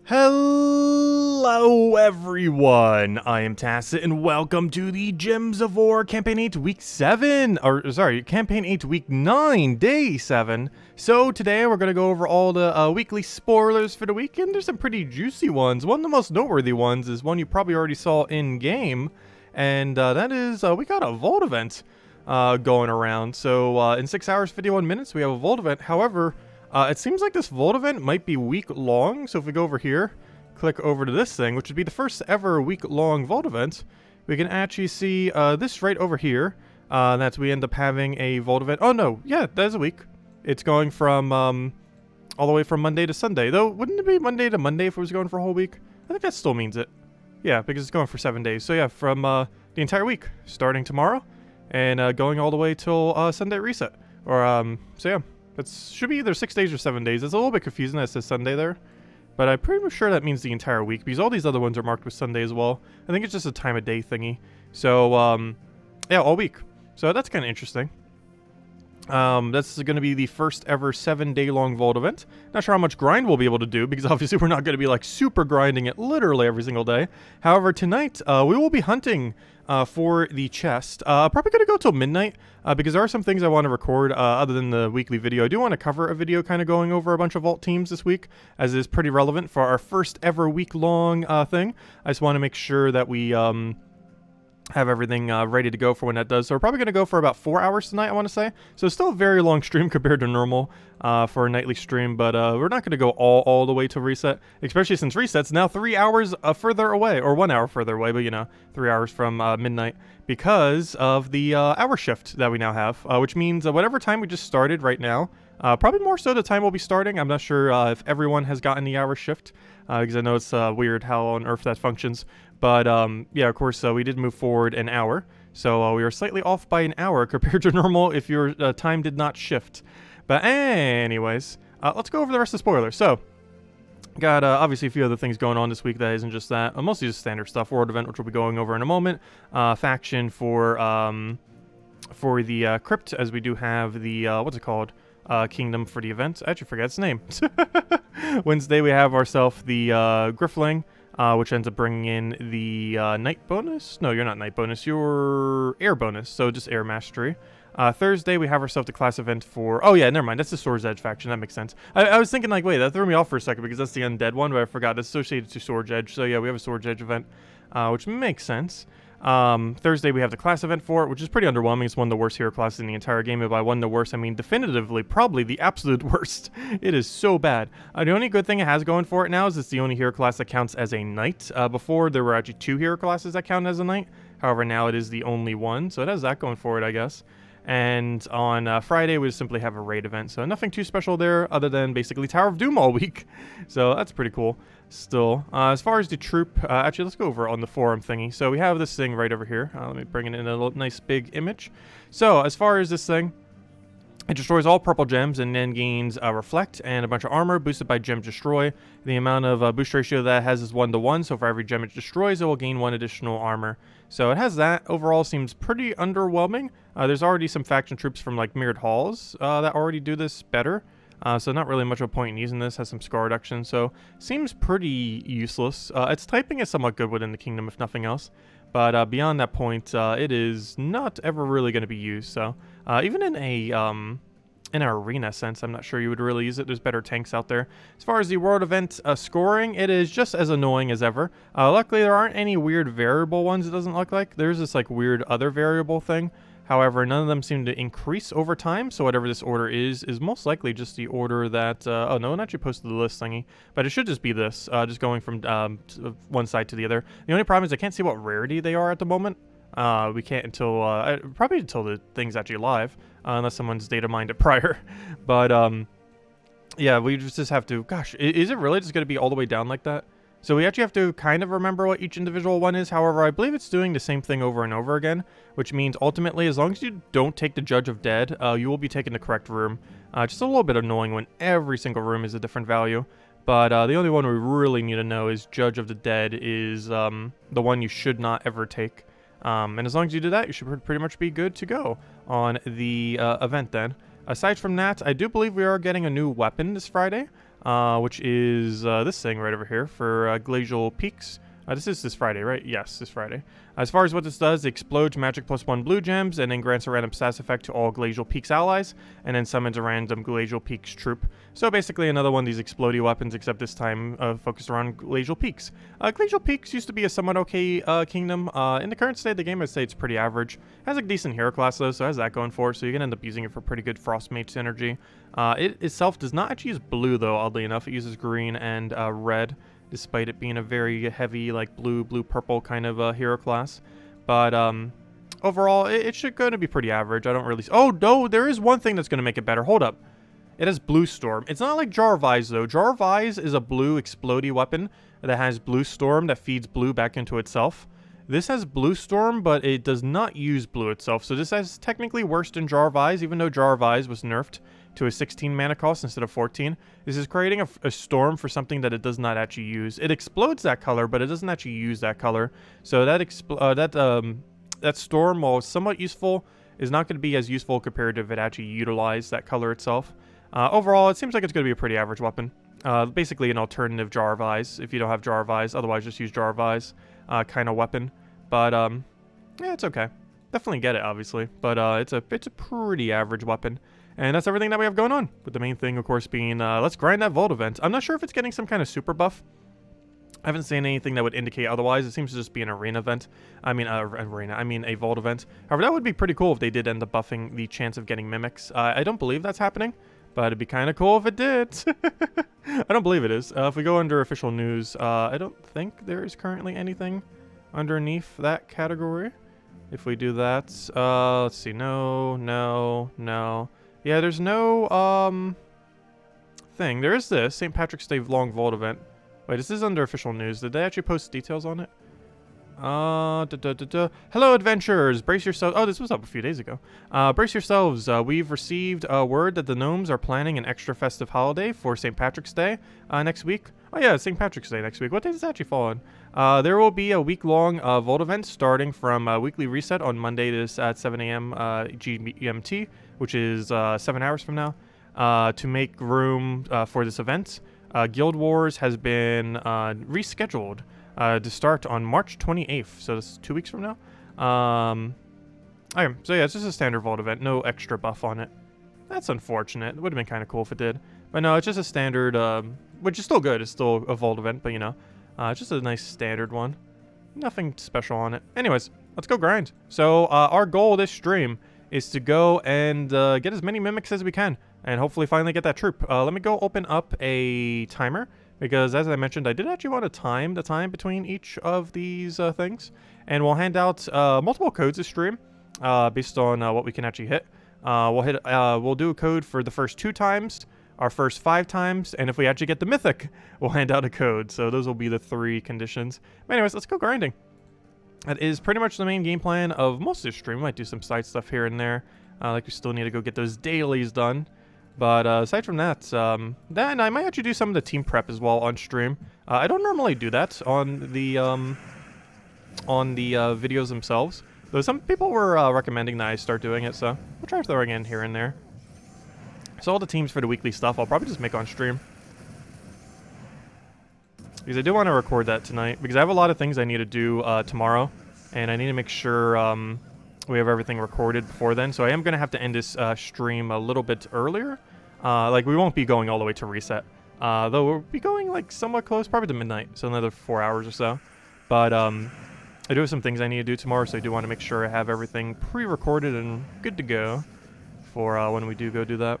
Hello everyone, I am Tacit and welcome to the Gems of War Campaign 8 Week 7, or sorry, Campaign 8 Week 9, Day 7. So today we're going to go over all the weekly spoilers for the week, and there's some pretty juicy ones. One of the most noteworthy ones is one you probably already saw in-game, and that is, we got a Vault event going around. So in 6 hours, 51 minutes, we have a Vault event. However, it seems like this Vault event might be week-long, so if we go over here, click over to this thing, which would be the first ever week-long Vault event, we can actually see this right over here. That's we end up having a Vault event. Oh no, yeah, that is a week. It's going from all the way from Monday to Sunday. Though, wouldn't it be Monday to Monday if it was going for a whole week? I think that still means it. Yeah, because it's going for 7 days. So yeah, from the entire week, starting tomorrow, and going all the way till Sunday reset. Or so yeah. It should be either 6 days or 7 days. It's a little bit confusing that it says Sunday there. But I'm pretty sure that means the entire week, because all these other ones are marked with Sunday as well. I think it's just a time of day thingy. So, yeah, all week. So that's kind of interesting. That's going to be the first ever 7-day-long Vault event. Not sure how much grind we'll be able to do, because obviously we're not going to be like super grinding it literally every single day. However, tonight we will be hunting for the chest. Probably going to go till midnight, because there are some things I want to record other than the weekly video. I do want to cover a video kind of going over a bunch of Vault teams this week, as it is pretty relevant for our first ever week-long thing. I just want to make sure that we have everything ready to go for when that does. So we're probably going to go for about 4 hours tonight, I want to say. So it's still a very long stream compared to normal for a nightly stream, but we're not going to go all the way to reset, especially since reset's now 3 hours further away, or 1 hour further away, but you know, 3 hours from midnight, because of the hour shift that we now have, which means whatever time we just started right now, probably more so the time we'll be starting. I'm not sure if everyone has gotten the hour shift, because I know it's weird how on earth that functions. But, yeah, of course, we did move forward an hour. So we were slightly off by an hour compared to normal if your time did not shift. But anyways, let's go over the rest of the spoilers. So, got obviously a few other things going on this week that isn't just that. Mostly just standard stuff. World event, which we'll be going over in a moment. Faction for the crypt, as we do have the, what's it called? Kingdom for the event. I actually forgot its name. Wednesday, we have ourselves the Griffling. Which ends up bringing in the night bonus. No, you're not night bonus. You're air bonus, so just air mastery. Thursday, we have ourselves the class event for... Oh, yeah, never mind. That's the Sword's Edge faction. That makes sense. I was thinking, like, wait, that threw me off for a second because that's the undead one, but I forgot. It's associated to Sword's Edge. So, yeah, we have a Sword's Edge event, which makes sense. Thursday, we have the class event for it, which is pretty underwhelming. It's one of the worst hero classes in the entire game. And by one of the worst, I mean definitively probably the absolute worst. It is so bad. The only good thing it has going for it now is it's the only hero class that counts as a knight. Before, there were actually 2 hero classes that count as a knight. However, now it is the only one. So it has that going for it, I guess. And on Friday, we just simply have a raid event. So nothing too special there other than basically Tower of Doom all week. So that's pretty cool. Still, as far as the troop, actually, let's go over on the forum thingy. So we have this thing right over here. Let me bring it in a nice big image. So as far as this thing, it destroys all purple gems and then gains Reflect and a bunch of armor boosted by Gem Destroy. The amount of boost ratio that it has is 1-to-1, so for every gem it destroys, it will gain 1 additional armor. So it has that. Overall, seems pretty underwhelming. There's already some faction troops from like Mirrored Halls that already do this better. So not really much of a point in using this. Has some score reduction, so seems pretty useless. Its typing is somewhat good within the kingdom, if nothing else. But beyond that point, it is not ever really going to be used. So even in an arena sense, I'm not sure you would really use it. There's better tanks out there. As far as the world event scoring, it is just as annoying as ever. Luckily, there aren't any weird variable ones, it doesn't look like. There's this like weird other variable thing. However, none of them seem to increase over time, so whatever this order is most likely just the order that... oh, no one actually posted the list thingy, but it should just be this, just going from one side to the other. The only problem is I can't see what rarity they are at the moment. We can't until... probably until the thing's actually live, unless someone's data mined it prior. But, yeah, we just have to... Gosh, is it really just going to be all the way down like that? So we actually have to kind of remember what each individual one is. However, I believe it's doing the same thing over and over again, which means ultimately, as long as you don't take the Judge of Dead, you will be taking the correct room. Just a little bit annoying when every single room is a different value. But the only one we really need to know is Judge of the Dead is the one you should not ever take. And as long as you do that, you should pretty much be good to go on the event then. Aside from that, I do believe we are getting a new weapon this Friday. which is this thing right over here for Glacial Peaks. This is this Friday, right? Yes, this Friday. As far as what this does, it explodes magic +1 blue gems, and then grants a random stats effect to all Glacial Peaks allies, and then summons a random Glacial Peaks troop. So basically another one of these explodey weapons, except this time focused around Glacial Peaks. Glacial Peaks used to be a somewhat okay kingdom. In the current state of the game, I'd say it's pretty average. Has a decent hero class though, so it has that going for it, so you can end up using it for pretty good Frostmate synergy. It itself does not actually use blue though, oddly enough. It uses green and red, despite it being a very heavy, like, blue-purple kind of hero class. But, overall, it should go to be pretty average. I don't really... Oh, no, there is one thing that's going to make it better. Hold up. It has Blue Storm. It's not like Jar of Eyes, though. Jar of Eyes is a blue explodey weapon that has Blue Storm that feeds blue back into itself. This has Blue Storm, but it does not use blue itself. So this is technically worse than Jar of Eyes, even though Jar of Eyes was nerfed to a 16 mana cost instead of 14. This is creating a storm for something that it does not actually use. It explodes that color, but it doesn't actually use that color. So that storm, while somewhat useful, is not going to be as useful compared to if it actually utilized that color itself. Overall, it seems like it's going to be a pretty average weapon. Basically an alternative Jar of Eyes if you don't have Jar of Eyes. Otherwise, just use Jar of Eyes kind of weapon. But yeah, it's okay. Definitely get it, obviously. But it's a pretty average weapon. And that's everything that we have going on. With the main thing, of course, being let's grind that Vault event. I'm not sure if it's getting some kind of super buff. I haven't seen anything that would indicate otherwise. It seems to just be an arena event. I mean, a Vault event. However, that would be pretty cool if they did end up buffing the chance of getting mimics. I don't believe that's happening, but it'd be kind of cool if it did. I don't believe it is. If we go under official news, I don't think there is currently anything underneath that category. If we do that, let's see. No. Yeah, there's no thing. There is this St. Patrick's Day long Vault event. Wait, this is under official news. Did they actually post details on it? Hello, adventurers. Brace yourselves. Oh, this was up a few days ago. Brace yourselves. We've received word that the gnomes are planning an extra festive holiday for St. Patrick's Day next week. Oh yeah, St. Patrick's Day next week. What day does that actually fall on? There will be a week-long Vault event starting from Weekly Reset on Monday at 7 a.m. GMT, which is 7 hours from now, to make room for this event. Guild Wars has been rescheduled to start on March 28th, so this is 2 weeks from now. Okay, so yeah, it's just a standard Vault event, no extra buff on it. That's unfortunate. It would have been kind of cool if it did. But no, it's just a standard, which is still good. It's still a Vault event, but you know, it's just a nice standard one. Nothing special on it. Anyways, let's go grind. So our goal this stream is to go and get as many mimics as we can, and hopefully finally get that troop. Let me go open up a timer, because as I mentioned, I did actually want to time the time between each of these things, and we'll hand out multiple codes this stream based on what we can actually hit. We'll do a code for the first 2 times, our first 5 times, and if we actually get the mythic, we'll hand out a code. So those will be the 3 conditions. But anyways, let's go grinding. That is pretty much the main game plan of most of this stream. We might do some side stuff here and there. Like we still need to go get those dailies done. But aside from that, then I might actually do some of the team prep as well on stream. I don't normally do that on the videos themselves, though some people were recommending that I start doing it, so we'll try throwing in here and there. So all the teams for the weekly stuff I'll probably just make on stream, because I do want to record that tonight, because I have a lot of things I need to do tomorrow, and I need to make sure we have everything recorded before then. So I am going to have to end this stream a little bit earlier. Like, we won't be going all the way to reset, though we'll be going like somewhat close, probably to midnight, so another 4 hours or so. But I do have some things I need to do tomorrow, so I do want to make sure I have everything pre-recorded and good to go for when we do go do that.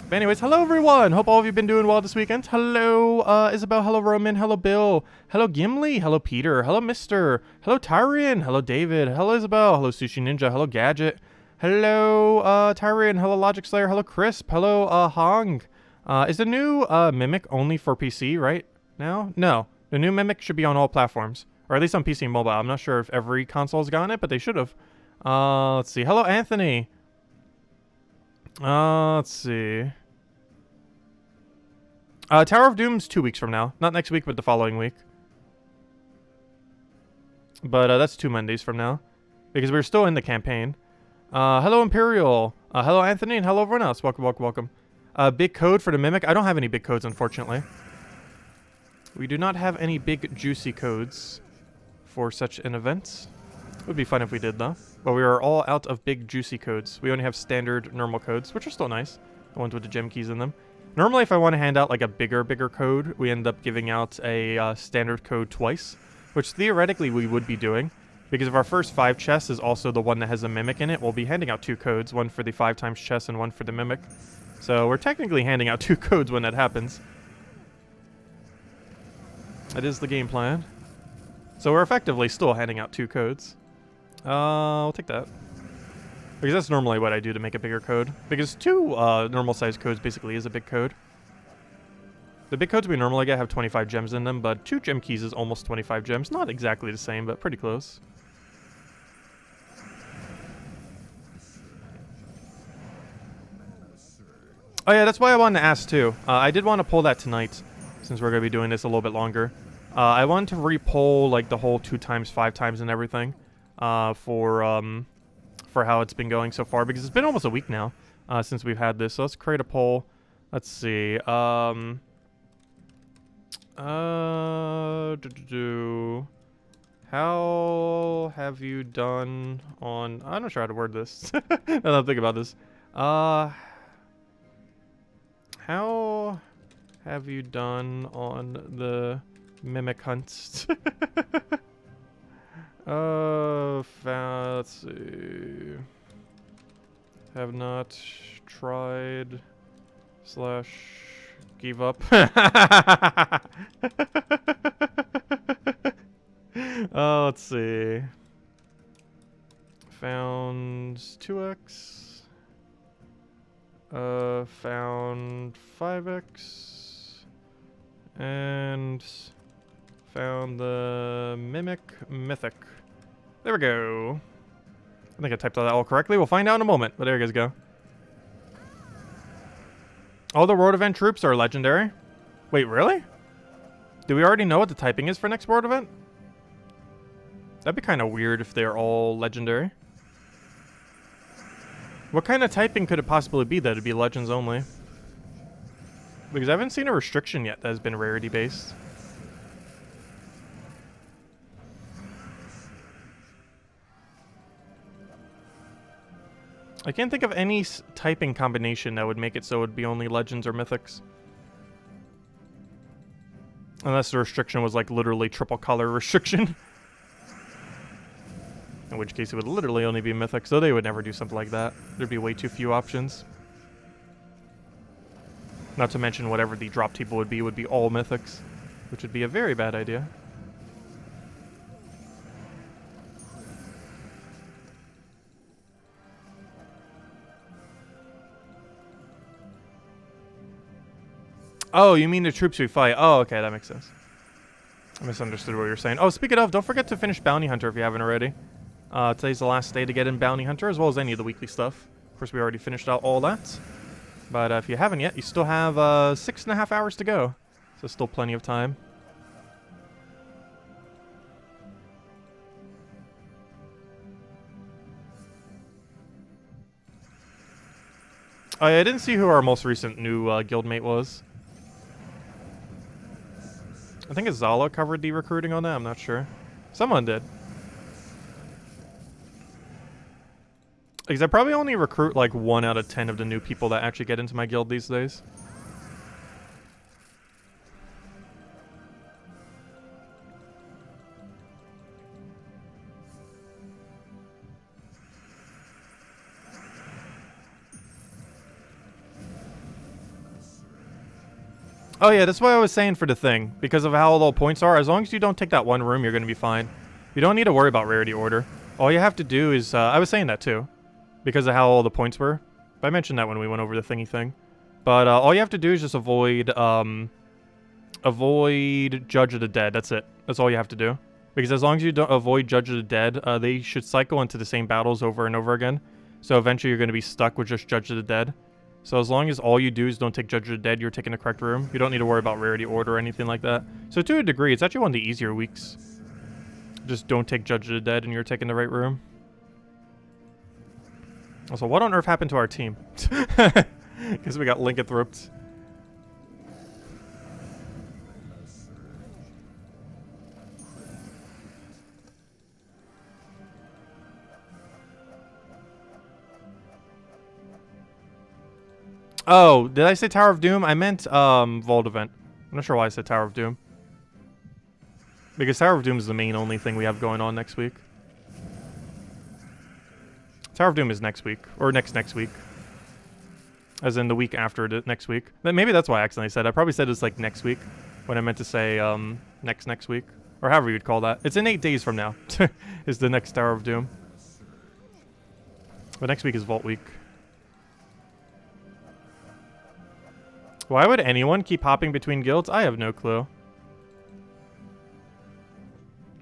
But anyways, hello everyone! Hope all of you have been doing well this weekend. Hello Isabel, hello Roman, hello Bill, hello Gimli, hello Peter, hello Mister, hello Tyrion, hello David, hello Isabel, hello Sushi Ninja, hello Gadget, hello Tyrion, hello Logic Slayer, hello Crisp, hello Hong. Is the new Mimic only for PC right now? No, the new Mimic should be on all platforms, or at least on PC and mobile. I'm not sure if every console's got it, but they should have. Let's see. Hello Anthony. Let's see. Tower of Doom's 2 weeks from now. Not next week, but the following week. But that's 2 Mondays from now, because we're still in the campaign. Hello Imperial. Hello Anthony, and hello everyone else. Welcome, welcome, welcome. Big code for the Mimic. I don't have any big codes, unfortunately. We do not have any big juicy codes for such an event. It would be fun if we did, though. But we are all out of big juicy codes. We only have standard normal codes, which are still nice. The ones with the gem keys in them. Normally, if I want to hand out like a bigger code, we end up giving out a standard code twice, which theoretically we would be doing. Because if our first 5 chests is also the one that has a Mimic in it, we'll be handing out 2 codes. One for the 5 times chest and one for the Mimic. So we're technically handing out 2 codes when that happens. That is the game plan. So we're effectively still handing out 2 codes. I'll take that. Because that's normally what I do to make a bigger code. Because 2 normal size codes basically is a big code. The big codes we normally get have 25 gems in them, but 2 gem keys is almost 25 gems. Not exactly the same, but pretty close. Oh yeah, that's why I wanted to ask too. I did want to pull that tonight, since we're going to be doing this a little bit longer. I wanted to re-pull like the whole 2 times, 5 times and everything for how it's been going so far, because it's been almost a week now since we've had this. So let's create a poll. Let's see. How have you done on... I'm not sure how to word this. I don't think about this. How have you done on the Mimic hunts? Let's see. Have not tried / give up. Let's see. Found 2x. Found 5x. And found the Mimic Mythic. There we go. I think I typed that all correctly. We'll find out in a moment. But there you guys go. All the World Event troops are legendary. Wait, really? Do we already know what the typing is for next World Event? That'd be kind of weird if they're all legendary. What kind of typing could it possibly be that it'd be legends only? Because I haven't seen a restriction yet that has been rarity based. I can't think of any typing combination that would make it so it would be only legends or mythics. Unless the restriction was like literally triple color restriction. In which case it would literally only be mythics, so they would never do something like that. There'd be way too few options. Not to mention whatever the drop table would be all mythics, which would be a very bad idea. Oh, you mean the troops we fight? Oh, okay, that makes sense. I misunderstood what you were saying. Oh, speaking of, don't forget to finish Bounty Hunter if you haven't already. Today's the last day to get in Bounty Hunter, as well as any of the weekly stuff. Of course, we already finished out all that. But if you haven't yet, you still have 6.5 hours to go. So still plenty of time. Oh, yeah, I didn't see who our most recent new guildmate was. I think Azala covered the recruiting on that, I'm not sure. Someone did. Because I probably only recruit like 1 out of 10 of the new people that actually get into my guild these days. Oh yeah, that's what I was saying for the thing. Because of how low points are, as long as you don't take that one room, you're going to be fine. You don't need to worry about rarity order. All you have to do is, I was saying that too. Because of how all the points were. I mentioned that when we went over the thingy thing. But all you have to do is just avoid Judge of the Dead. That's it. That's all you have to do. Because as long as you don't avoid Judge of the Dead, they should cycle into the same battles over and over again. So eventually you're going to be stuck with just Judge of the Dead. So as long as all you do is don't take Judge of the Dead, you're taking the correct room. You don't need to worry about rarity order or anything like that. So to a degree, it's actually one of the easier weeks. Just don't take Judge of the Dead and you're taking the right room. Also, what on earth happened to our team? Because we got lycanthroped. Oh, did I say Tower of Doom? I meant Vault Event. I'm not sure why I said Tower of Doom. Because Tower of Doom is the main only thing we have going on next week. Tower of Doom is next week. Or next week. As in the week after next week. Maybe that's why I accidentally said. I probably said it's like next week. When I meant to say next week. Or however you'd call that. It's in 8 days from now. Is the next Tower of Doom. But next week is Vault Week. Why would anyone keep hopping between guilds? I have no clue.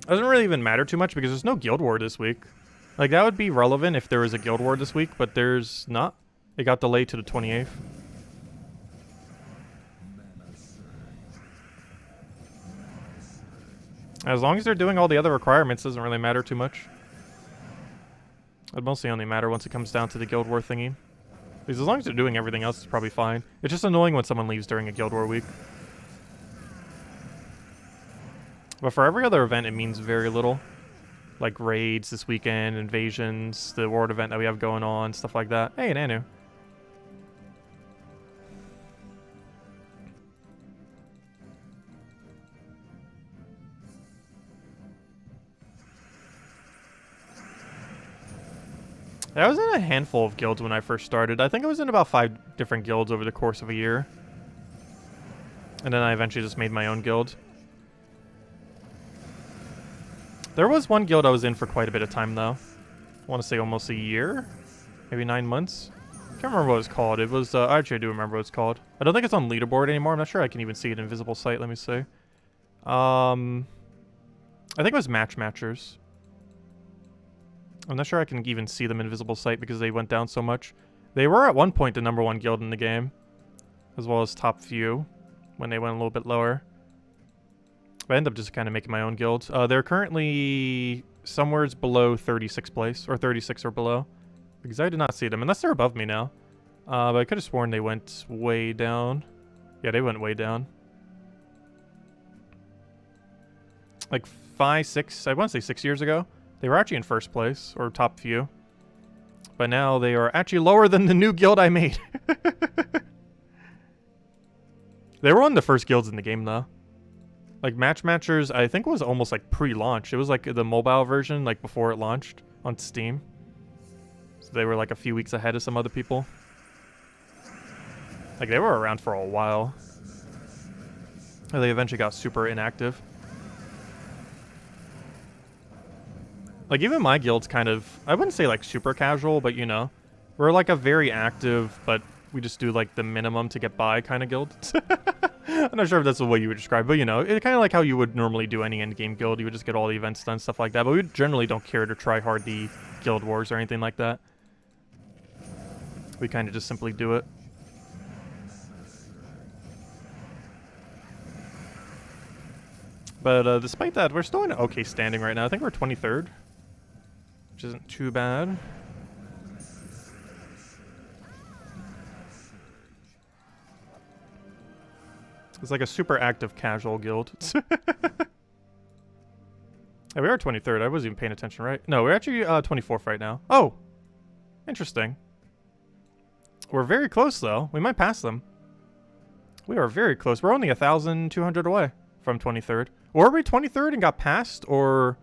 Doesn't really even matter too much because there's no guild war this week. Like, that would be relevant if there was a guild war this week, but there's not. It got delayed to the 28th. As long as they're doing all the other requirements, doesn't really matter too much. It'd mostly only matter once it comes down to the guild war thingy. Because as long as they're doing everything else, it's probably fine. It's just annoying when someone leaves during a Guild War week. But for every other event, it means very little. Like raids this weekend, invasions, the World event that we have going on, stuff like that. Hey, Nanu. I was in a handful of guilds when I first started. I think I was in about 5 different guilds over the course of a year. And then I eventually just made my own guild. There was one guild I was in for quite a bit of time, though. I want to say almost a year? Maybe 9 months? I can't remember what it was called. It was, actually I do remember what it's called. I don't think it's on leaderboard anymore. I'm not sure I can even see it in Visible Sight. Let me see. I think it was Matchers. I'm not sure I can even see them in Visible Sight because they went down so much. They were at one point the #1 guild in the game. As well as top few. When they went a little bit lower. I ended up just kind of making my own guild. They're currently somewhere below 36th place. Or 36 or below. Because I did not see them. Unless they're above me now. But I could have sworn they went way down. Yeah, they went way down. Like 5, 6, I want to say 6 years ago. They were actually in first place, or top few. But now they are actually lower than the new guild I made. They were one of the first guilds in the game, though. Like, Matchers, I think was almost like pre-launch. It was like the mobile version, like before it launched on Steam. So they were like a few weeks ahead of some other people. Like, they were around for a while. And they eventually got super inactive. Like, even my guild's kind of, I wouldn't say like super casual, but you know, we're like a very active, but we just do like the minimum to get by kind of guild. I'm not sure if that's the way you would describe, but you know, it's kind of like how you would normally do any end game guild. You would just get all the events done, stuff like that, but we generally don't care to try hard the guild wars or anything like that. We kind of just simply do it. But despite that, we're still in an okay standing right now. I think we're 23rd. Which isn't too bad. It's like a super active casual guild. Hey, we are 23rd. I wasn't even paying attention, right? No, we're actually 24th right now. Oh! Interesting. We're very close, though. We might pass them. We are very close. We're only 1,200 away from 23rd. Or are we 23rd and got passed, or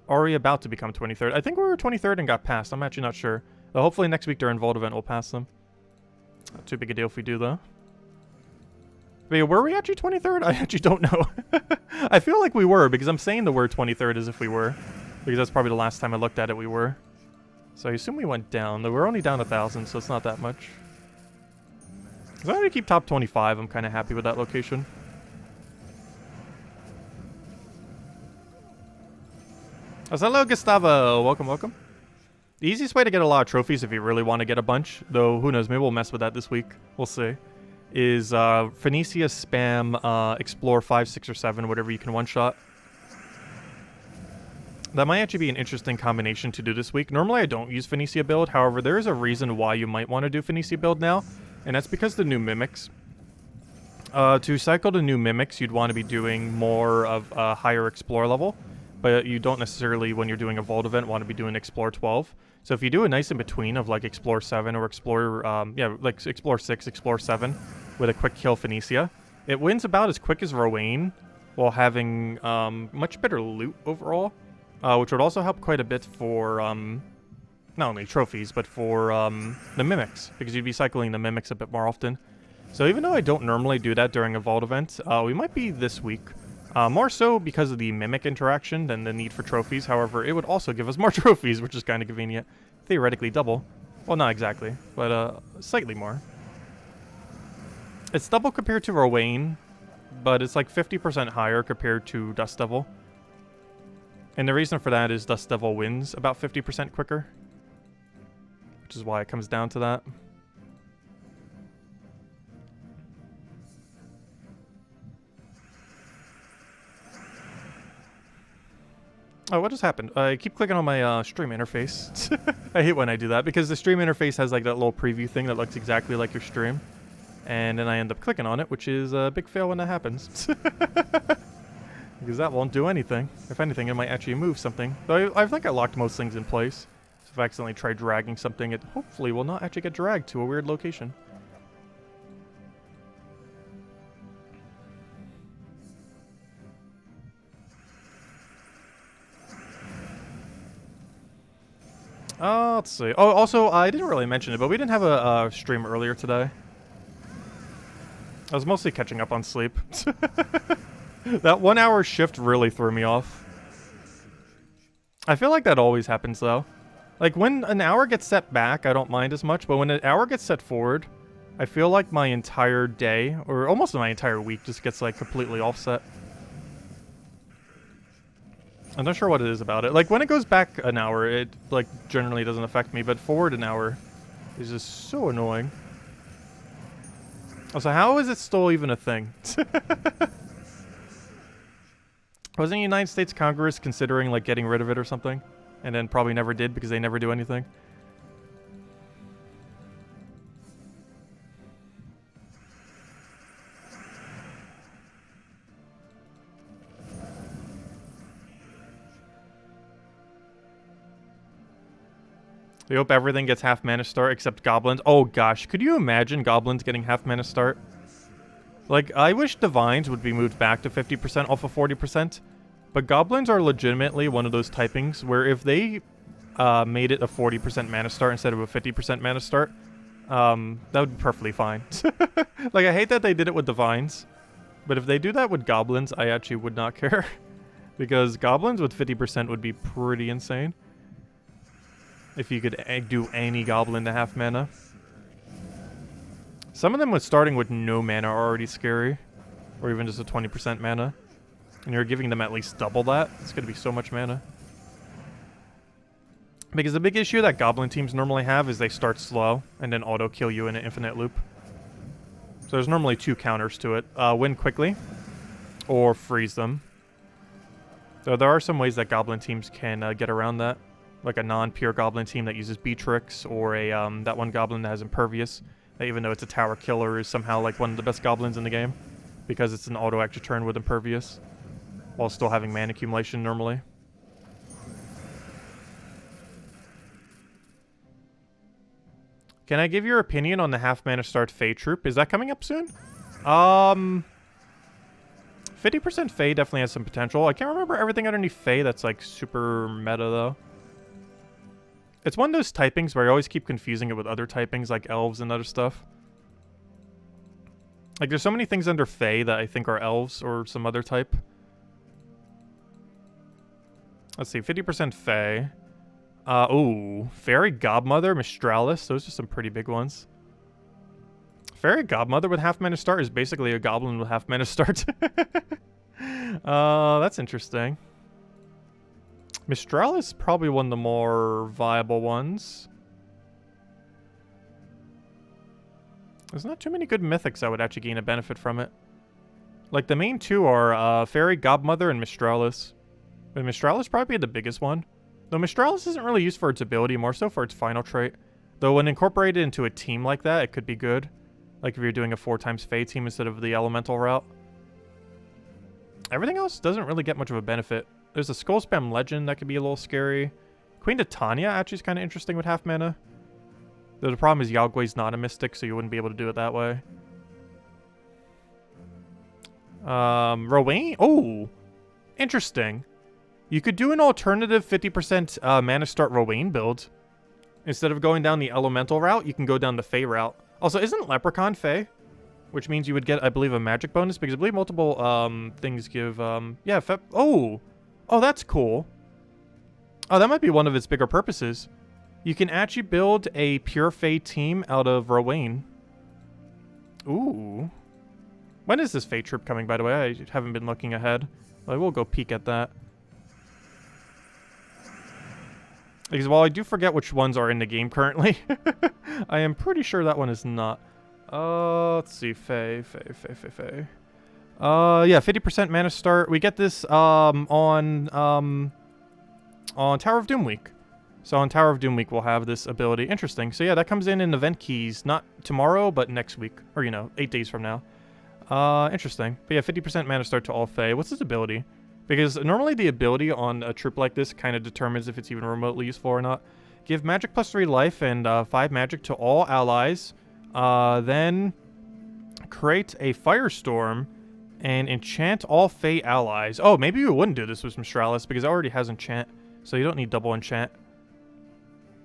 are we about to become 23rd? I think we were 23rd and got passed. I'm actually not sure. Hopefully next week during Vault event we'll pass them. Not too big a deal if we do, though. But yeah, were we actually 23rd? I actually don't know. I feel like we were, because I'm saying the word 23rd as if we were. Because that's probably the last time I looked at it we were. So I assume we went down. Though we're only down 1,000, so it's not that much. As long as we keep top 25, I'm kind of happy with that location. Oh, hello, Gustavo. Welcome, welcome. The easiest way to get a lot of trophies if you really want to get a bunch, though who knows, maybe we'll mess with that this week. We'll see. Is Phoenicia spam explore 5, 6, or 7, whatever you can one-shot. That might actually be an interesting combination to do this week. Normally I don't use Phoenicia build, however there is a reason why you might want to do Phoenicia build now. and that's because the new mimics. To cycle the new mimics, you'd want to be doing more of a higher explore level, but you don't necessarily, when you're doing a vault event, want to be doing explore 12. So if you do a nice in between of like explore 7 or explore, like explore 6, explore 7 with a quick kill Phoenicia, it wins about as quick as Rowan while having much better loot overall, which would also help quite a bit for not only trophies, but for the mimics, because you'd be cycling the mimics a bit more often. So even though I don't normally do that during a vault event, we might be this week. More so because of the mimic interaction than the need for trophies. However, it would also give us more trophies, which is kind of convenient. Theoretically double. Well, not exactly, but slightly more. It's double compared to Rowan, but it's like 50% higher compared to Dust Devil. And the reason for that is Dust Devil wins about 50% quicker, which is why it comes down to that. Oh, what just happened? I keep clicking on my stream interface. I hate when I do that, because the stream interface has like that little preview thing that looks exactly like your stream. And then I end up clicking on it, which is a big fail when that happens. Because that won't do anything. If anything, it might actually move something. Though I think I locked most things in place. So if I accidentally try dragging something, it hopefully will not actually get dragged to a weird location. Let's see. Oh, also, I didn't really mention it, but we didn't have a stream earlier today. I was mostly catching up on sleep. That 1 hour shift really threw me off. I feel like that always happens, though. Like, when an hour gets set back, I don't mind as much, but when an hour gets set forward, I feel like my entire day, or almost my entire week, just gets, like, completely offset. I'm not sure what it is about it. Like, when it goes back an hour, it, like, generally doesn't affect me, but forward an hour is just so annoying. Also, how is it still even a thing? Wasn't the United States Congress considering, like, getting rid of it or something? And then probably never did because they never do anything? We hope everything gets half mana start except goblins. Oh gosh, could you imagine goblins getting half mana start? Like, I wish divines would be moved back to 50% off of 40%, but goblins are legitimately one of those typings where if they made it a 40% mana start instead of a 50% mana start, that would be perfectly fine. Like, I hate that they did it with divines, but if they do that with goblins, I actually would not care. Because goblins with 50% would be pretty insane. If you could do any goblin to half mana. Some of them with starting with no mana are already scary. Or even just a 20% mana. And you're giving them at least double that. It's going to be so much mana. Because the big issue that goblin teams normally have is they start slow and then auto kill you in an infinite loop. So there's normally two counters to it. Win quickly or freeze them. Though there are some ways that goblin teams can get around that. Like a non-pure goblin team that uses Beatrix, or a that one goblin that has Impervious, that even though it's a tower killer is somehow like one of the best goblins in the game, because it's an auto extra turn with Impervious, while still having mana accumulation normally. Can I give your opinion on the half mana start Fae troop? Is that coming up soon? 50% Fae definitely has some potential. I can't remember everything underneath Fae that's like super meta though. It's one of those typings where I always keep confusing it with other typings like elves and other stuff. Like, there's so many things under Fae that I think are elves or some other type. Let's see, 50% Fae. Ooh, Fairy Godmother, Mistralis. Those are some pretty big ones. Fairy Godmother with half mana start is basically a goblin with half mana start. That's interesting. Mistral is probably one of the more viable ones. There's not too many good mythics that would actually gain a benefit from it. Like, the main two are Fairy Godmother and Mistralis. But Mistralis is probably the biggest one. Though Mistralis isn't really used for its ability, more so for its final trait. Though when incorporated into a team like that, it could be good. Like if you're doing a 4x Fey team instead of the elemental route. Everything else doesn't really get much of a benefit. There's a Skull Spam Legend that could be a little scary. Queen Titania actually is kind of interesting with half mana. Though the problem is Yao Gui's not a mystic, so you wouldn't be able to do it that way. Rowan? Oh! Interesting. You could do an alternative 50% mana start Rowan build. Instead of going down the elemental route, you can go down the Fey route. Also, isn't Leprechaun Fey? Which means you would get, I believe, a magic bonus, because I believe multiple things give, yeah, oh! Oh, that's cool. Oh, that might be one of its bigger purposes. You can actually build a pure Fey team out of Rowan. Ooh. When is this Fey trip coming, by the way? I haven't been looking ahead. I will go peek at that. Because while I do forget which ones are in the game currently, I am pretty sure that one is not. Let's see. Fey. Yeah, 50% mana start. We get this on Tower of Doom Week. So on Tower of Doom Week, we'll have this ability. Interesting. So yeah, that comes in event keys, not tomorrow, but next week. Or, you know, 8 days from now. Interesting. But yeah, 50% mana start to all Fey. What's this ability? Because normally the ability on a troop like this kind of determines if it's even remotely useful or not. Give magic plus 3 life and 5 magic to all allies. Then create a firestorm and enchant all Fey allies. Oh, maybe we wouldn't do this with Mistralis because it already has enchant. So you don't need double enchant.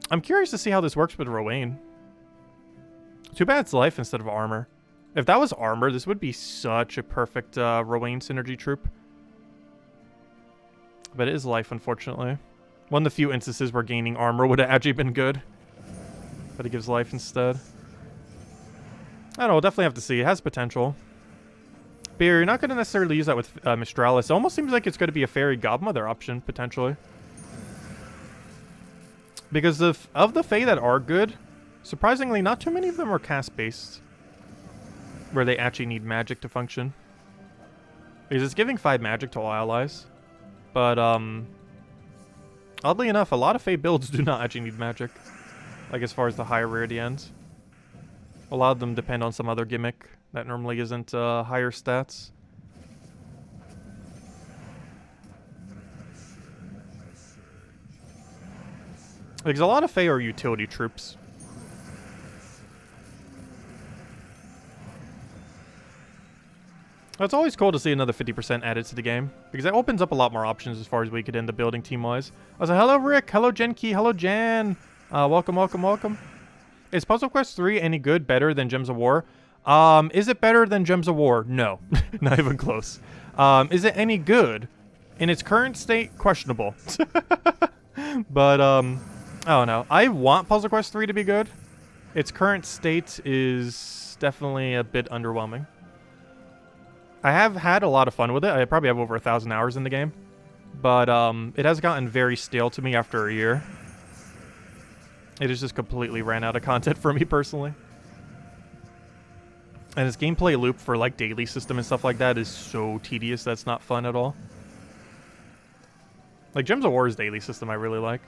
I'm curious to see how this works with Rowan. Too bad it's life instead of armor. If that was armor, this would be such a perfect Rowan synergy troop. But it is life, unfortunately. One of the few instances where gaining armor would have actually been good. But it gives life instead. I don't know, we'll definitely have to see. It has potential. But you're not going to necessarily use that with Mistralis. It almost seems like it's going to be a Fairy Godmother option, potentially. Because of the Fey that are good, surprisingly, not too many of them are cast-based. Where they actually need magic to function. Because it's giving 5 magic to all allies. But, oddly enough, a lot of Fey builds do not actually need magic. Like, as far as the higher rarity ends. A lot of them depend on some other gimmick that normally isn't higher stats. Because a lot of Fey are utility troops. It's always cool to see another 50% added to the game, because it opens up a lot more options as far as we could end the building team-wise. I was like, hello Rick, hello Genki, hello Jan. Welcome, welcome, welcome. Is Puzzle Quest 3 any good, better than Gems of War? Is it better than Gems of War? No, not even close. Is it any good? In its current state, questionable. But, I don't know. I want Puzzle Quest 3 to be good. Its current state is definitely a bit underwhelming. I have had a lot of fun with it. I probably have over 1,000 hours in the game. But it has gotten very stale to me after a year. It has just completely ran out of content for me personally. And its gameplay loop for like daily system and stuff like that is so tedious that's not fun at all. Like Gems of War's daily system I really like.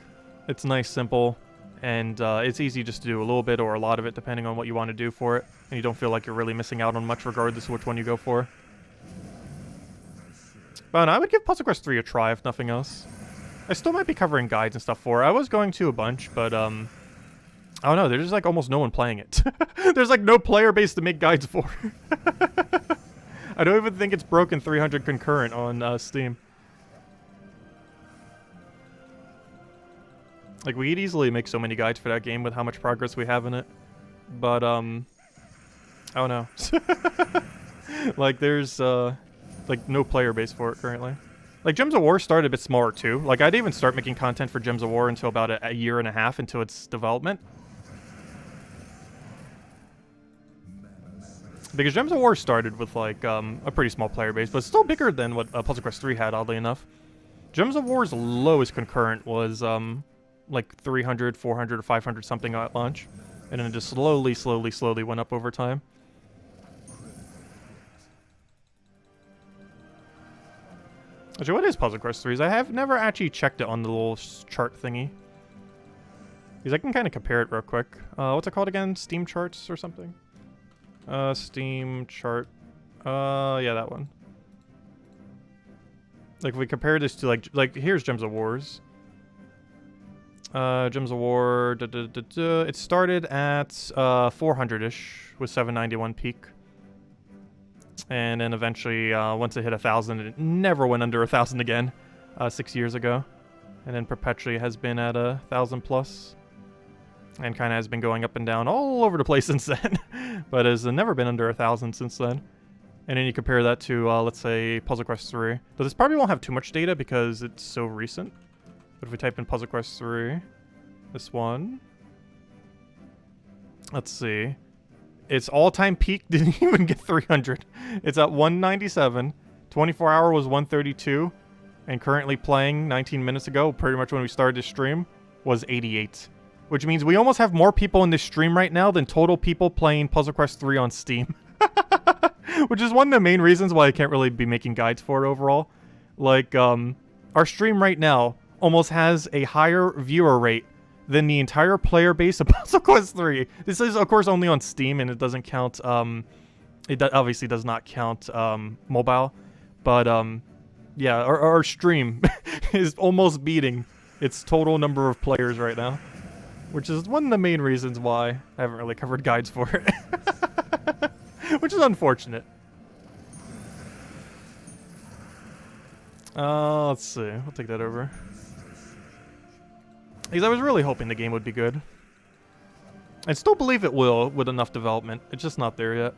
It's nice, simple, and it's easy just to do a little bit or a lot of it depending on what you want to do for it. And you don't feel like you're really missing out on much regardless of which one you go for. But no, I would give Puzzle Quest 3 a try if nothing else. I still might be covering guides and stuff for it. I was going to a bunch, but I don't know, there's just like almost no one playing it. There's like no player base to make guides for. I don't even think it's broken 300 concurrent on Steam. Like, we'd easily make so many guides for that game with how much progress we have in it. But, I don't know. Like, there's, like, no player base for it currently. Like, Gems of War started a bit smaller, too. Like, I didn't even start making content for Gems of War until about a year and a half into its development. Because Gems of War started with, like, a pretty small player base, but still bigger than what Puzzle Quest 3 had, oddly enough. Gems of War's lowest concurrent was, like 300, 400, or 500 something at launch. And then it just slowly went up over time. Actually, what is Puzzle Quest 3's? I have never actually checked it on the little chart thingy. Because I can kind of compare it real quick. What's it called again? Steam charts or something? Steam chart. Yeah, that one. Like, if we compare this to, like here's Gems of Wars. Gems of War, it started at 400-ish with 791 peak. And then eventually, once it hit 1,000, it never went under 1,000 again, 6 years ago. And then perpetually has been at 1,000 plus. And kind of has been going up and down all over the place since then. But has never been under 1,000 since then. And then you compare that to, let's say, Puzzle Quest 3. Though this probably won't have too much data because it's so recent. But if we type in Puzzle Quest 3, this one, let's see. Its all-time peak didn't even get 300. It's at 197. 24-hour was 132. And currently playing 19 minutes ago, pretty much when we started this stream, was 88. Which means we almost have more people in this stream right now than total people playing Puzzle Quest 3 on Steam. Which is one of the main reasons why I can't really be making guides for it overall. Like, our stream right now almost has a higher viewer rate than the entire player base of Puzzle Quest 3. This is, of course, only on Steam, and it doesn't count, obviously does not count, mobile. But, yeah, our stream is almost beating its total number of players right now. Which is one of the main reasons why I haven't really covered guides for it. Which is unfortunate. Let's see. We'll take that over. Because I was really hoping the game would be good. I still believe it will with enough development. It's just not there yet.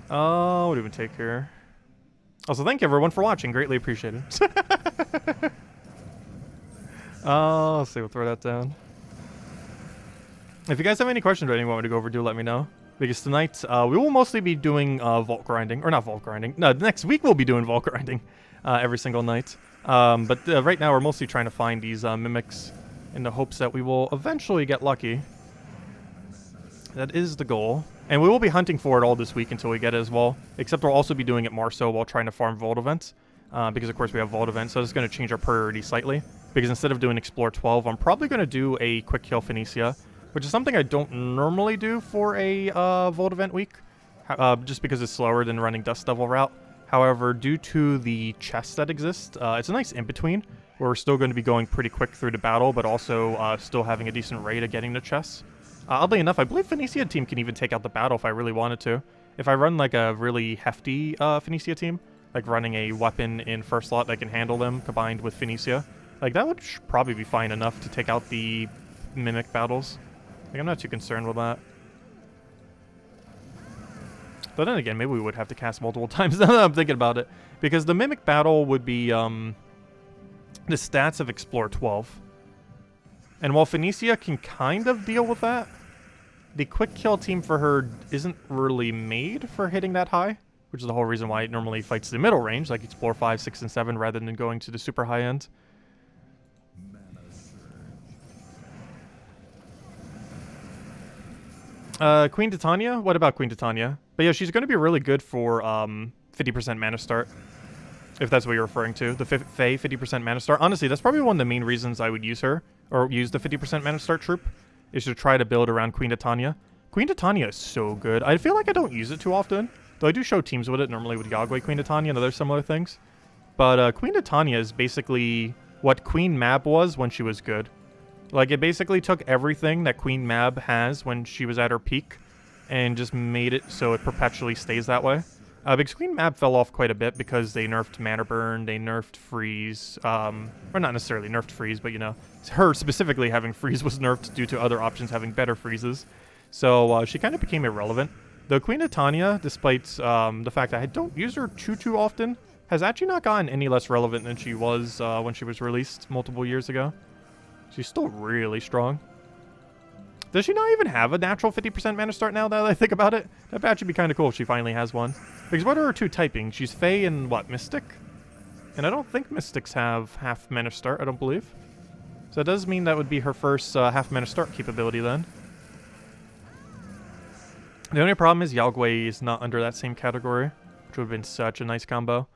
What do we take here? Also, thank you everyone for watching. Greatly appreciated. Let's see. We'll throw that down. If you guys have any questions or anything you want me to go over, do let me know. Because tonight, we will mostly be doing vault grinding. Or not vault grinding. No, next week we'll be doing vault grinding every single night. But right now we're mostly trying to find these mimics in the hopes that we will eventually get lucky. That is the goal. And we will be hunting for it all this week until we get it as well. Except we'll also be doing it more so while trying to farm vault events. Because of course we have vault events, so it's going to change our priority slightly. Because instead of doing Explore 12, I'm probably going to do a quick kill Phoenicia. Which is something I don't normally do for a vault event week. Just because it's slower than running Dust Devil route. However, due to the chests that exist, it's a nice in-between. Where we're still going to be going pretty quick through the battle, but also still having a decent rate of getting the chests. Oddly enough, I believe Phoenicia team can even take out the battle if I really wanted to. If I run like a really hefty Phoenicia team, like running a weapon in first slot that can handle them combined with Phoenicia, like that would probably be fine enough to take out the Mimic battles. Like, I'm not too concerned with that. But then again, maybe we would have to cast multiple times now that I'm thinking about it. Because the Mimic battle would be the stats of Explore 12. And while Phoenicia can kind of deal with that, the quick kill team for her isn't really made for hitting that high, which is the whole reason why it normally fights the middle range, like Explore 5, 6, and 7, rather than going to the super high end. Queen Titania? What about Queen Titania? But yeah, she's going to be really good for 50% mana start, if that's what you're referring to. The Fae 50% mana start. Honestly, that's probably one of the main reasons I would use her, or use the 50% mana start troop, is to try to build around Queen Titania. Queen Titania is so good. I feel like I don't use it too often, though I do show teams with it, normally with Yagway Queen Titania and other similar things. But Queen Titania is basically what Queen Mab was when she was good. Like, it basically took everything that Queen Mab has when she was at her peak and just made it so it perpetually stays that way. Because Queen Mab fell off quite a bit because they nerfed Mana Burn, they nerfed Freeze, or not necessarily nerfed Freeze, but you know, her specifically having Freeze was nerfed due to other options having better freezes. So she kind of became irrelevant. Though Queen Titania, despite the fact that I don't use her too often, has actually not gotten any less relevant than she was when she was released multiple years ago. She's still really strong. Does she not even have a natural 50% mana start now that I think about it? That'd actually be kind of cool if she finally has one. Because what are her two typing? She's Fae and what, Mystic? And I don't think Mystics have half mana start, I don't believe. So that does mean that would be her first half mana start capability then. The only problem is Yagway is not under that same category, which would have been such a nice combo.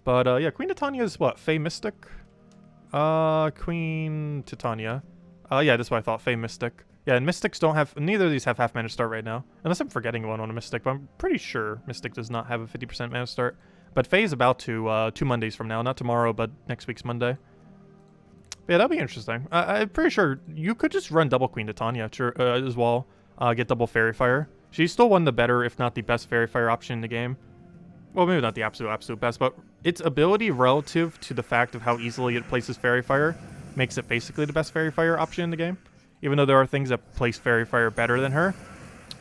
But yeah, Queen Titania is what, Fae Mystic? Queen Titania. Yeah, that's what I thought. Fae Mystic. Yeah, and Mystics don't have... Neither of these have half mana start right now. Unless I'm forgetting one on a Mystic, but I'm pretty sure Mystic does not have a 50% mana start. But Fae is about to, 2 Mondays from now. Not tomorrow, but next week's Monday. But yeah, that'll be interesting. I'm pretty sure you could just run double Queen Titania as well. Get double Fairy Fire. She's still one of the better, if not the best Fairy Fire option in the game. Well, maybe not the absolute best, but its ability relative to the fact of how easily it places Fairy Fire makes it basically the best Fairy Fire option in the game. Even though there are things that place Fairy Fire better than her,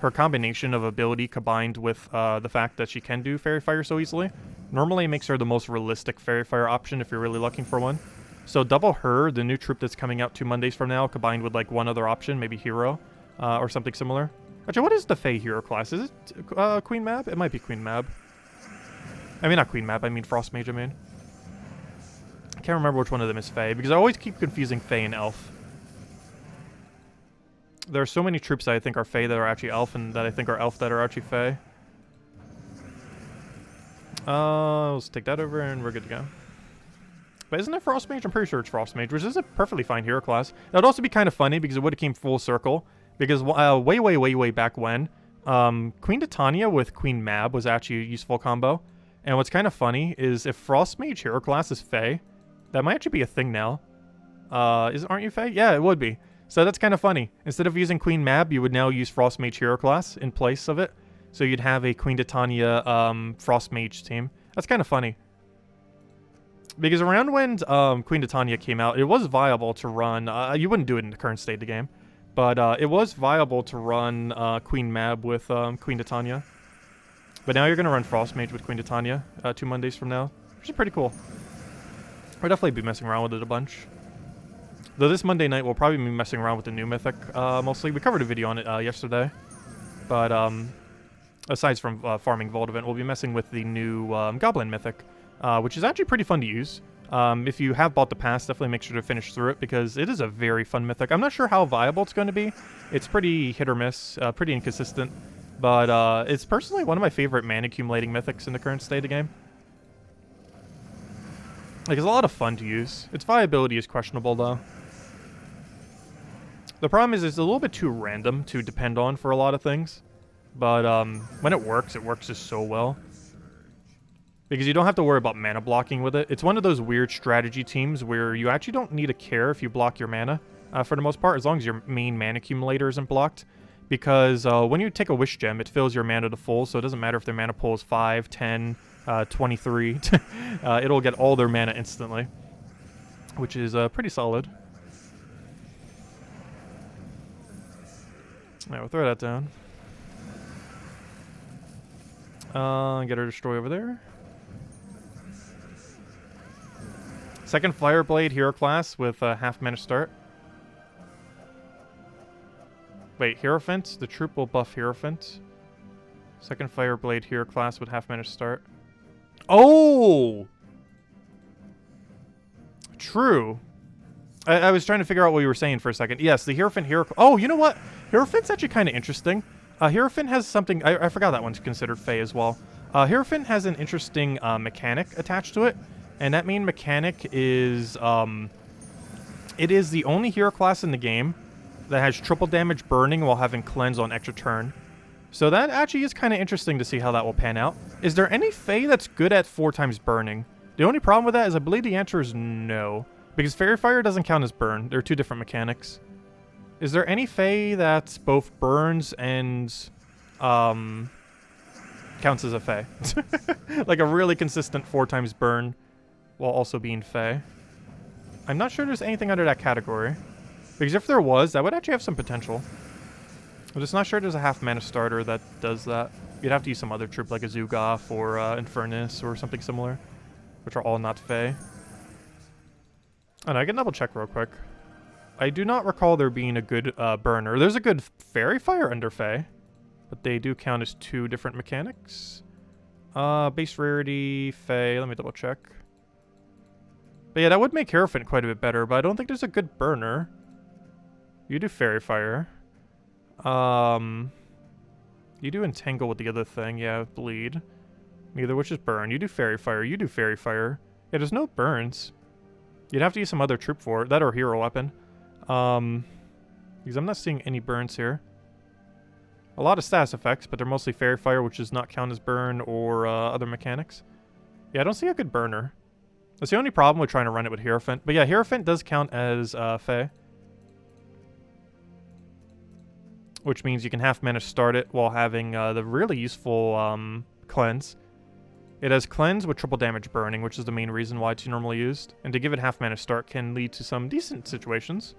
her combination of ability combined with the fact that she can do Fairy Fire so easily normally makes her the most realistic Fairy Fire option if you're really looking for one. So double her, the new troop that's coming out 2 Mondays from now, combined with like one other option, maybe Hero, or something similar. Actually, what is the Fae Hero class? Is it Queen Mab? It might be Queen Mab. I mean, not Queen Mab, I mean Frost Mage, I mean. I can't remember which one of them is Fae, because I always keep confusing Fae and Elf. There are so many troops that I think are Fae that are actually Elf, and that I think are Elf that are actually Fae. Let's take that over, and we're good to go. But isn't it Frost Mage? I'm pretty sure it's Frost Mage, which is a perfectly fine hero class. That would also be kind of funny, because it would have came full circle. Because way back when, Queen Titania with Queen Mab was actually a useful combo. And what's kind of funny is if Frost Mage hero class is Fae, that might actually be a thing now. Aren't you Fae? Yeah, it would be. So that's kind of funny. Instead of using Queen Mab, you would now use Frost Mage hero class in place of it. So you'd have a Queen Titania Frost Mage team. That's kind of funny. Because around when Queen Titania came out, it was viable to run... you wouldn't do it in the current state of the game. But it was viable to run Queen Mab with Queen Titania. But now you're going to run Frost Mage with Queen Titania 2 Mondays from now, which is pretty cool. We'll definitely be messing around with it a bunch. Though this Monday night, we'll probably be messing around with the new Mythic mostly. We covered a video on it yesterday. But aside from farming Vault Event, we'll be messing with the new Goblin Mythic, which is actually pretty fun to use. If you have bought the pass, definitely make sure to finish through it because it is a very fun Mythic. I'm not sure how viable it's going to be. It's pretty hit or miss, pretty inconsistent. But it's personally one of my favorite mana accumulating mythics in the current state of the game. Like, it's a lot of fun to use. Its viability is questionable, though. The problem is it's a little bit too random to depend on for a lot of things. But when it works just so well. Because you don't have to worry about mana blocking with it. It's one of those weird strategy teams where you actually don't need to care if you block your mana, for the most part, as long as your main mana accumulator isn't blocked. Because when you take a Wish Gem, it fills your mana to full, so it doesn't matter if their mana pool is 5, 10, 23. It'll get all their mana instantly, which is pretty solid. Alright, we'll throw that down. Get our Destroy over there. Second Fireblade hero class with half mana start. Wait, Hierophant? The troop will buff Hierophant. Second Fireblade hero class with half mana start. Oh! True. I was trying to figure out what you were saying for a second. Yes, the Hierophant hero... Oh, you know what? Hierophant's actually kind of interesting. Hierophant has something... I forgot that one's considered Fae as well. Hierophant has an interesting mechanic attached to it. And that main mechanic is... it is the only hero class in the game that has triple damage burning while having cleanse on extra turn. So that actually is kind of interesting to see how that will pan out. Is there any Fae that's good at 4 times burning? The only problem with that is I believe the answer is no. Because Fairy Fire doesn't count as burn. They're 2 different mechanics. Is there any Fae that's both burns and counts as a Fae? Like a really consistent 4 times burn while also being Fae. I'm not sure there's anything under that category. Because if there was, that would actually have some potential. I'm just not sure there's a half mana starter that does that. You'd have to use some other troop like a Zugoff or Infernus or something similar, which are all not Fae. Oh, no, I can double check real quick. I do not recall there being a good burner. There's a good Fairy Fire under Fae, but they do count as 2 different mechanics. Base rarity, Fae, let me double check. But yeah, that would make Hierophant quite a bit better, but I don't think there's a good burner. You do Fairy Fire. You do Entangle with the other thing. Yeah, Bleed. Neither which is Burn. You do Fairy Fire. You do Fairy Fire. Yeah, there's no burns. You'd have to use some other troop for it, that or hero weapon. Because I'm not seeing any burns here. A lot of status effects, but they're mostly Fairy Fire, which does not count as burn, or other mechanics. Yeah, I don't see a good burner. That's the only problem with trying to run it with Hierophant. But yeah, Hierophant does count as Fae. Which means you can half mana start it while having the really useful Cleanse. It has Cleanse with triple damage burning, which is the main reason why it's normally used. And to give it half mana start can lead to some decent situations.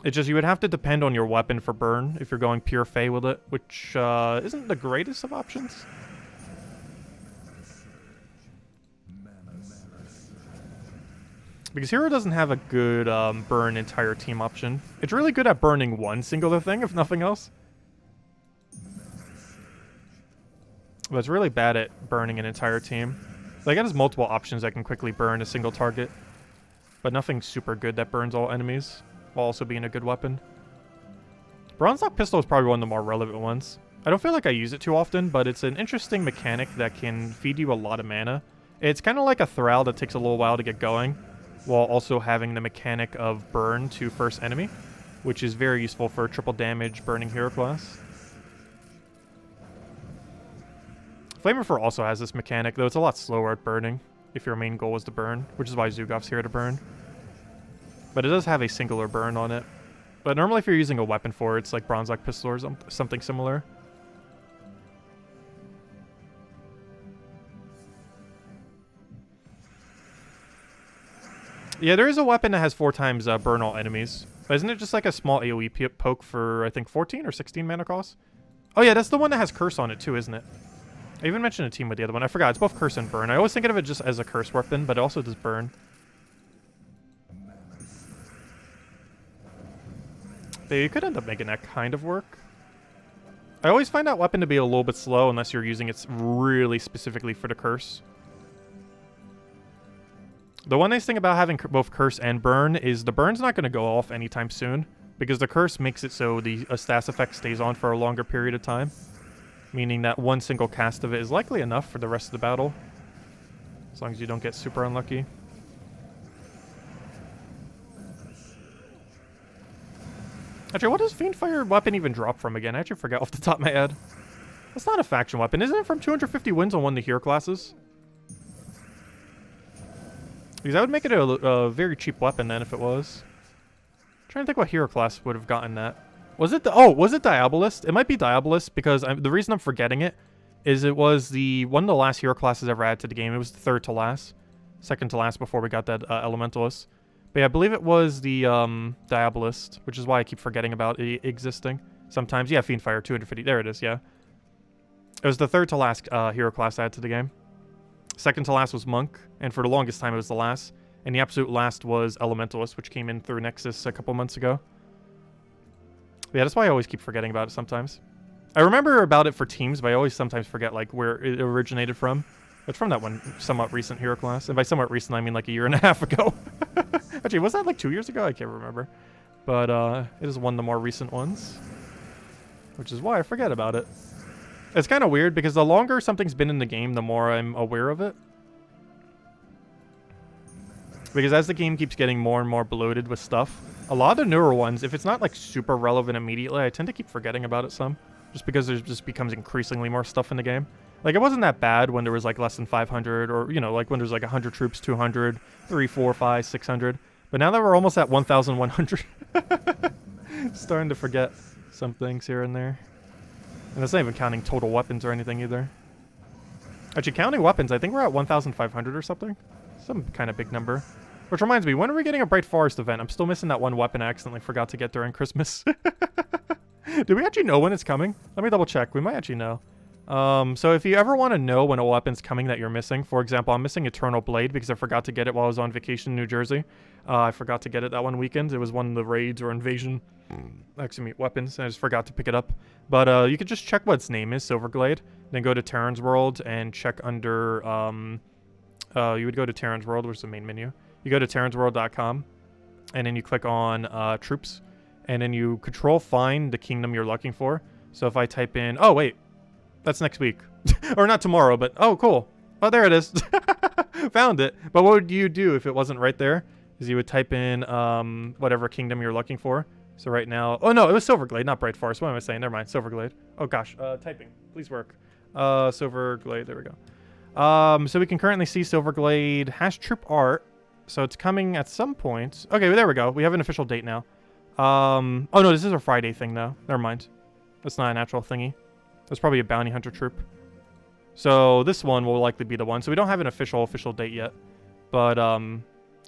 It's just you would have to depend on your weapon for burn if you're going pure Fae with it, which isn't the greatest of options. Because Hero doesn't have a good burn entire team option. It's really good at burning one singular thing, if nothing else. But it's really bad at burning an entire team. Like, it has multiple options that can quickly burn a single target. But nothing super good that burns all enemies, while also being a good weapon. Bronze-Lock Pistol is probably one of the more relevant ones. I don't feel like I use it too often, but it's an interesting mechanic that can feed you a lot of mana. It's kind of like a Thrall that takes a little while to get going, while also having the mechanic of burn to first enemy, which is very useful for triple damage burning hero class. Flamer also has this mechanic, though it's a lot slower at burning, if your main goal is to burn, which is why Zugof's here to burn. But it does have a singular burn on it. But normally if you're using a weapon for it, it's like Bronze-Lock Pistol or something similar. Yeah, there is a weapon that has 4 times burn all enemies. But isn't it just like a small AoE poke for, I think, 14 or 16 mana cost? Oh yeah, that's the one that has Curse on it too, isn't it? I even mentioned a team with the other one. I forgot. It's both Curse and Burn. I always think of it just as a Curse weapon, but it also does Burn. But you could end up making that kind of work. I always find that weapon to be a little bit slow unless you're using it really specifically for the Curse. The one nice thing about having both Curse and Burn is the Burn's not going to go off anytime soon, because the Curse makes it so the status effect stays on for a longer period of time, meaning that one single cast of it is likely enough for the rest of the battle, as long as you don't get super unlucky. Actually, what does Fiendfire weapon even drop from again? I actually forgot off the top of my head. That's not a faction weapon. Isn't it from 250 wins on one of the hero classes? Because that would make it a very cheap weapon then if it was. I'm trying to think what hero class would have gotten that. Was it was it Diabolist? It might be Diabolist because the reason I'm forgetting it is it was one of the last hero classes ever added to the game. It was the third to last. Second to last before we got that Elementalist. But yeah, I believe it was the Diabolist, which is why I keep forgetting about it existing. Sometimes, yeah, Fiendfire 250. There it is, yeah. It was the third to last hero class added to the game. Second to last was Monk, and for the longest time it was the last. And the absolute last was Elementalist, which came in through Nexus a couple months ago. But yeah, that's why I always keep forgetting about it sometimes. I remember about it for teams, but I always sometimes forget like where it originated from. It's from that one somewhat recent hero class. And by somewhat recent, I mean like a year and a half ago. Actually, was that like 2 years ago? I can't remember. But it is one of the more recent ones, which is why I forget about it. It's kind of weird because the longer something's been in the game, the more I'm aware of it. Because as the game keeps getting more and more bloated with stuff, a lot of the newer ones, if it's not like super relevant immediately, I tend to keep forgetting about it some. Just because there just becomes increasingly more stuff in the game. Like, it wasn't that bad when there was like less than 500, or, you know, like when there's like 100 troops, 200, 3, 4, 5, 600. But now that we're almost at 1,100, starting to forget some things here and there. And that's not even counting total weapons or anything either. Actually, counting weapons, I think we're at 1,500 or something. Some kind of big number. Which reminds me, when are we getting a Bright Forest event? I'm still missing that one weapon I accidentally forgot to get during Christmas. Do we actually know when it's coming? Let me double check. We might actually know. So if you ever want to know when a weapon's coming that you're missing, for example, I'm missing Eternal Blade because I forgot to get it while I was on vacation in New Jersey. I forgot to get it that one weekend. It was one of the raids or invasion weapons. I just forgot to pick it up. But you could just check what its name is, Silverglade. Then go to Terran's World and check under... you would go to Terran's World, which is the main menu. You go to terransworld.com, and then you click on troops, and then you control find the kingdom you're looking for. So if I type in... Oh, wait. That's next week. Or not tomorrow, but... Oh, cool. Oh, there it is. Found it. But what would you do if it wasn't right there? Is you would type in whatever kingdom you're looking for. So right now, oh no, it was Silverglade, not Bright Forest. What am I saying? Never mind, Silverglade. Oh gosh, typing, please work. Silverglade, there we go. So we can currently see Silverglade has troop art. So it's coming at some point. Okay, well, there we go. We have an official date now. Oh no, this is a Friday thing though. Never mind. That's not a natural thingy. That's probably a bounty hunter troop. So this one will likely be the one. So we don't have an official date yet. But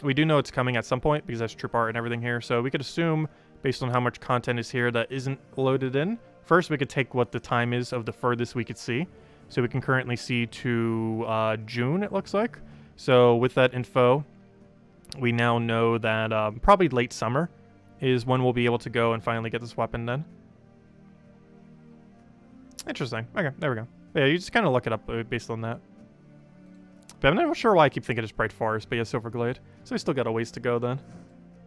we do know it's coming at some point because there's troop art and everything here. So we could assume, based on how much content is here that isn't loaded in. First, we could take what the time is of the furthest we could see. So we can currently see to June, it looks like. So with that info, we now know that probably late summer is when we'll be able to go and finally get this weapon then. Interesting. Okay, there we go. Yeah, you just kind of look it up based on that. But I'm not sure why I keep thinking it's Bright Forest, but yeah, Silverglade. So we still got a ways to go then.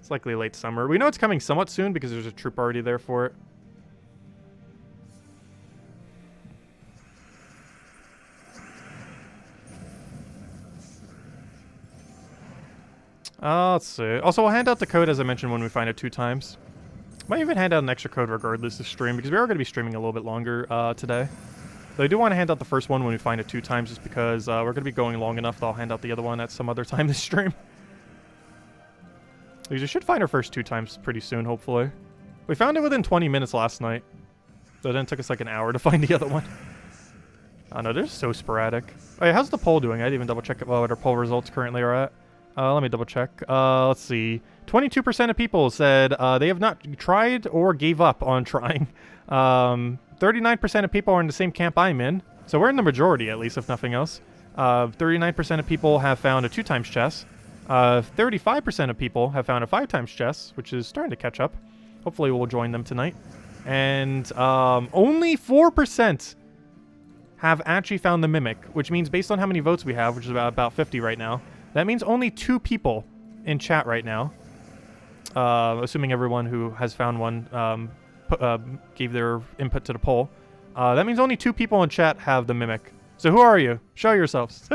It's likely late summer. We know it's coming somewhat soon because there's a troop already there for it. Let's see. Also, we'll hand out the code, as I mentioned, when we find it 2 times. Might even hand out an extra code regardless of stream, because we are going to be streaming a little bit longer today. But I do want to hand out the first one when we find it 2 times, just because we're going to be going long enough that I'll hand out the other one at some other time this stream. We should find our first 2 times pretty soon, hopefully. We found it within 20 minutes last night. So then it took us like an hour to find the other one. Oh no, they're so sporadic. Oh yeah, how's the poll doing? I didn't even double check what our poll results currently are at. Let me double check. Let's see. 22% of people said they have not tried or gave up on trying. 39% of people are in the same camp I'm in. So we're in the majority, at least, if nothing else. 39% of people have found a 2x chest. 35% of people have found a 5x chest, which is starting to catch up. Hopefully we'll join them tonight. And only 4% have actually found the Mimic, which means based on how many votes we have, which is about 50 right now, that means only 2 people in chat right now, assuming everyone who has found one gave their input to the poll. That means only 2 people in chat have the Mimic. So who are you? Show yourselves.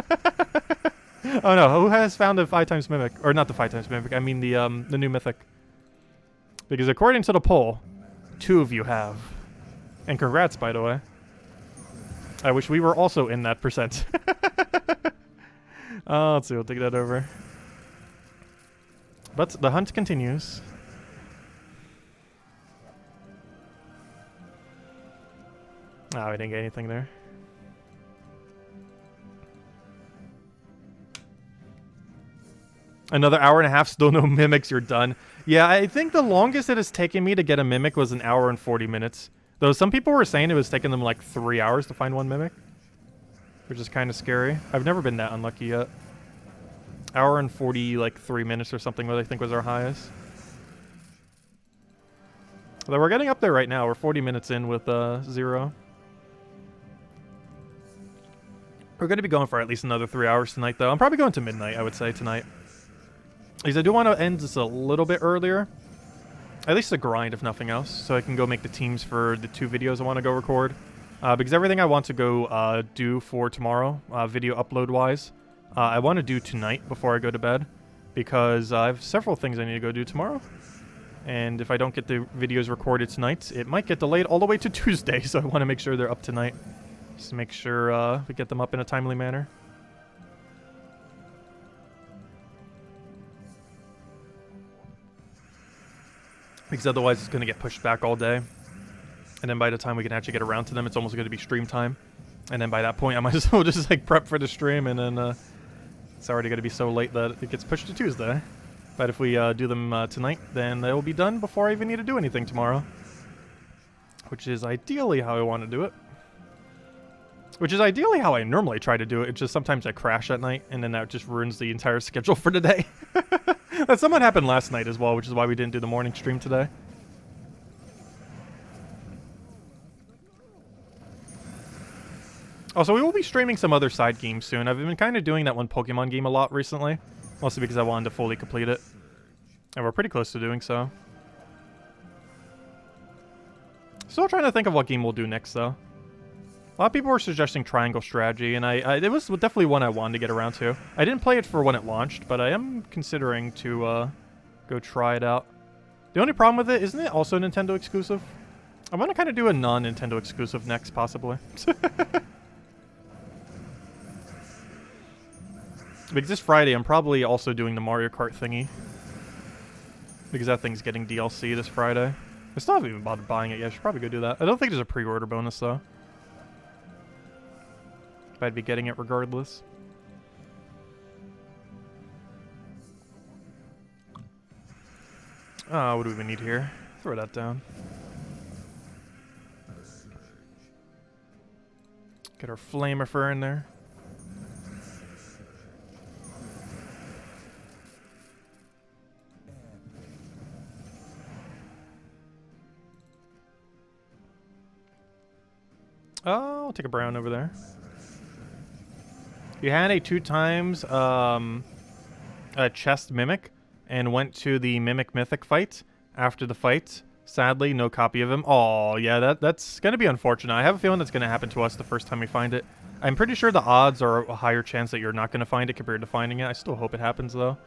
Oh no, who has found the 5x Mimic? Or not the 5x Mimic, I mean the new Mythic. Because according to the poll, 2 of you have. And congrats, by the way. I wish we were also in that percent. Let's see, we'll take that over. But the hunt continues. Oh, I didn't get anything there. Another hour and a half, still no mimics, you're done. Yeah, I think the longest it has taken me to get a mimic was 1 hour and 40 minutes. Though some people were saying it was taking them like 3 hours to find one mimic. Which is kind of scary. I've never been that unlucky yet. Hour and 40, like 3 minutes or something, what I think was our highest. Although we're getting up there right now. We're 40 minutes in with 0. We're going to be going for at least another 3 hours tonight, though. I'm probably going to midnight, I would say, tonight. Because I do want to end this a little bit earlier. At least a grind, if nothing else. So I can go make the teams for the 2 videos I want to go record. Because everything I want to go do for tomorrow, video upload-wise, I want to do tonight before I go to bed. Because I have several things I need to go do tomorrow. And if I don't get the videos recorded tonight, it might get delayed all the way to Tuesday. So I want to make sure they're up tonight. Just to make sure we get them up in a timely manner. Because otherwise it's going to get pushed back all day. And then by the time we can actually get around to them, it's almost going to be stream time. And then by that point, I might as well just like prep for the stream, and then it's already going to be so late that it gets pushed to Tuesday. But if we do them tonight, then they will be done before I even need to do anything tomorrow. Which is ideally how I want to do it. Which is ideally how I normally try to do it. It's just sometimes I crash at night, and then that just ruins the entire schedule for the day. That somewhat happened last night as well, which is why we didn't do the morning stream today. Also, we will be streaming some other side games soon. I've been kind of doing that one Pokemon game a lot recently. Mostly because I wanted to fully complete it. And we're pretty close to doing so. Still trying to think of what game we'll do next, though. A lot of people were suggesting triangle strategy, and it was definitely one I wanted to get around to. I didn't play it for when it launched, but I am considering to go try it out. The only problem with it, isn't it also Nintendo exclusive? I want to kind of do a non-Nintendo exclusive next, possibly. Because this Friday, I'm probably also doing the Mario Kart thingy. Because that thing's getting DLC this Friday. I still haven't even bothered buying it yet. I should probably go do that. I don't think there's a pre-order bonus, though. But I'd be getting it regardless. What do we need here? Throw that down. Get our Flamer in there. Oh, I'll take a brown over there. You had a 2 times a chest mimic and went to the mimic mythic fight. After the fight, sadly, no copy of him. Oh, yeah, that's going to be unfortunate. I have a feeling that's going to happen to us the first time we find it. I'm pretty sure the odds are a higher chance that you're not going to find it compared to finding it. I still hope it happens, though.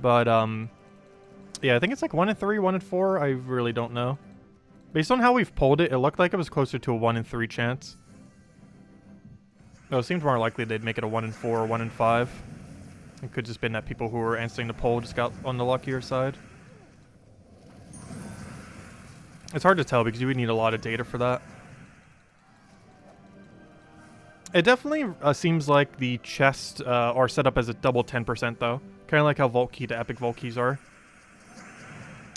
But, yeah, I think it's like 1 in 3, 1 in 4. I really don't know. Based on how we've pulled it, it looked like it was closer to a 1 in 3 chance. No, it seems more likely they'd make it a 1 in 4 or 1 in 5. It could just been that people who were answering the poll just got on the luckier side. It's hard to tell because you would need a lot of data for that. It definitely seems like the chests are set up as a double 10% though. Kind of like how Vault Key to Epic Vault Keys are.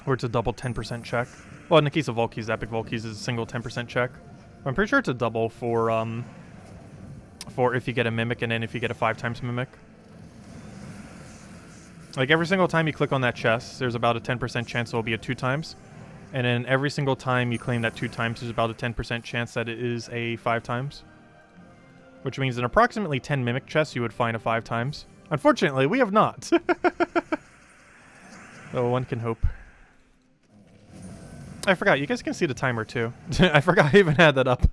Where it's a double 10% check. Well, in the case of Vault Keys, Epic Vault Keys is a single 10% check. I'm pretty sure it's a double for if you get a Mimic and then if you get a 5 times Mimic. Like every single time you click on that chest, there's about a 10% chance it'll be a 2 times. And then every single time you claim that 2 times, there's about a 10% chance that it is a 5 times. Which means in approximately 10 Mimic chests, you would find a 5 times. Unfortunately, we have not. Though one can hope. I forgot, you guys can see the timer too. I forgot I even had that up.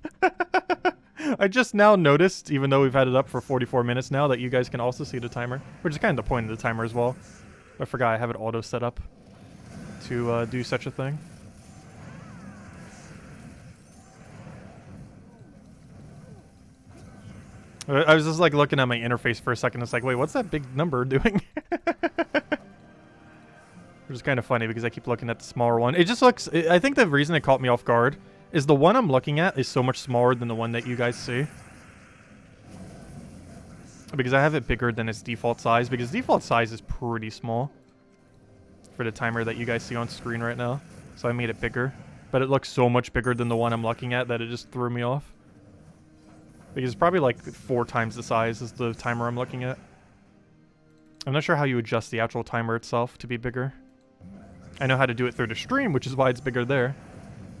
I just now noticed, even though we've had it up for 44 minutes now, that you guys can also see the timer. Which is kind of the point of the timer as well. I forgot I have it auto set up to do such a thing. I was just like looking at my interface for a second. It's like, wait, what's that big number doing? Which is kind of funny because I keep looking at the smaller one. It just looks... I think the reason it caught me off guard is the one I'm looking at is so much smaller than the one that you guys see. Because I have it bigger than its default size. Because default size is pretty small for the timer that you guys see on screen right now. So I made it bigger. But it looks so much bigger than the one I'm looking at that it just threw me off. Because it's probably like 4 times the size as the timer I'm looking at. I'm not sure how you adjust the actual timer itself to be bigger. I know how to do it through the stream, which is why it's bigger there.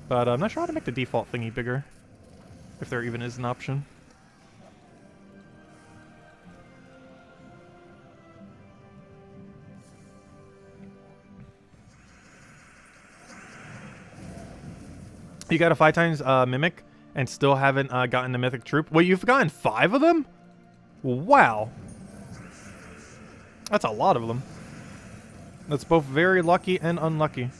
But I'm not sure how to make the default thingy bigger. If there even is an option. You got a 5 times Mimic and still haven't gotten the Mythic Troop? Wait, you've gotten 5 of them? Wow. That's a lot of them. That's both very lucky and unlucky.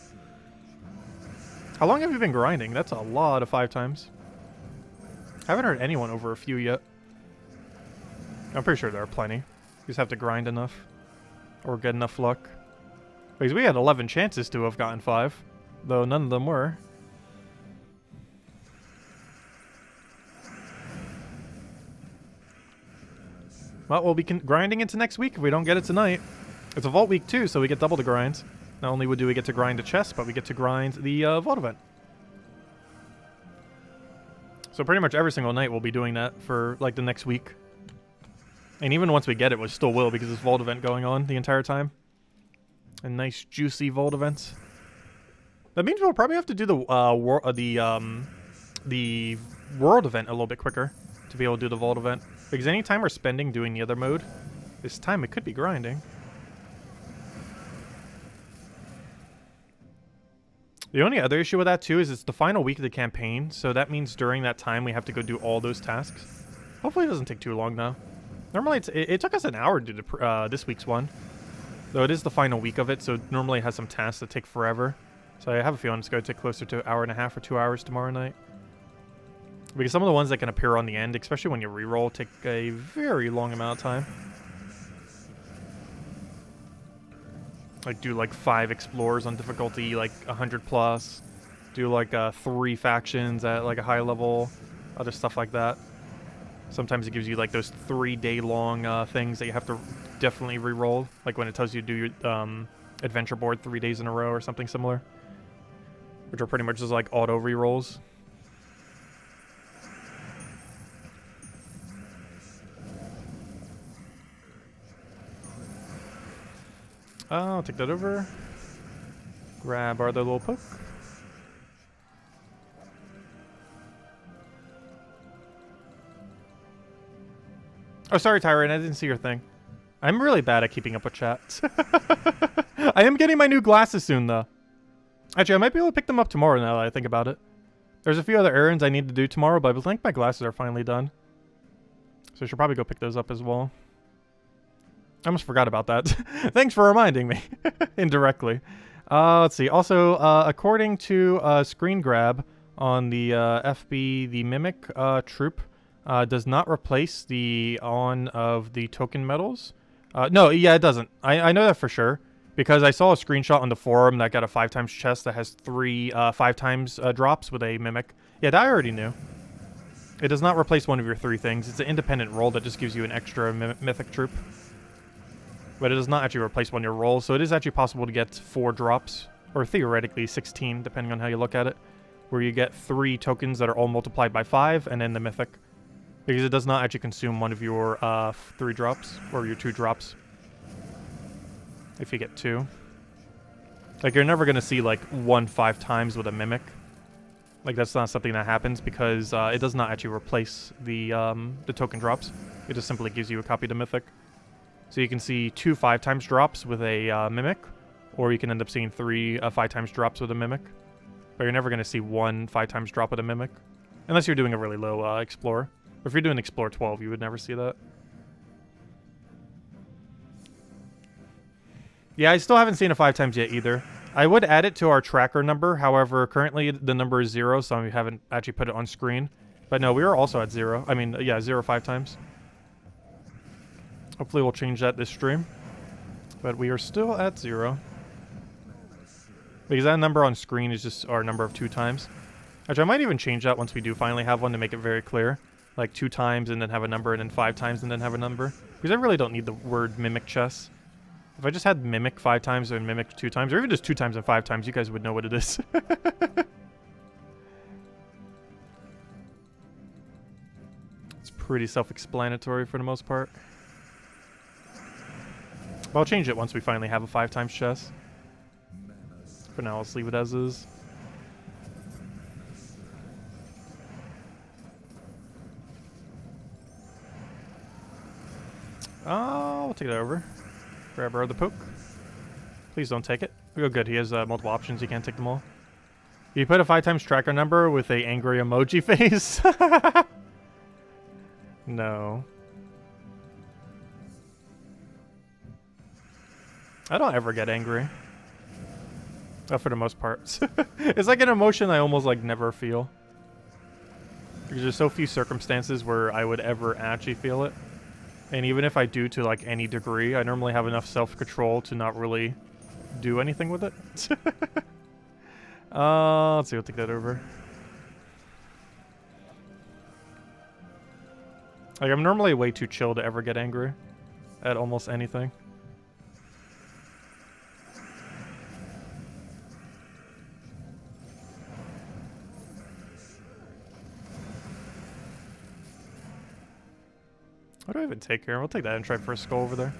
How long have you been grinding? That's a lot of 5 times. I haven't heard anyone over a few yet. I'm pretty sure there are plenty. You just have to grind enough. Or get enough luck. Because we had 11 chances to have gotten 5. Though none of them were. Well, we'll be grinding into next week if we don't get it tonight. It's a Vault week too, so we get double the grinds. Not only do we get to grind the chest, but we get to grind the Vault event. So pretty much every single night we'll be doing that for like the next week. And even once we get it, we still will because there's Vault event going on the entire time. A nice juicy Vault event. That means we'll probably have to do the World event a little bit quicker to be able to do the Vault event. Because any time we're spending doing the other mode, this time it could be grinding. The only other issue with that too is it's the final week of the campaign, so that means during that time we have to go do all those tasks. Hopefully it doesn't take too long though. Normally it took us an hour to do this week's one. Though it is the final week of it, so normally it has some tasks that take forever. So I have a feeling it's going to take closer to an hour and a half or 2 hours tomorrow night. Because some of the ones that can appear on the end, especially when you reroll, take a very long amount of time. Like do like 5 explorers on difficulty like 100 plus. Do like 3 factions at like a high level. Other stuff like that. Sometimes it gives you like those 3-day long things that you have to definitely re-roll. Like when it tells you to do your adventure board 3 days in a row or something similar. Which are pretty much just like auto re-rolls. I'll take that over. Grab our other little poke. Oh, sorry, Tyrant. I didn't see your thing. I'm really bad at keeping up with chat. I am getting my new glasses soon, though. Actually, I might be able to pick them up tomorrow now that I think about it. There's a few other errands I need to do tomorrow, but I think my glasses are finally done. So I should probably go pick those up as well. I almost forgot about that. Thanks for reminding me. Indirectly. Let's see. Also, according to Screen Grab on the FB, the Mimic troop does not replace the on of the token medals. No, yeah, it doesn't. I know that for sure. Because I saw a screenshot on the forum that got a 5x chest that has 3 5x drops with a Mimic. Yeah, that I already knew. It does not replace one of your 3 things. It's an independent roll that just gives you an extra mythic troop. But it does not actually replace one of your rolls, so it is actually possible to get 4 drops, or theoretically 16, depending on how you look at it, where you get 3 tokens that are all multiplied by 5, and then the mythic. Because it does not actually consume one of your 3 drops, or your 2 drops. If you get 2. Like, you're never going to see, like, 1 5 times with a Mimic. Like, that's not something that happens, because it does not actually replace the token drops. It just simply gives you a copy of the Mythic. So you can see 2 5x drops with a Mimic, or you can end up seeing 3 5x drops with a Mimic. But you're never going to see 1 5x drop with a Mimic. Unless you're doing a really low Explorer. Or if you're doing Explorer 12, you would never see that. Yeah, I still haven't seen a 5x yet either. I would add it to our tracker number, however, currently the number is 0, so we haven't actually put it on screen. But no, we are also at 0. I mean, yeah, 0 5x. Hopefully we'll change that this stream. But we are still at 0. Because that number on screen is just our number of 2 times. Actually, I might even change that once we do finally have one to make it very clear. Like 2 times and then have a number, and then 5 times and then have a number. Because I really don't need the word Mimic chess. If I just had Mimic 5 times and Mimic 2 times, or even just 2 times and 5 times, you guys would know what it is. It's pretty self-explanatory for the most part. But I'll change it once we finally have a 5x chess. For now, let's leave it as is. Oh, we'll take that over. Grab our other poke. Please don't take it. Oh, good. He has multiple options. You can't take them all. You put a 5x tracker number with a angry emoji face. No. I don't ever get angry. For the most part. It's like an emotion I almost like never feel. Because there's so few circumstances where I would ever actually feel it. And even if I do to like any degree, I normally have enough self-control to not really do anything with it. Let's see, we'll take that over. Like, I'm normally way too chill to ever get angry at almost anything. What do I even take here? We'll take that and try for a skull over there.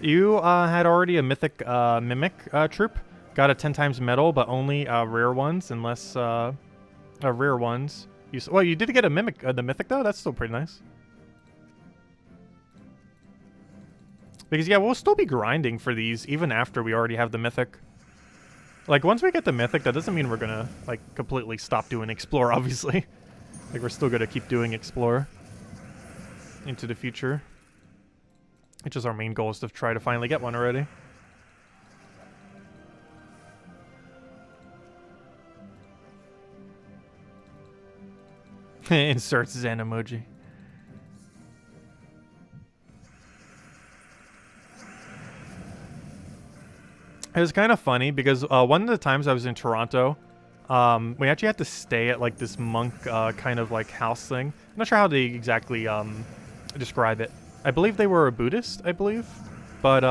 You had already a mythic Mimic troop. Got a 10 times medal, but only rare ones, unless rare ones. Well, you did get a Mimic, the Mythic though. That's still pretty nice. Because, yeah, we'll still be grinding for these even after we already have the Mythic. Like, once we get the Mythic, that doesn't mean we're gonna, like, completely stop doing Explore, obviously. Like, we're still gonna keep doing Explore into the future. It's just our main goal is to try to finally get one already. Insert Zen emoji. It was kind of funny because one of the times I was in Toronto, we actually had to stay at like this monk kind of like house thing. I'm not sure how they exactly describe it. I believe they were a Buddhist, I believe, but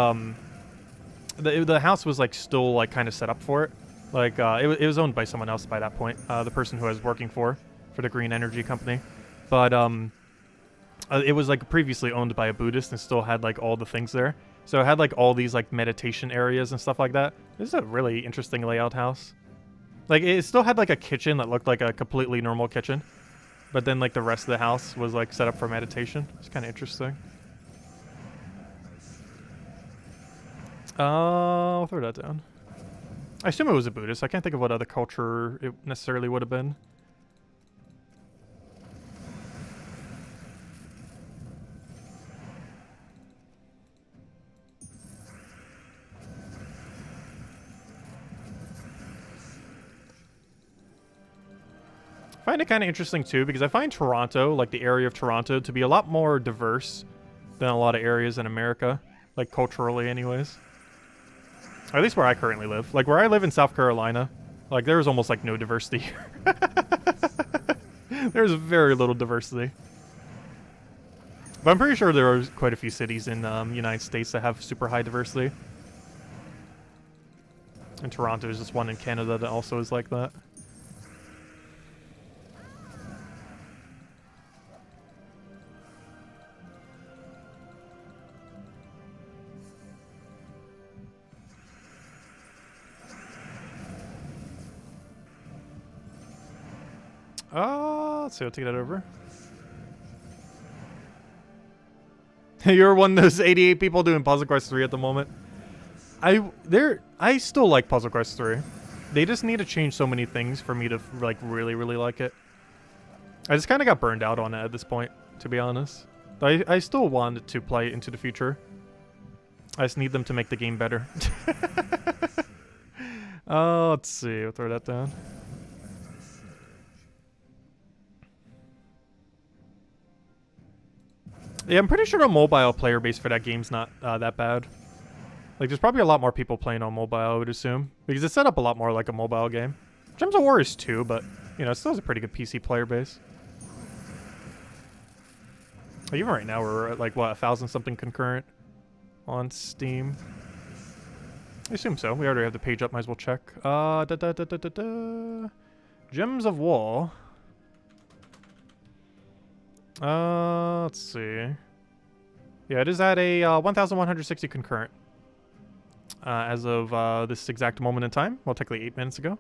the house was like still like kind of set up for it. Like it was owned by someone else by that point, the person who I was working for the green energy company, but it was like previously owned by a Buddhist and still had like all the things there. So it had like all these like meditation areas and stuff like that. This is a really interesting layout house. Like it still had like a kitchen that looked like a completely normal kitchen, but then like the rest of the house was like set up for meditation. It's kind of interesting. I'll throw that down. I assume it was a Buddhist. I can't think of what other culture it necessarily would have been. I find it kind of interesting too because I find Toronto, like the area of Toronto, to be a lot more diverse than a lot of areas in America, like culturally anyways. Or at least where I currently live. Like where I live in South Carolina, like there's almost like no diversity here. There's very little diversity. But I'm pretty sure there are quite a few cities in United States that have super high diversity. And Toronto is just one in Canada that also is like that. Let's see, I'll take that over. You're one of those 88 people doing Puzzle Quest 3 at the moment. I still like Puzzle Quest 3. They just need to change so many things for me to like really like it. I just kind of got burned out on it at this point, to be honest. But I still wanted to play it into the future. I just need them to make the game better. Let's see, I'll throw that down. Yeah, I'm pretty sure the mobile player base for that game's not that bad. Like, there's probably a lot more people playing on mobile, I would assume. Because it's set up a lot more like a mobile game. Gems of War is too, but, you know, it still has a pretty good PC player base. Like, even right now, we're at, like, what, 1,000-something concurrent on Steam? I assume so. We already have the page up, might as well check. Gems of War. Let's see. Yeah, it is at a 1,160 concurrent. As of this exact moment in time. Well, technically 8 minutes ago.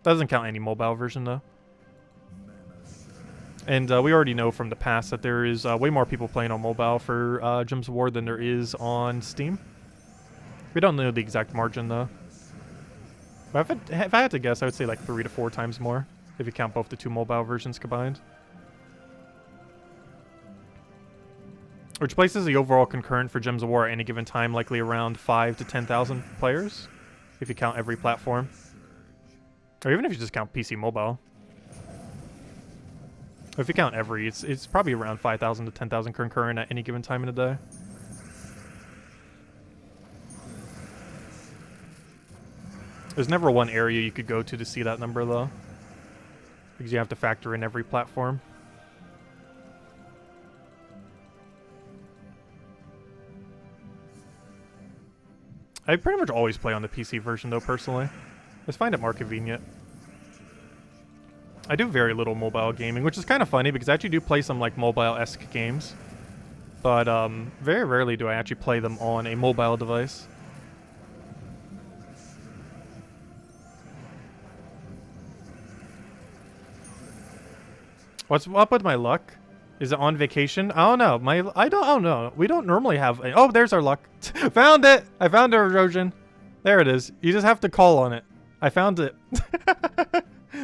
That doesn't count any mobile version, though. And we already know from the past that there is way more people playing on mobile for Gems of War than there is on Steam. We don't know the exact margin, though. But if I had to guess, I would say like 3 to 4 times more, if you count both the two mobile versions combined. Which places the overall concurrent for Gems of War at any given time likely around 5 to 10,000 players, if you count every platform. Or even if you just count PC mobile. If you count every, it's probably around 5,000 to 10,000 concurrent at any given time in a day. There's never one area you could go to see that number, though. Because you have to factor in every platform. I pretty much always play on the PC version, though, personally. I just find it more convenient. I do very little mobile gaming, which is kind of funny, because I actually do play some, like, mobile-esque games. But, very rarely do I actually play them on a mobile device. What's up with my luck? Is it on vacation? I don't know. I don't know. We don't normally have. Oh, there's our luck. Found it. I found our erosion. There it is. You just have to call on it. I found it.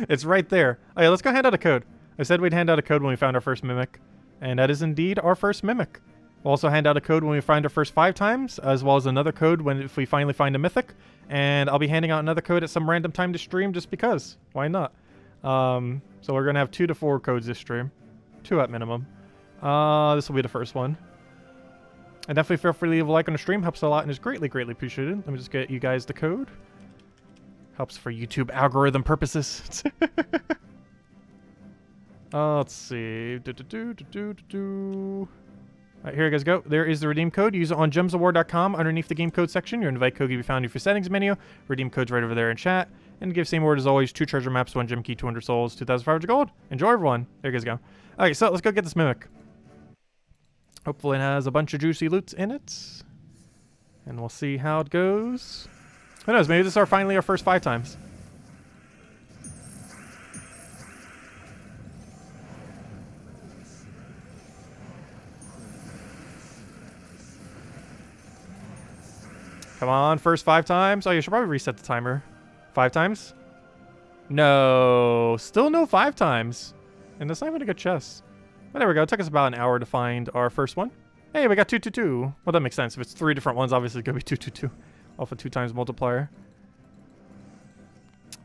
It's right there. Oh yeah, let's go hand out a code. I said we'd hand out a code when we found our first mimic, and that is indeed our first mimic. We'll also hand out a code when we find our first 5 times, as well as another code if we finally find a mythic. And I'll be handing out another code at some random time to stream, just because. Why not? So we're gonna have 2 to 4 codes this stream. 2 at minimum. This will be the first one. And definitely feel free to leave a like on the stream. Helps a lot and is greatly, greatly appreciated. Let me just get you guys the code. Helps for YouTube algorithm purposes. Let's see. Alright, here you guys go. There is the redeem code. Use it on gemsofwar.com underneath the game code section. Your invite code can be found in your settings menu. Redeem code's right over there in chat. And give same word as always: 2 treasure maps, 1 gem key, 200 souls, 2,500 gold. Enjoy, everyone. There you guys go. Okay, so let's go get this mimic. Hopefully it has a bunch of juicy loots in it. And we'll see how it goes. Who knows? Maybe this is finally our first 5 times. Come on, first 5 times. Oh, you should probably reset the timer. 5 times? No, still no 5 times. And that's not even a good chest. But there we go. It took us about an hour to find our first one. Hey, we got 222. Well, that makes sense. If it's 3 different ones, obviously it's going to be 222 off a 2 times multiplier.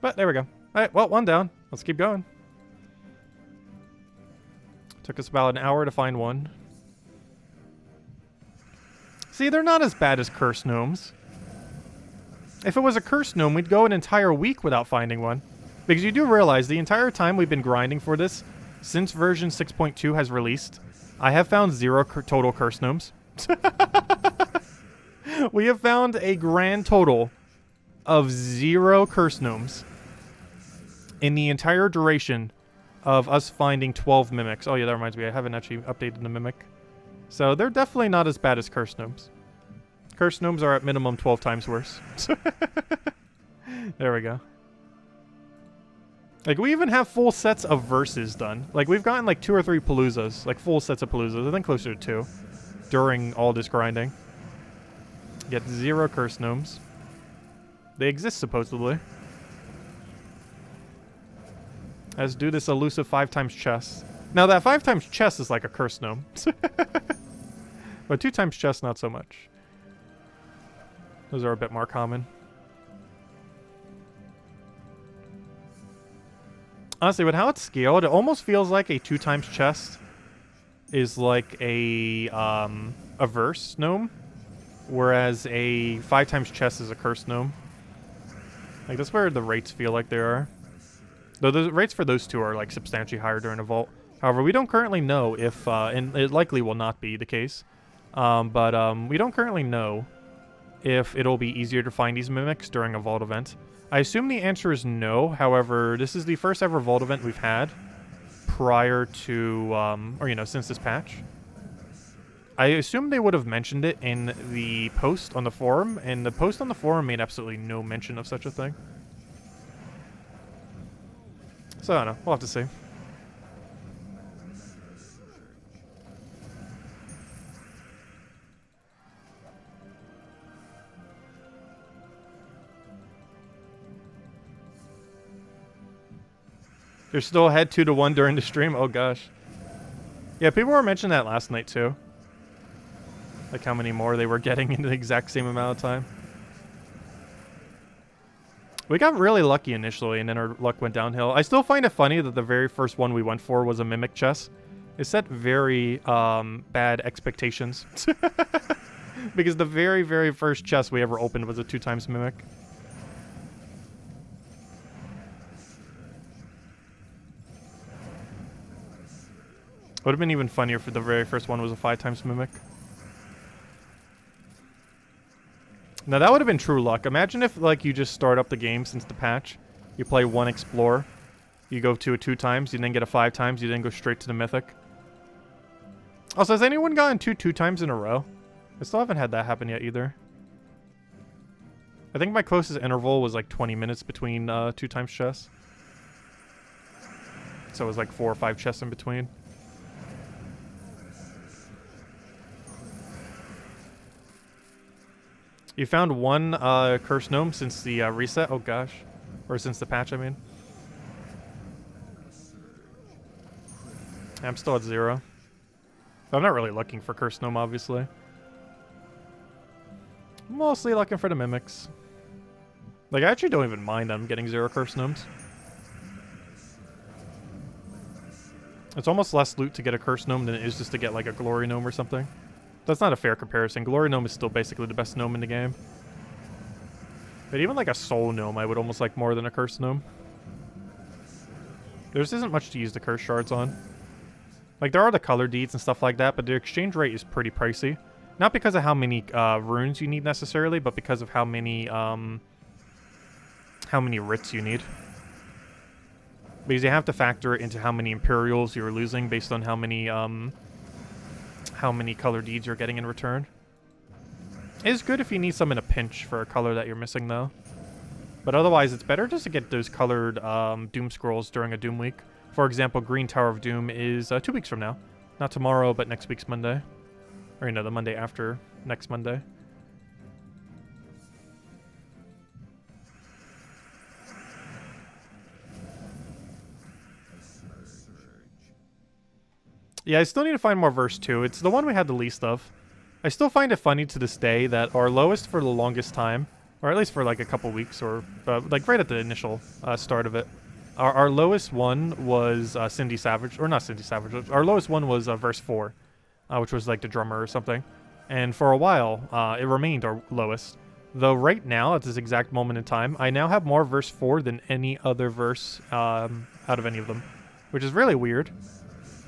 But there we go. All right, well, 1 down. Let's keep going. Took us about an hour to find 1. See, they're not as bad as cursed gnomes. If it was a cursed gnome, we'd go an entire week without finding one. Because you do realize the entire time we've been grinding for this, since version 6.2 has released, I have found 0 total cursed gnomes. We have found a grand total of 0 cursed gnomes in the entire duration of us finding 12 mimics. Oh yeah, that reminds me, I haven't actually updated the mimic. So they're definitely not as bad as cursed gnomes. Cursed gnomes are at minimum 12 times worse. There we go. Like, we even have full sets of verses done. Like, we've gotten like 2 or 3 paloozas. Like, full sets of paloozas. I think closer to 2. During all this grinding. Get 0 cursed gnomes. They exist, supposedly. Let's do this elusive 5 times chest. Now, that 5 times chest is like a cursed gnome. But 2 times chest, not so much. Those are a bit more common. Honestly, with how it's scaled, it almost feels like a 2 times chest is like a verse gnome, whereas a 5 times chest is a cursed gnome. Like, that's where the rates feel like they are. Though the rates for those 2 are like substantially higher during a vault. However, we don't currently know if, and it likely will not be the case, but we don't currently know if it'll be easier to find these mimics during a vault event. I assume the answer is no. However, this is the first ever vault event we've had prior to, or, you know, since this patch. I assume they would have mentioned it in the post on the forum, and the post on the forum made absolutely no mention of such a thing. So, I don't know. We'll have to see. You're still ahead 2 to 1 during the stream? Oh, gosh. Yeah, people were mentioning that last night, too. Like, how many more they were getting in the exact same amount of time. We got really lucky initially, and then our luck went downhill. I still find it funny that the very first one we went for was a mimic chest. It set very bad expectations. Because the very, very first chest we ever opened was a 2 times mimic. Would have been even funnier if the very first one was a 5 times mimic. Now that would have been true luck. Imagine if, like, you just start up the game since the patch. You play 1 explore. You go to a 2 times. You then get a 5 times. You then go straight to the mythic. Also, has anyone gotten 2 times in a row? I still haven't had that happen yet either. I think my closest interval was like 20 minutes between 2 times chests. So it was like 4 or 5 chests in between. You found one cursed gnome since the reset? Oh gosh. Or since the patch, I mean. I'm still at 0. I'm not really looking for cursed gnome, obviously. Mostly looking for the mimics. Like, I actually don't even mind them getting 0 cursed gnomes. It's almost less loot to get a cursed gnome than it is just to get, like, a glory gnome or something. That's not a fair comparison. Glory gnome is still basically the best gnome in the game. But even, like, a soul gnome, I would almost like more than a cursed gnome. There just isn't much to use the curse shards on. Like, there are the color deeds and stuff like that, but the exchange rate is pretty pricey. Not because of how many runes you need necessarily, but because of how many writs you need. Because you have to factor it into how many Imperials you're losing based on how many color deeds you're getting in return. It's good if you need some in a pinch for a color that you're missing, though. But otherwise, it's better just to get those colored Doom Scrolls during a Doom week. For example, Green Tower of Doom is 2 weeks from now. Not tomorrow, but next week's Monday. Or, you know, the Monday after next Monday. Yeah, I still need to find more verse 2. It's the one we had the least of. I still find it funny to this day that our lowest for the longest time, or at least for like a couple weeks, or like right at the initial start of it, our lowest one was Cindy Savage, or not Cindy Savage, our lowest one was verse 4, which was like the drummer or something. And for a while, it remained our lowest. Though right now, at this exact moment in time, I now have more verse 4 than any other verse out of any of them, which is really weird.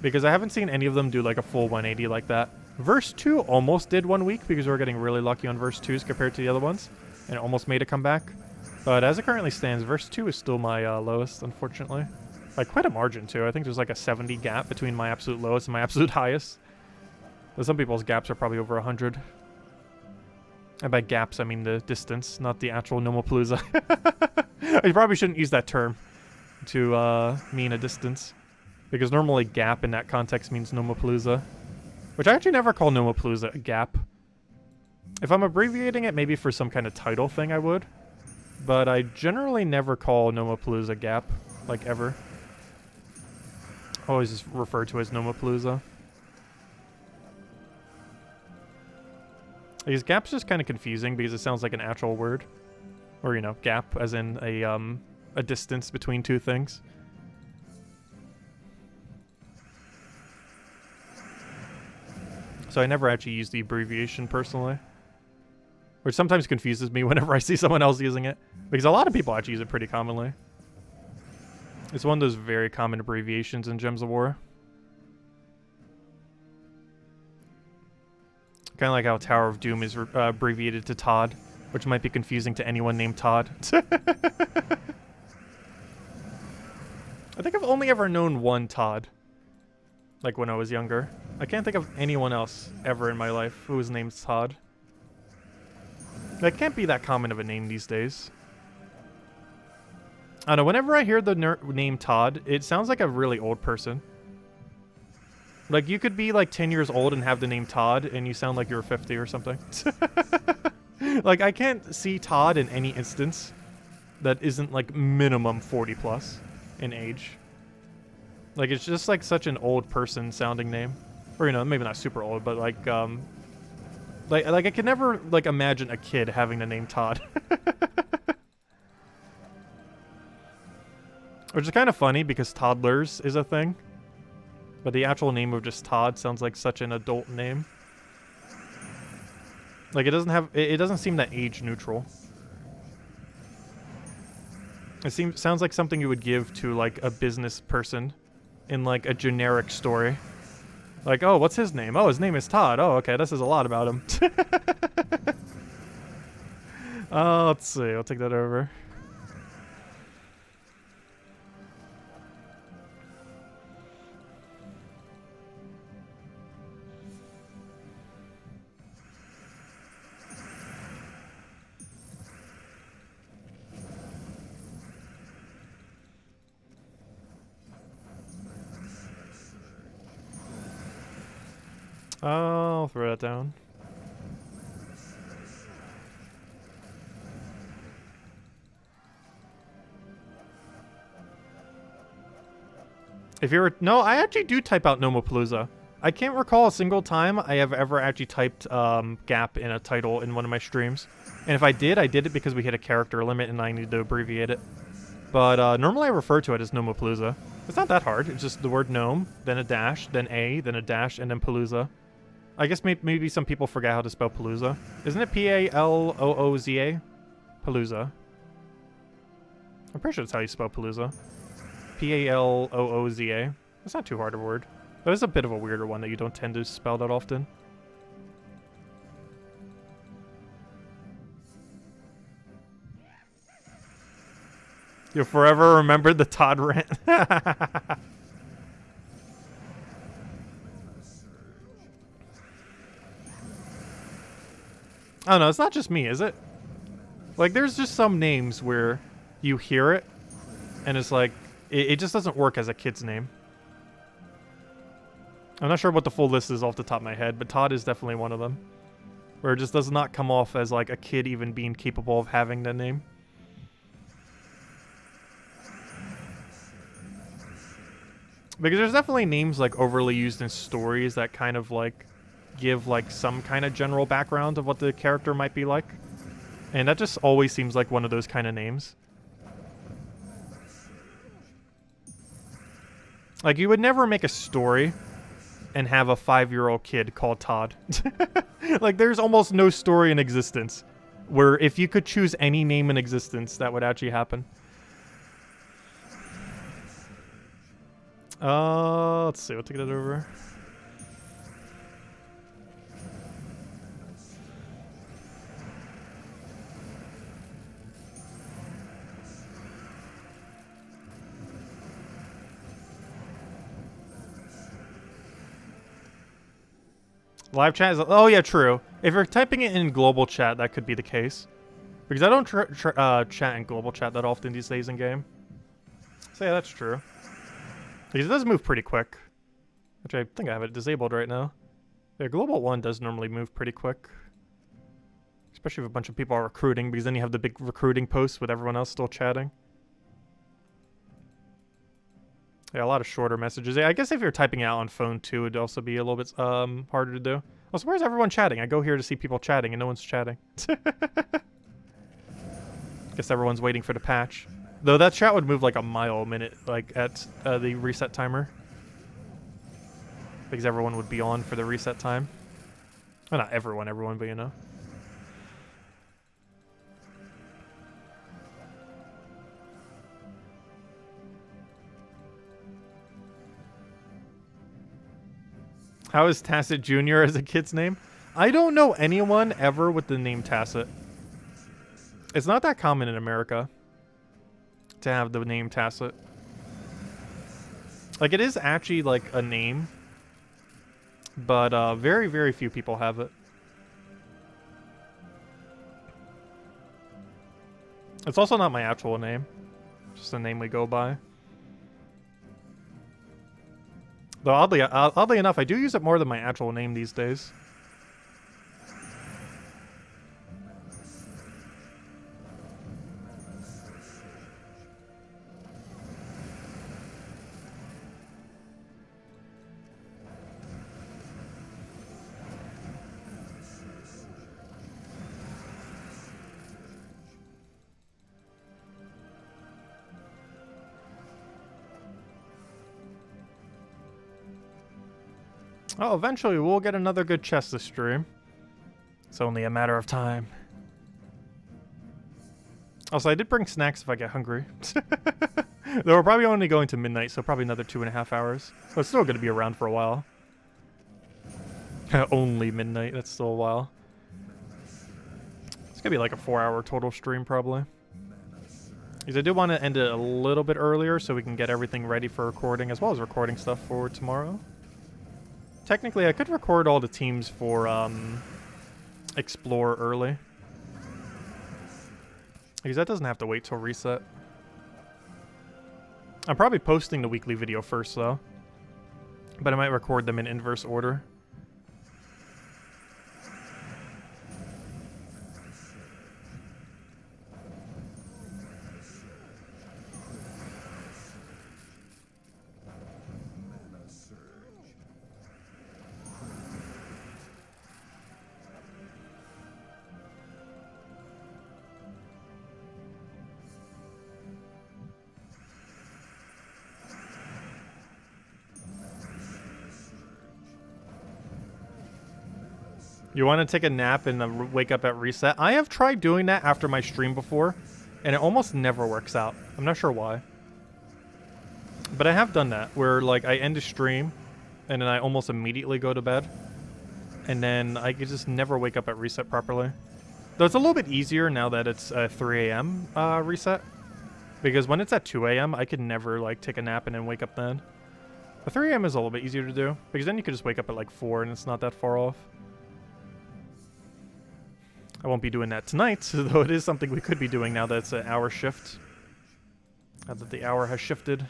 Because I haven't seen any of them do like a full 180 like that. Verse 2 almost did 1 week because we were getting really lucky on verse 2s compared to the other ones. And it almost made a comeback. But as it currently stands, verse 2 is still my lowest, unfortunately. By quite a margin too. I think there's like a 70 gap between my absolute lowest and my absolute highest. But some people's gaps are probably over 100. And by gaps, I mean the distance, not the actual Nomopalooza. I probably shouldn't use that term to mean a distance. Because normally gap in that context means Nomopalooza. Which I actually never call Nomopalooza a gap. If I'm abbreviating it maybe for some kind of title thing I would. But I generally never call Nomopalooza gap. Like ever. Always just refer to as Nomopalooza. Because gap's just kind of confusing because it sounds like an actual word. Or, you know, gap as in a distance between two things. So I never actually use the abbreviation personally. Which sometimes confuses me whenever I see someone else using it. Because a lot of people actually use it pretty commonly. It's one of those very common abbreviations in Gems of War. Kind of like how Tower of Doom is abbreviated to Todd. Which might be confusing to anyone named Todd. I think I've only ever known one Todd. Like when I was younger. I can't think of anyone else ever in my life who was named Todd. That can't be that common of a name these days. I don't know, whenever I hear the name Todd, it sounds like a really old person. Like, you could be like 10 years old and have the name Todd, and you sound like you're 50 or something. Like, I can't see Todd in any instance that isn't like minimum 40 plus in age. Like, it's just like such an old person sounding name. Or, you know, maybe not super old, but like I could never like imagine a kid having the name Todd. Which is kind of funny because toddlers is a thing. But the actual name of just Todd sounds like such an adult name. Like, it doesn't seem that age neutral. It sounds like something you would give to like a business person in like a generic story. Like, oh, what's his name? Oh, his name is Todd. Oh, okay, that says a lot about him. Let's see, I'll take that over. I'll throw that down. If you were... No, I actually do type out Nomopalooza. I can't recall a single time I have ever actually typed Gap in a title in one of my streams. And if I did it because we hit a character limit and I need to abbreviate it. But normally I refer to it as Nomopalooza. It's not that hard. It's just the word gnome, then a dash, then a dash, and then palooza. I guess maybe some people forget how to spell palooza. Isn't it P-A-L-O-O-Z-A? Palooza. I'm pretty sure that's how you spell palooza. P-A-L-O-O-Z-A. That's not too hard of a word. That is a bit of a weirder one that you don't tend to spell that often. You'll forever remember the Todd rant. I don't know, it's not just me, is it? Like, there's just some names where you hear it, and it's like, it just doesn't work as a kid's name. I'm not sure what the full list is off the top of my head, but Todd is definitely one of them. Where it just does not come off as, like, a kid even being capable of having that name. Because there's definitely names, like, overly used in stories that kind of, like, give, like, some kind of general background of what the character might be like. And that just always seems like one of those kind of names. Like, you would never make a story and have a 5-year-old kid called Todd. Like, there's almost no story in existence where if you could choose any name in existence, that would actually happen. Let's see, we'll take that over. Live chat is... Oh, yeah, true. If you're typing it in global chat, that could be the case. Because I don't chat in global chat that often these days in game. So yeah, that's true. Because it does move pretty quick. Which I think I have it disabled right now. Yeah, Global 1 does normally move pretty quick. Especially if a bunch of people are recruiting, because then you have the big recruiting posts with everyone else still chatting. Yeah, a lot of shorter messages. Yeah, I guess if you're typing out on phone too, it'd also be a little bit harder to do. Also, where's everyone chatting? I go here to see people chatting and no one's chatting. Guess everyone's waiting for the patch. Though that chat would move like a mile a minute, like at the reset timer. Because everyone would be on for the reset time. Well, not everyone, but you know. How is Tacit Jr. as a kid's name? I don't know anyone ever with the name Tacit. It's not that common in America to have the name Tacit. Like, it is actually, like, a name. But, very, very few people have it. It's also not my actual name. Just a name we go by. Though, oddly enough, I do use it more than my actual name these days. Oh, eventually we'll get another good chest this stream. It's only a matter of time. Also, I did bring snacks if I get hungry. Though we're probably only going to midnight, so probably another 2.5 hours. So it's still going to be around for a while. Only midnight, that's still a while. It's going to be like a 4-hour total stream, probably. Because I do want to end it a little bit earlier so we can get everything ready for recording, as well as recording stuff for tomorrow. Technically, I could record all the teams for Explore early. Because that doesn't have to wait till reset. I'm probably posting the weekly video first, though. But I might record them in inverse order. You want to take a nap and wake up at reset? I have tried doing that after my stream before, and it almost never works out. I'm not sure why. But I have done that, where like I end a stream, and then I almost immediately go to bed, and then I could just never wake up at reset properly. Though it's a little bit easier now that it's 3 a.m. Reset, because when it's at 2 a.m. I could never like take a nap and then wake up then. But 3 a.m. is a little bit easier to do, because then you could just wake up at like 4 and it's not that far off. I won't be doing that tonight, though it is something we could be doing now that it's an hour shift. Now that the hour has shifted.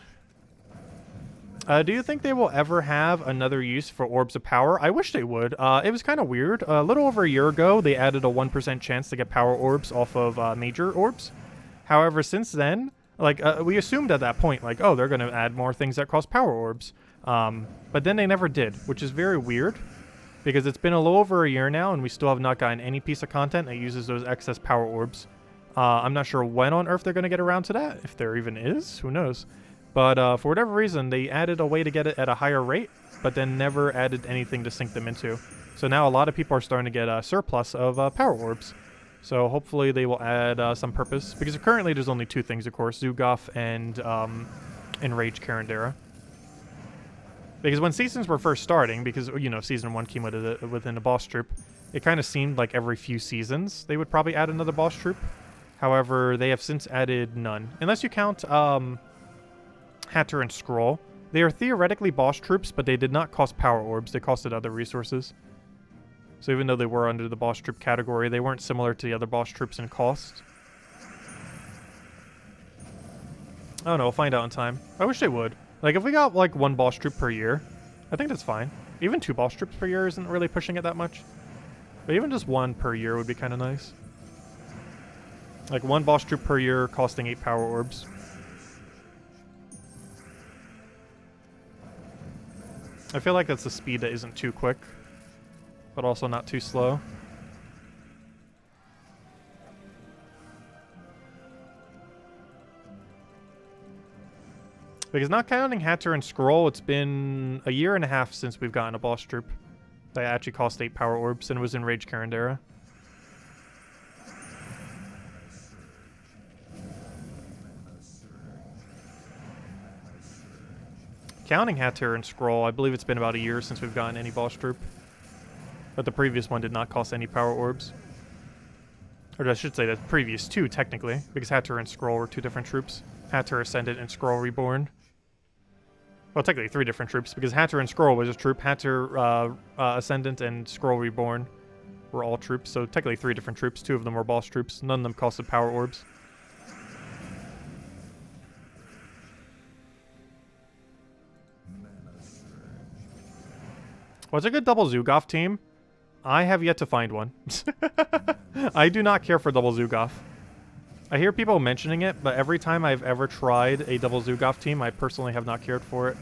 Do you think they will ever have another use for Orbs of Power? I wish they would. It was kind of weird. A little over a year ago, they added a 1% chance to get Power Orbs off of Major Orbs. However, since then, like, we assumed at that point, like, oh, they're going to add more things that cost Power Orbs. But then they never did, which is very weird. Because it's been a little over a year now, and we still have not gotten any piece of content that uses those excess Power Orbs. I'm not sure when on earth they're going to get around to that. If there even is, who knows. But for whatever reason, they added a way to get it at a higher rate, but then never added anything to sync them into. So now a lot of people are starting to get a surplus of Power Orbs. So hopefully they will add some purpose. Because currently there's only two things, of course. Zugoff and Enraged Karandera. Because when seasons were first starting, because, you know, Season 1 came within a boss troop, it kind of seemed like every few seasons they would probably add another boss troop. However, they have since added none. Unless you count Hatter and Skrull. They are theoretically boss troops, but they did not cost Power Orbs. They costed other resources. So even though they were under the boss troop category, they weren't similar to the other boss troops in cost. I don't know, we'll find out in time. I wish they would. Like, if we got, like, one boss troop per year, I think that's fine. Even 2 boss troops per year isn't really pushing it that much. But even just 1 per year would be kind of nice. Like, 1 boss troop per year costing 8 Power Orbs. I feel like that's a speed that isn't too quick, but also not too slow. Because not counting Hatter and Skrull, it's been a year and a half since we've gotten a boss troop that actually cost 8 Power Orbs, and it was Enraged Karandera. Counting Hatter and Skrull, I believe it's been about a year since we've gotten any boss troop. But the previous one did not cost any Power Orbs. Or I should say the previous 2, technically, because Hatter and Skrull were 2 different troops. Hatter Ascendant and Skrull Reborn. Well, technically 3 different troops, because Hatter and Skrull was a troop. Hatter Ascendant and Skrull Reborn were all troops, so technically 3 different troops. 2 of them were boss troops. None of them costed Power Orbs. What's a good double Zugoff team? I have yet to find one. I do not care for double Zugoff. I hear people mentioning it, but every time I've ever tried a double Zugoff team, I personally have not cared for it.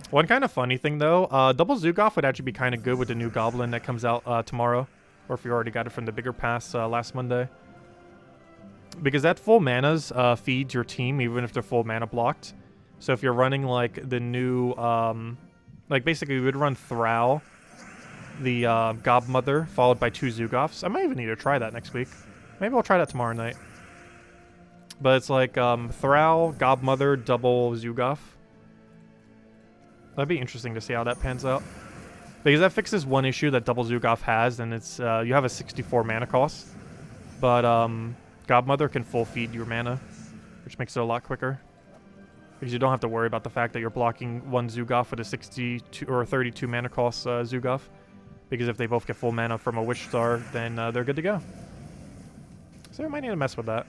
One kind of funny thing, though, double Zugoff would actually be kind of good with the new Goblin that comes out tomorrow, or if you already got it from the bigger pass last Monday. Because that full manas feeds your team, even if they're full mana blocked. So if you're running, like, the new, like, basically we would run Thrall, the Gobmother, followed by 2 Zugoffs. I might even need to try that next week. Maybe I'll try that tomorrow night. But it's like Thrall, Gobmother, double Zugoff. That'd be interesting to see how that pans out. Because that fixes one issue that double Zugoff has, and it's you have a 64 mana cost. But Gobmother can full feed your mana, which makes it a lot quicker. Because you don't have to worry about the fact that you're blocking one Zugoff with a 62 or 32 mana cost Zugoff. Because if they both get full mana from a Wish Star, then they're good to go. So we might need to mess with that.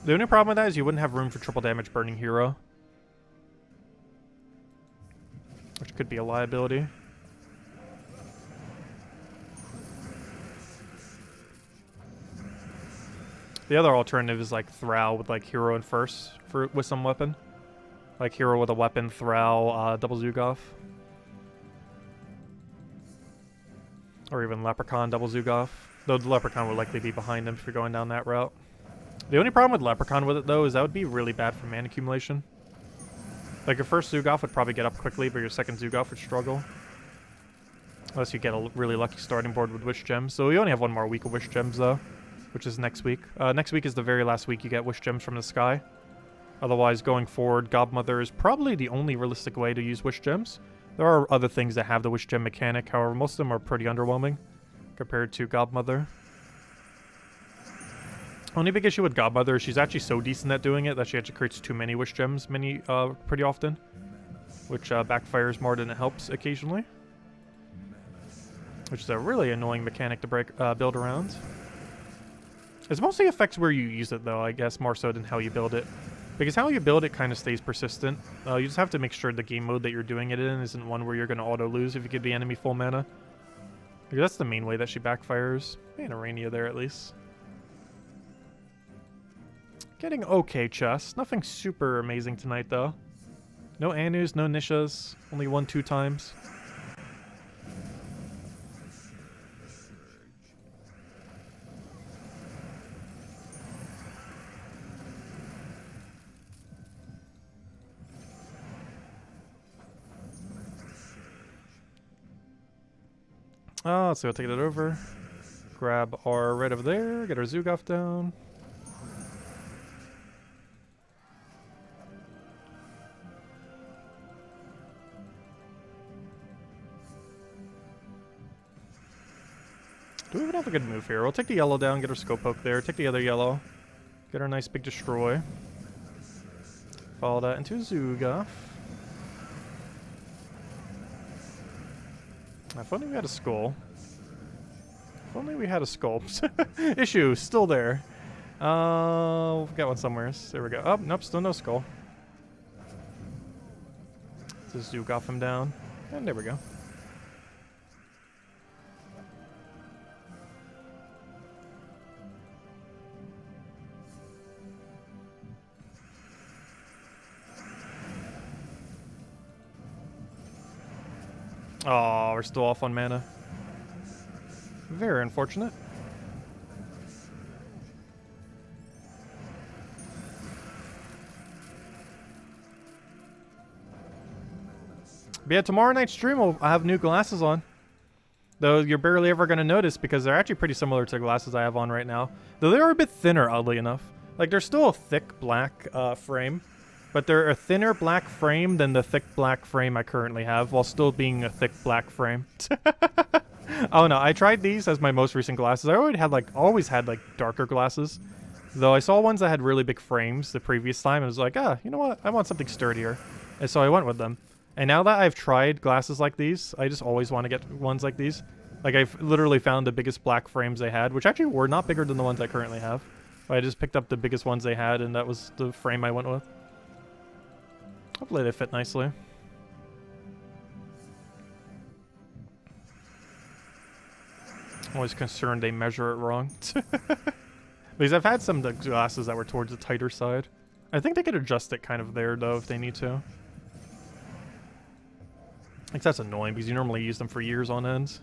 The only problem with that is you wouldn't have room for triple damage Burning Hero. Which could be a liability. The other alternative is like Thrall with like Hero and First with some weapon. Like Hero with a weapon, Thrall, double Zugoff. Or even Leprechaun, double Zugoff. Though the Leprechaun would likely be behind him if you're going down that route. The only problem with Leprechaun with it though is that would be really bad for mana accumulation. Like, your first Zoogoth would probably get up quickly, but your second Zoogoth would struggle. Unless you get a really lucky starting board with Wish Gems. So we only have one more week of Wish Gems, though, which is next week. Next week is the very last week you get Wish Gems from the sky. Otherwise, going forward, Godmother is probably the only realistic way to use Wish Gems. There are other things that have the Wish Gem mechanic, however, most of them are pretty underwhelming compared to Godmother. Only big issue with Godmother is she's actually so decent at doing it that she actually creates too many Wish Gems pretty often, which backfires more than it helps occasionally. Which is a really annoying mechanic to build around. It mostly affects where you use it, though, I guess, more so than how you build it. Because how you build it kind of stays persistent. You just have to make sure the game mode that you're doing it in isn't one where you're going to auto-lose if you give the enemy full mana. Because that's the main way that she backfires. And Arania there, at least. Getting okay chests. Nothing super amazing tonight, though. No Anus, no Nishas. Only 1-2 times. Let's go take that over. Grab our red over there. Get our Zoogoth down. Do we even have a good move here? We'll take the yellow down, get our Scope Poke there. Take the other yellow. Get our nice big destroy. Follow that into Zoogoth. If only we had a skull. If only we had a skull. Issue, still there. We've got one somewhere. There we go. Oh, nope, still no skull. Just Zoogoth him down. And there we go. Oh, we're still off on mana. Very unfortunate. But yeah, tomorrow night's stream I'll have new glasses on. Though you're barely ever going to notice because they're actually pretty similar to the glasses I have on right now. Though they are a bit thinner, oddly enough. Like, they're still a thick black frame. But they're a thinner black frame than the thick black frame I currently have, while still being a thick black frame. Oh no, I tried these as my most recent glasses. I always had darker glasses. Though I saw ones that had really big frames the previous time and was like, you know what? I want something sturdier. And so I went with them. And now that I've tried glasses like these, I just always want to get ones like these. Like, I've literally found the biggest black frames they had, which actually were not bigger than the ones I currently have. But I just picked up the biggest ones they had, and that was the frame I went with. Hopefully they fit nicely. Always concerned they measure it wrong. Because I've had some glasses that were towards the tighter side. I think they could adjust it kind of there, though, if they need to. I think that's annoying, because you normally use them for years on end.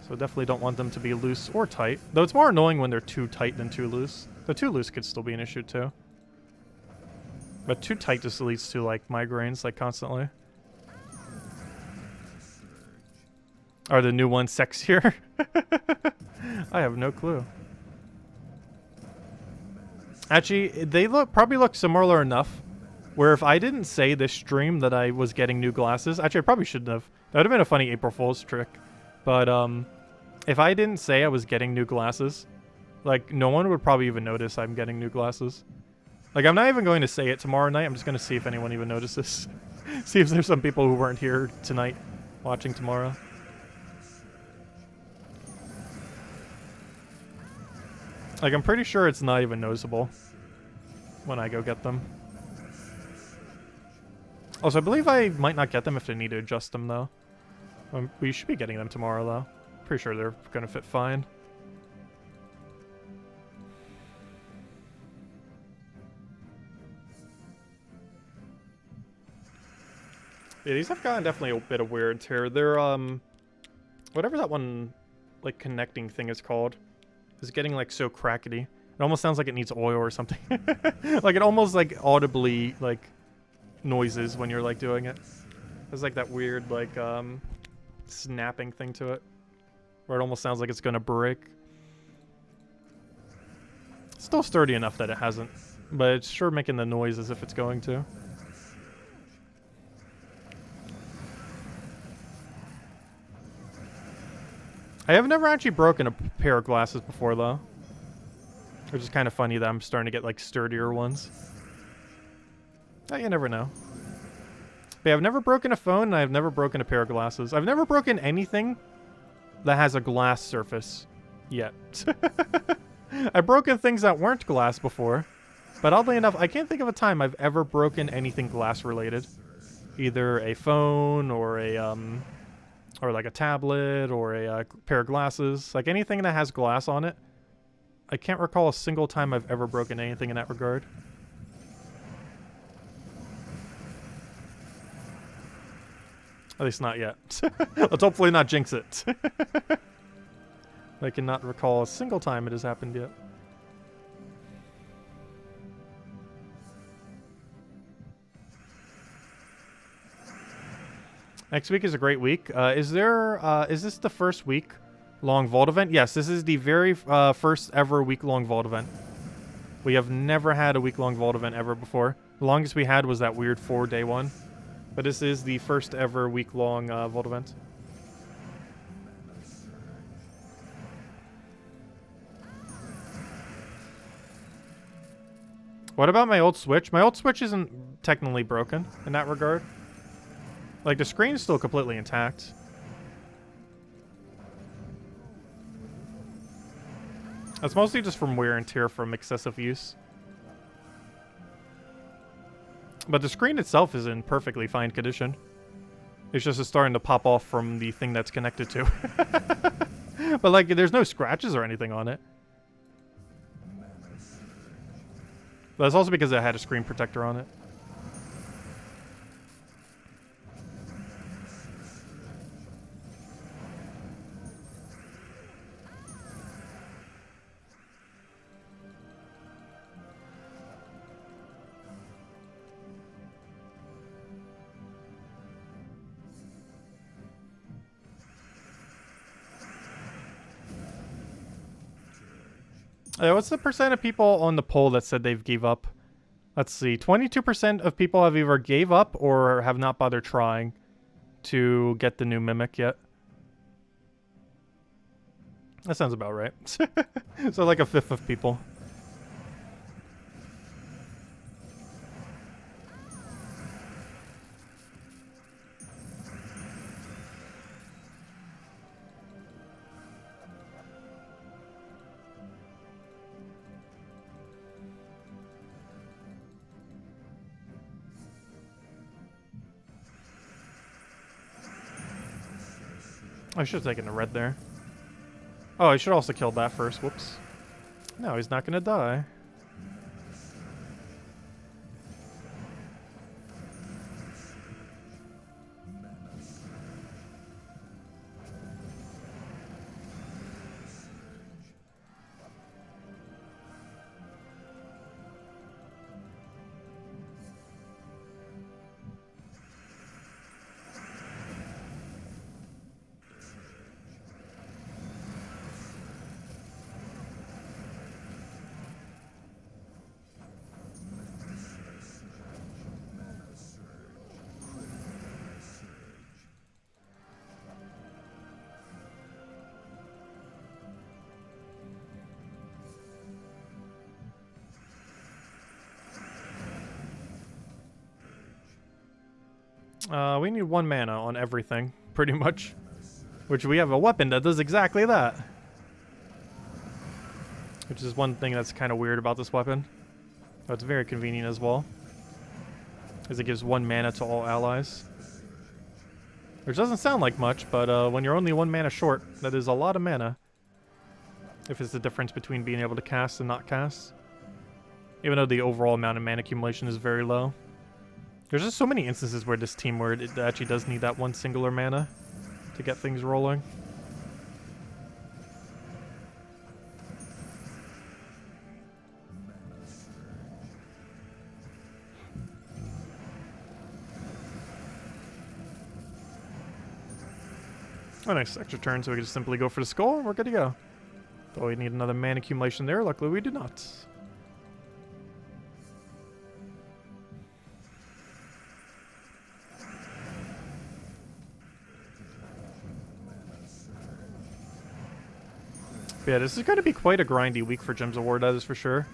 So definitely don't want them to be loose or tight. Though it's more annoying when they're too tight than too loose. The too loose could still be an issue, too. But too tight just leads to, migraines, constantly. Are the new ones sexier? I have no clue. Actually, they probably look similar enough where if I didn't say this stream that I was getting new glasses... Actually, I probably shouldn't have. That would have been a funny April Fool's trick. But, if I didn't say I was getting new glasses, no one would probably even notice I'm getting new glasses. I'm not even going to say it tomorrow night. I'm just going to see if anyone even notices. See if there's some people who weren't here tonight watching tomorrow. I'm pretty sure it's not even noticeable when I go get them. Also, I believe I might not get them if they need to adjust them, though. We should be getting them tomorrow, though. Pretty sure they're going to fit fine. Yeah, these have gotten definitely a bit of wear and tear. They're, whatever that one, connecting thing is called, is getting, so crackety. It almost sounds like it needs oil or something. It almost, audibly, noises when you're like doing it. There's like that weird like snapping thing to it, where it almost sounds like it's gonna break. It's still sturdy enough that it hasn't, but it's sure making the noise as if it's going to. I have never actually broken a pair of glasses before though, which is kind of funny that I'm starting to get like sturdier ones. Oh, you never know. But yeah, I've never broken a phone, and I've never broken a pair of glasses. I've never broken anything that has a glass surface yet. I've broken things that weren't glass before, but oddly enough, I can't think of a time I've ever broken anything glass related. Either a phone or a or like a tablet or a pair of glasses. Like anything that has glass on it. I can't recall a single time I've ever broken anything in that regard. At least not yet. Let's hopefully not jinx it. I cannot recall a single time it has happened yet. Next week is a great week. Is this the first week long vault event? Yes, this is the very first ever week-long vault event. We have never had a week-long vault event ever before. The longest we had was that weird 4-day one. But this is the first ever week-long vault event. What about my old Switch? My old Switch isn't technically broken in that regard. Like, the screen's still completely intact. That's mostly just from wear and tear from excessive use. But the screen itself is in perfectly fine condition. It's just starting to pop off from the thing that's connected to. But like, there's no scratches or anything on it. But that's also because it had a screen protector on it. What's the percent of people on the poll that said they've gave up? Let's see. 22% of people have either gave up or have not bothered trying to get the new Mimic yet. That sounds about right. So like a fifth of people. I should have taken the red there. Oh, I should also kill that first. Whoops. No, he's not gonna die. We need 1 mana on everything, pretty much. Which we have a weapon that does exactly that. Which is one thing that's kind of weird about this weapon. But it's very convenient as well. As it gives 1 mana to all allies. Which doesn't sound like much, but when you're only 1 mana short, that is a lot of mana. If it's the difference between being able to cast and not cast. Even though the overall amount of mana accumulation is very low. There's just so many instances where this team where it actually does need that 1 singular mana to get things rolling. Oh, nice. Extra turn, so we can just simply go for the skull, and we're good to go. Though we need another mana accumulation there. Luckily, we do not. But yeah, this is going to be quite a grindy week for Gems of War, that is for sure.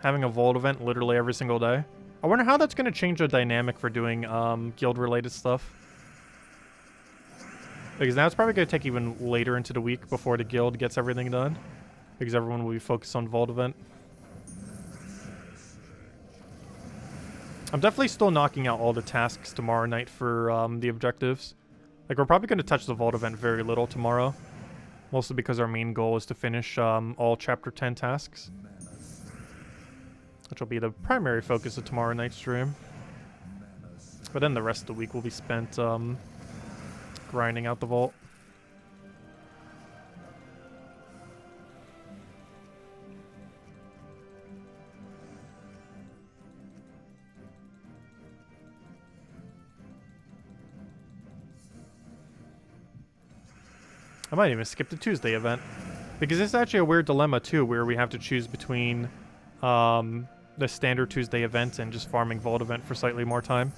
Having a Vault event literally every single day. I wonder how that's going to change the dynamic for doing guild-related stuff. Because now it's probably going to take even later into the week before the guild gets everything done. Because everyone will be focused on Vault event. I'm definitely still knocking out all the tasks tomorrow night for the objectives. Like, we're probably going to touch the Vault event very little tomorrow. Mostly because our main goal is to finish all Chapter 10 tasks. Which will be the primary focus of tomorrow night's stream. But then the rest of the week will be spent grinding out the Vault. I might even skip the Tuesday event. Because it's actually a weird dilemma too, where we have to choose between the standard Tuesday event and just farming Vault event for slightly more time.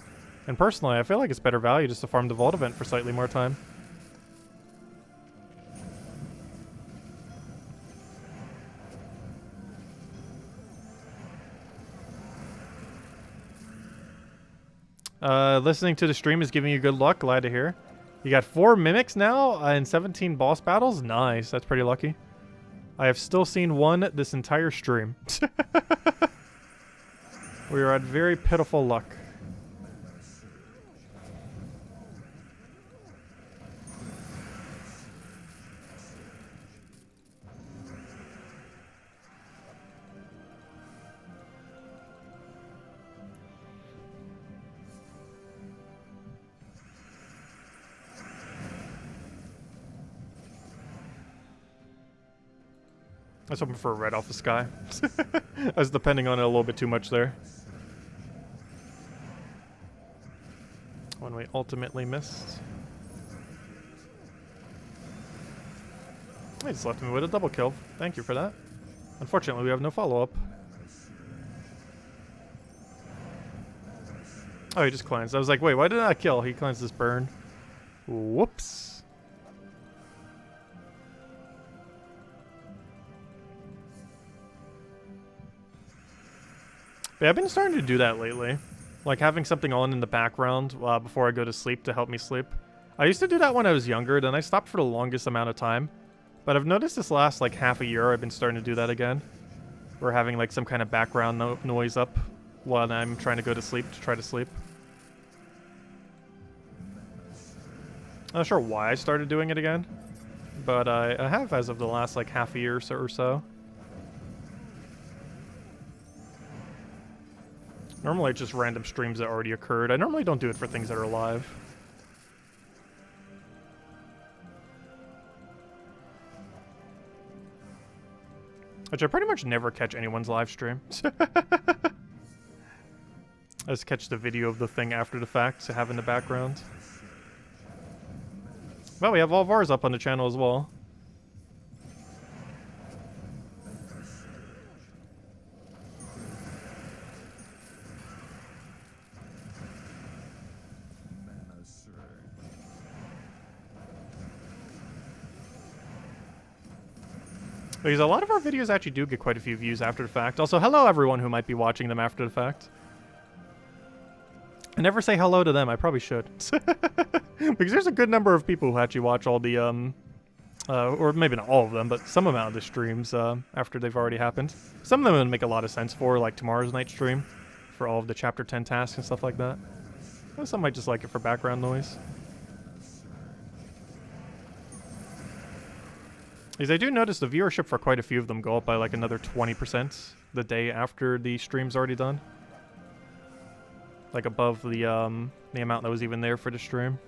And personally, I feel like it's better value just to farm the Vault event for slightly more time. Listening to the stream is giving you good luck. Glad to hear. You got 4 mimics now and 17 boss battles? Nice. That's pretty lucky. I have still seen one this entire stream. We are at very pitiful luck. I was hoping for a red off the sky. I was depending on it a little bit too much there. When we ultimately missed. He just left me with a double kill. Thank you for that. Unfortunately, we have no follow-up. Oh, he just cleansed. I was like, wait, why did I kill? He cleansed this burn. Whoops. Yeah, I've been starting to do that lately. Like having something on in the background before I go to sleep to help me sleep. I used to do that when I was younger, then I stopped for the longest amount of time. But I've noticed this last like half a year I've been starting to do that again. We're having like some kind of background noise up while I'm trying to go to sleep to try to sleep. I'm not sure why I started doing it again. But I have as of the last like half a year or so. Normally it's just random streams that already occurred. I normally don't do it for things that are live. Which I pretty much never catch anyone's live stream. I just catch the video of the thing after the fact to have in the background. Well, we have all of ours up on the channel as well. Because a lot of our videos actually do get quite a few views after the fact. Also, hello everyone who might be watching them after the fact. I never say hello to them, I probably should. Because there's a good number of people who actually watch all the, or maybe not all of them, but some amount of the streams after they've already happened. Some of them would make a lot of sense for, like tomorrow's night stream, for all of the Chapter 10 tasks and stuff like that. Some might just like it for background noise. Because I do notice the viewership for quite a few of them go up by like another 20% the day after the stream's already done. Like above the amount that was even there for the stream.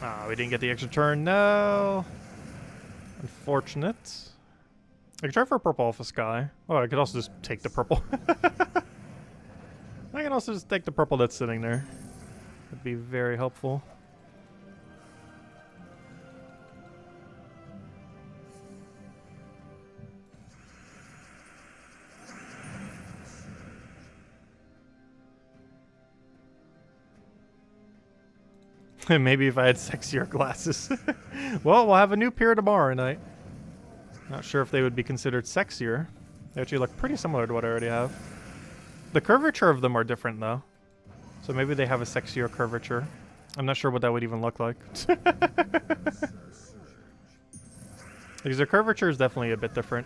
Ah, we didn't get the extra turn. No. Unfortunate. I could try for a purple Alpha Sky. Oh, I could also just take the purple. I can also just take the purple that's sitting there. That'd be very helpful. Maybe if I had sexier glasses. Well, we'll have a new pair tomorrow night. Not sure if they would be considered sexier. They actually look pretty similar to what I already have. The curvature of them are different, though. So maybe they have a sexier curvature. I'm not sure what that would even look like. Because their curvature is definitely a bit different.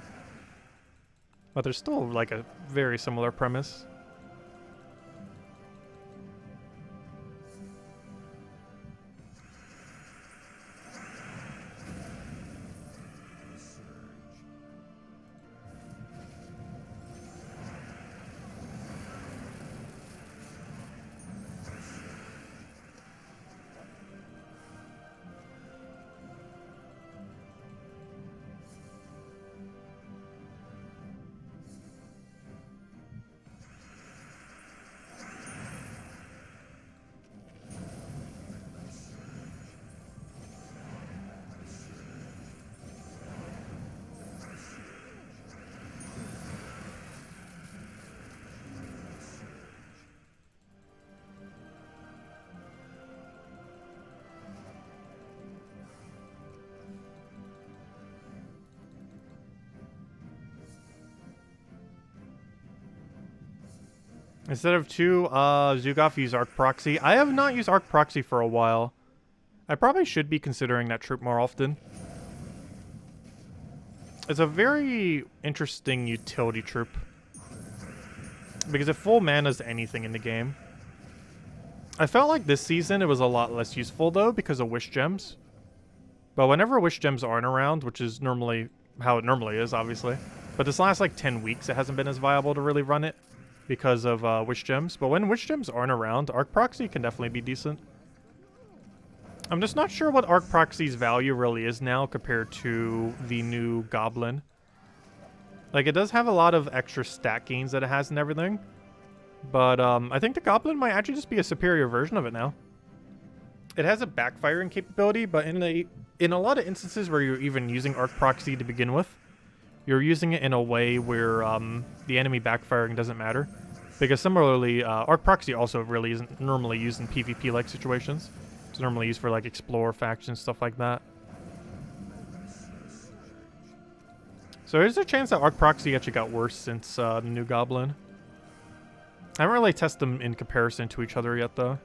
But there's still, like, a very similar premise. Instead of 2, Zugov use Arc Proxy. I have not used Arc Proxy for a while. I probably should be considering that troop more often. It's a very interesting utility troop. Because it full manas anything in the game. I felt like this season it was a lot less useful though because of Wish Gems. But whenever Wish Gems aren't around, which is normally how it normally is, obviously. But this last like 10 weeks it hasn't been as viable to really run it. Because of Wish Gems. But when Wish Gems aren't around, Arc Proxy can definitely be decent. I'm just not sure what Arc Proxy's value really is now compared to the new Goblin. Like, it does have a lot of extra stat gains that it has and everything. But I think the Goblin might actually just be a superior version of it now. It has a backfiring capability, but in a lot of instances where you're even using Arc Proxy to begin with, you're using it in a way where the enemy backfiring doesn't matter. Because similarly, Arc Proxy also really isn't normally used in PvP-like situations. It's normally used for like explore factions, stuff like that. So there's a chance that Arc Proxy actually got worse since the new Goblin. I haven't really tested them in comparison to each other yet, though.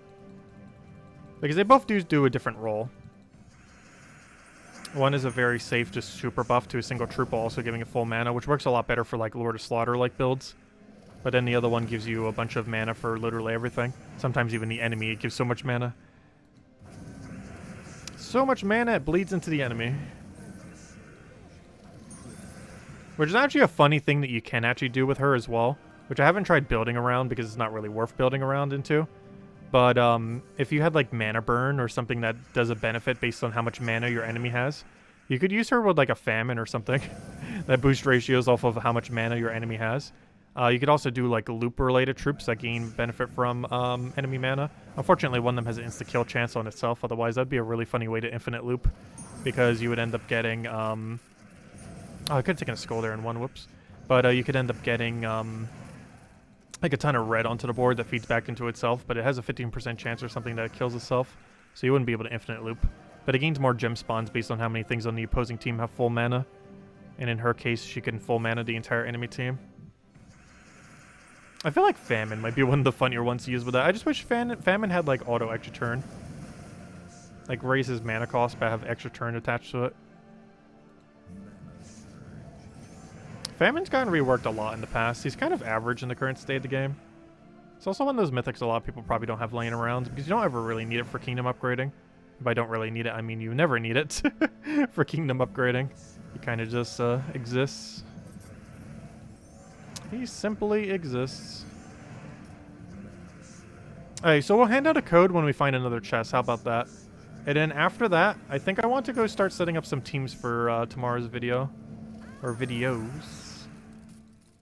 Because they both do a different role. One is a very safe, just super buff to a single troop, while also giving it full mana, which works a lot better for like Lord of Slaughter-like builds. But then the other one gives you a bunch of mana for literally everything. Sometimes even the enemy, it gives so much mana. So much mana, it bleeds into the enemy. Which is actually a funny thing that you can actually do with her as well. Which I haven't tried building around because it's not really worth building around into. But if you had like mana burn or something that does a benefit based on how much mana your enemy has, you could use her with like a famine or something that boosts ratios off of how much mana your enemy has. You could also do like loop related troops that gain benefit from enemy mana. Unfortunately, one of them has an insta kill chance on itself. Otherwise, that'd be a really funny way to infinite loop, because you would end up getting oh, I could have taken a skull there in one, whoops. But you could end up getting like a ton of red onto the board that feeds back into itself, but it has a 15% chance or something that it kills itself, so you wouldn't be able to infinite loop. But it gains more gem spawns based on how many things on the opposing team have full mana, and in her case, she can full mana the entire enemy team. I feel like Famine might be one of the funnier ones to use with that. I just wish Famine had like auto extra turn. Like raise his mana cost but have extra turn attached to it. Famine's gotten reworked a lot in the past. He's kind of average in the current state of the game. It's also one of those mythics a lot of people probably don't have laying around, because you don't ever really need it for kingdom upgrading. By don't really need it, I mean you never need it for kingdom upgrading. He kind of just exists. He simply exists. Alright, so we'll hand out a code when we find another chest. How about that? And then after that, I think I want to go start setting up some teams for tomorrow's video. Or videos.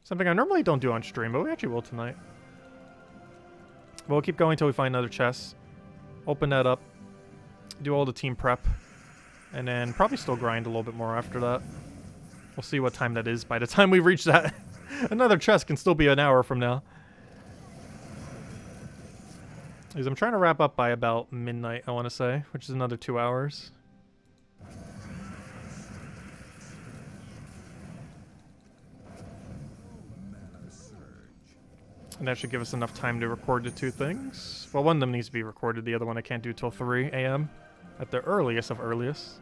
Something I normally don't do on stream, but we actually will tonight. We'll keep going until we find another chest. Open that up. Do all the team prep. And then probably still grind a little bit more after that. We'll see what time that is by the time we reach that. Another chest can still be an hour from now. Because I'm trying to wrap up by about midnight, I want to say, which is another 2 hours. And that should give us enough time to record the 2 things. Well, one of them needs to be recorded, the other one I can't do till 3 a.m. at the earliest of earliest.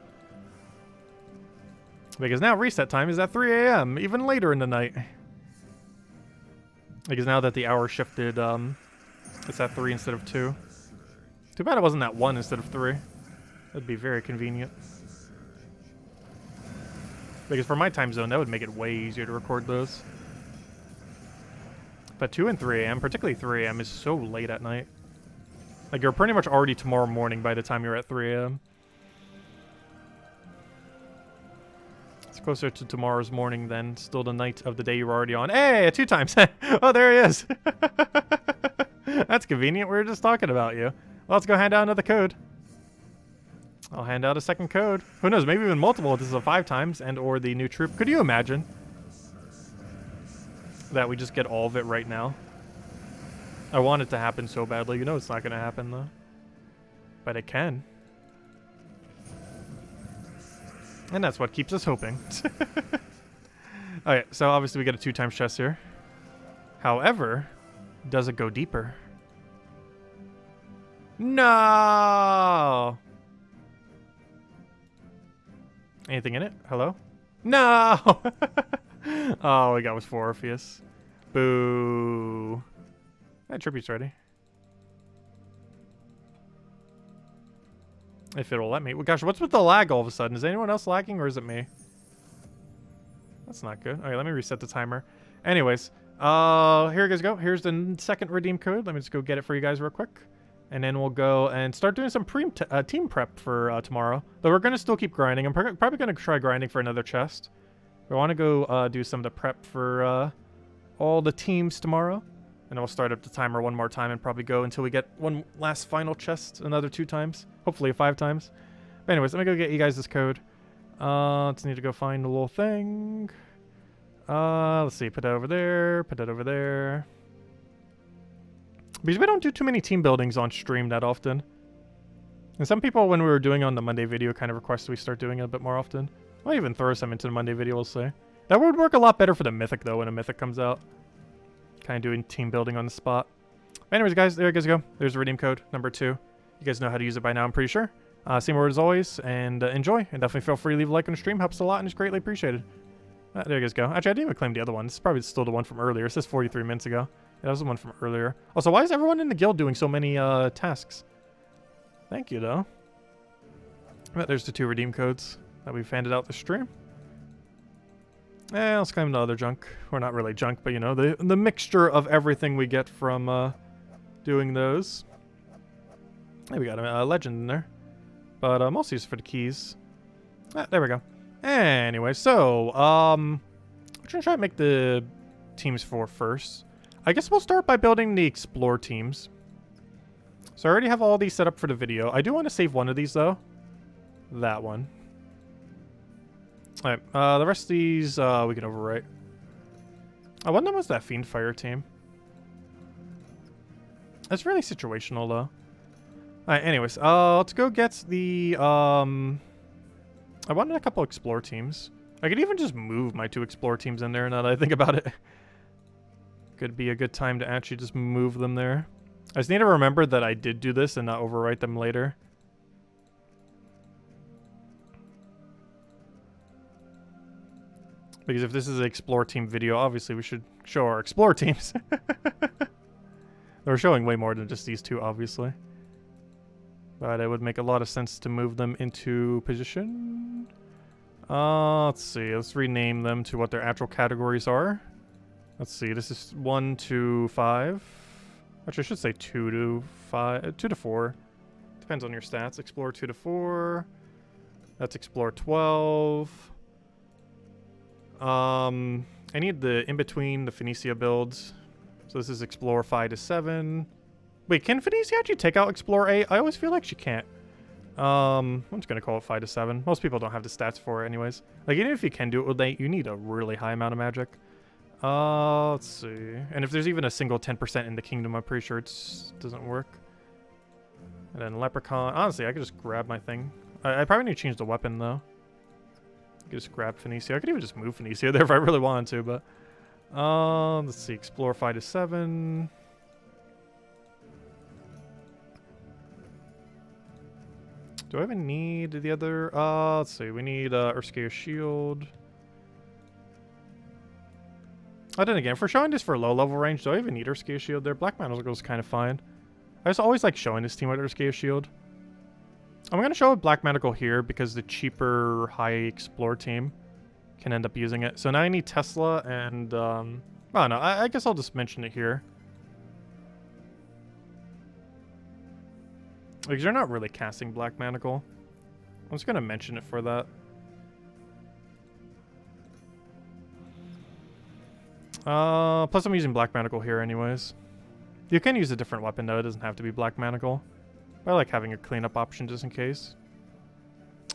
Because now reset time is at 3 a.m., even later in the night. Because now that the hour shifted, it's at 3 instead of 2. Too bad it wasn't at 1 instead of 3. That'd be very convenient. Because for my time zone, that would make it way easier to record those. But 2 and 3 a.m., particularly 3 a.m., is so late at night. Like, you're pretty much already tomorrow morning by the time you're at 3 a.m. It's closer to tomorrow's morning than still the night of the day you were already on. Hey, 2 times! Oh, there he is! That's convenient, we were just talking about you. Well, let's go hand out another code. I'll hand out a second code. Who knows, maybe even multiple if this is a 5 times and or the new troop. Could you imagine that we just get all of it right now? I want it to happen so badly. You know it's not going to happen, though. But it can. And that's what keeps us hoping. Alright, so obviously we get a 2 times chest here. However, does it go deeper? No! Anything in it? Hello? No! Oh, we got was 4 Orpheus. Boo. That tribute's ready. If it'll let me. Well, gosh, what's with the lag all of a sudden? Is anyone else lagging or is it me? That's not good. Alright, let me reset the timer. Anyways, here you guys go. Here's the second redeem code. Let me just go get it for you guys real quick. And then we'll go and start doing some team prep for tomorrow. Though we're going to still keep grinding. I'm probably going to try grinding for another chest. I want to go do some of the prep for all the teams tomorrow. And then we'll start up the timer one more time and probably go until we get one last final chest another 2 times. Hopefully 5 times. But anyways, let me go get you guys this code. Just need to go find the little thing. Let's see. Put that over there. Put that over there. Because we don't do too many team buildings on stream that often. And some people, when we were doing on the Monday video, kind of requested we start doing it a bit more often. I'll even throw some into the Monday video, we'll see. That would work a lot better for the Mythic, though, when a Mythic comes out. Kind of doing team building on the spot. But anyways, guys, there you guys go. There's the redeem code, number 2. You guys know how to use it by now, I'm pretty sure. Same word as always, and enjoy. And definitely feel free to leave a like on the stream. Helps a lot and is greatly appreciated. There you guys go. Actually, I didn't even claim the other one. This is probably still the one from earlier. It says 43 minutes ago. Yeah, that was the one from earlier. Also, why is everyone in the guild doing so many tasks? Thank you, though. But there's the 2 redeem codes that we've handed out this stream. Let's claim the other junk. Or not really junk, but you know, the mixture of everything we get from doing those. Hey, we got a legend in there. But mostly just for the keys. There we go. Anyway, so, we're gonna try to make the teams for first. I guess we'll start by building the explore teams. So I already have all these set up for the video. I do want to save one of these, though. That one. Alright, the rest of these, we can overwrite. One of them was that Fiendfire team. That's really situational, though. Alright, anyways, let's go get the, I wanted a couple explore teams. I could even just move my 2 explore teams in there now that I think about it. Could be a good time to actually just move them there. I just need to remember that I did do this and not overwrite them later. Because if this is an explore team video, obviously we should show our explore teams. We're showing way more than just these 2, obviously. But it would make a lot of sense to move them into position. Let's see. Let's rename them to what their actual categories are. Let's see. This is 1 to 5. Actually, I should say 2 to 5. 2 to 4. Depending Depends on your stats. Explore 2 to 4. That's Explore 12. I need the in-between, the Phoenicia builds. So this is Explore 5 to 7. Wait, can Phoenicia actually take out Explore 8? I always feel like she can't. I'm just gonna call it 5 to 7. Most people don't have the stats for it anyways. Like, even if you can do it with 8, you need a really high amount of magic. Let's see. And if there's even a single 10% in the kingdom, I'm pretty sure it doesn't work. And then Leprechaun. Honestly, I could just grab my thing. I probably need to change the weapon, though. I could just grab Phoenicia. I could even just move Phoenicia there if I really wanted to, but... let's see. Explore 5 to 7. Do I even need the other... let's see. We need Urskaya Shield. Then again, if we're showing this for low-level range, do I even need Urskaya Shield there? Black Mantle goes kind of fine. I just always like showing this team with Urskaya Shield. I'm going to show a Black Manacle here because the cheaper high Explore team can end up using it. So now I need Tesla and... oh no, I guess I'll just mention it here. Because you're not really casting Black Manacle. I'm just going to mention it for that. Plus I'm using Black Manacle here anyways. You can use a different weapon though, it doesn't have to be Black Manacle. But I like having a cleanup option just in case.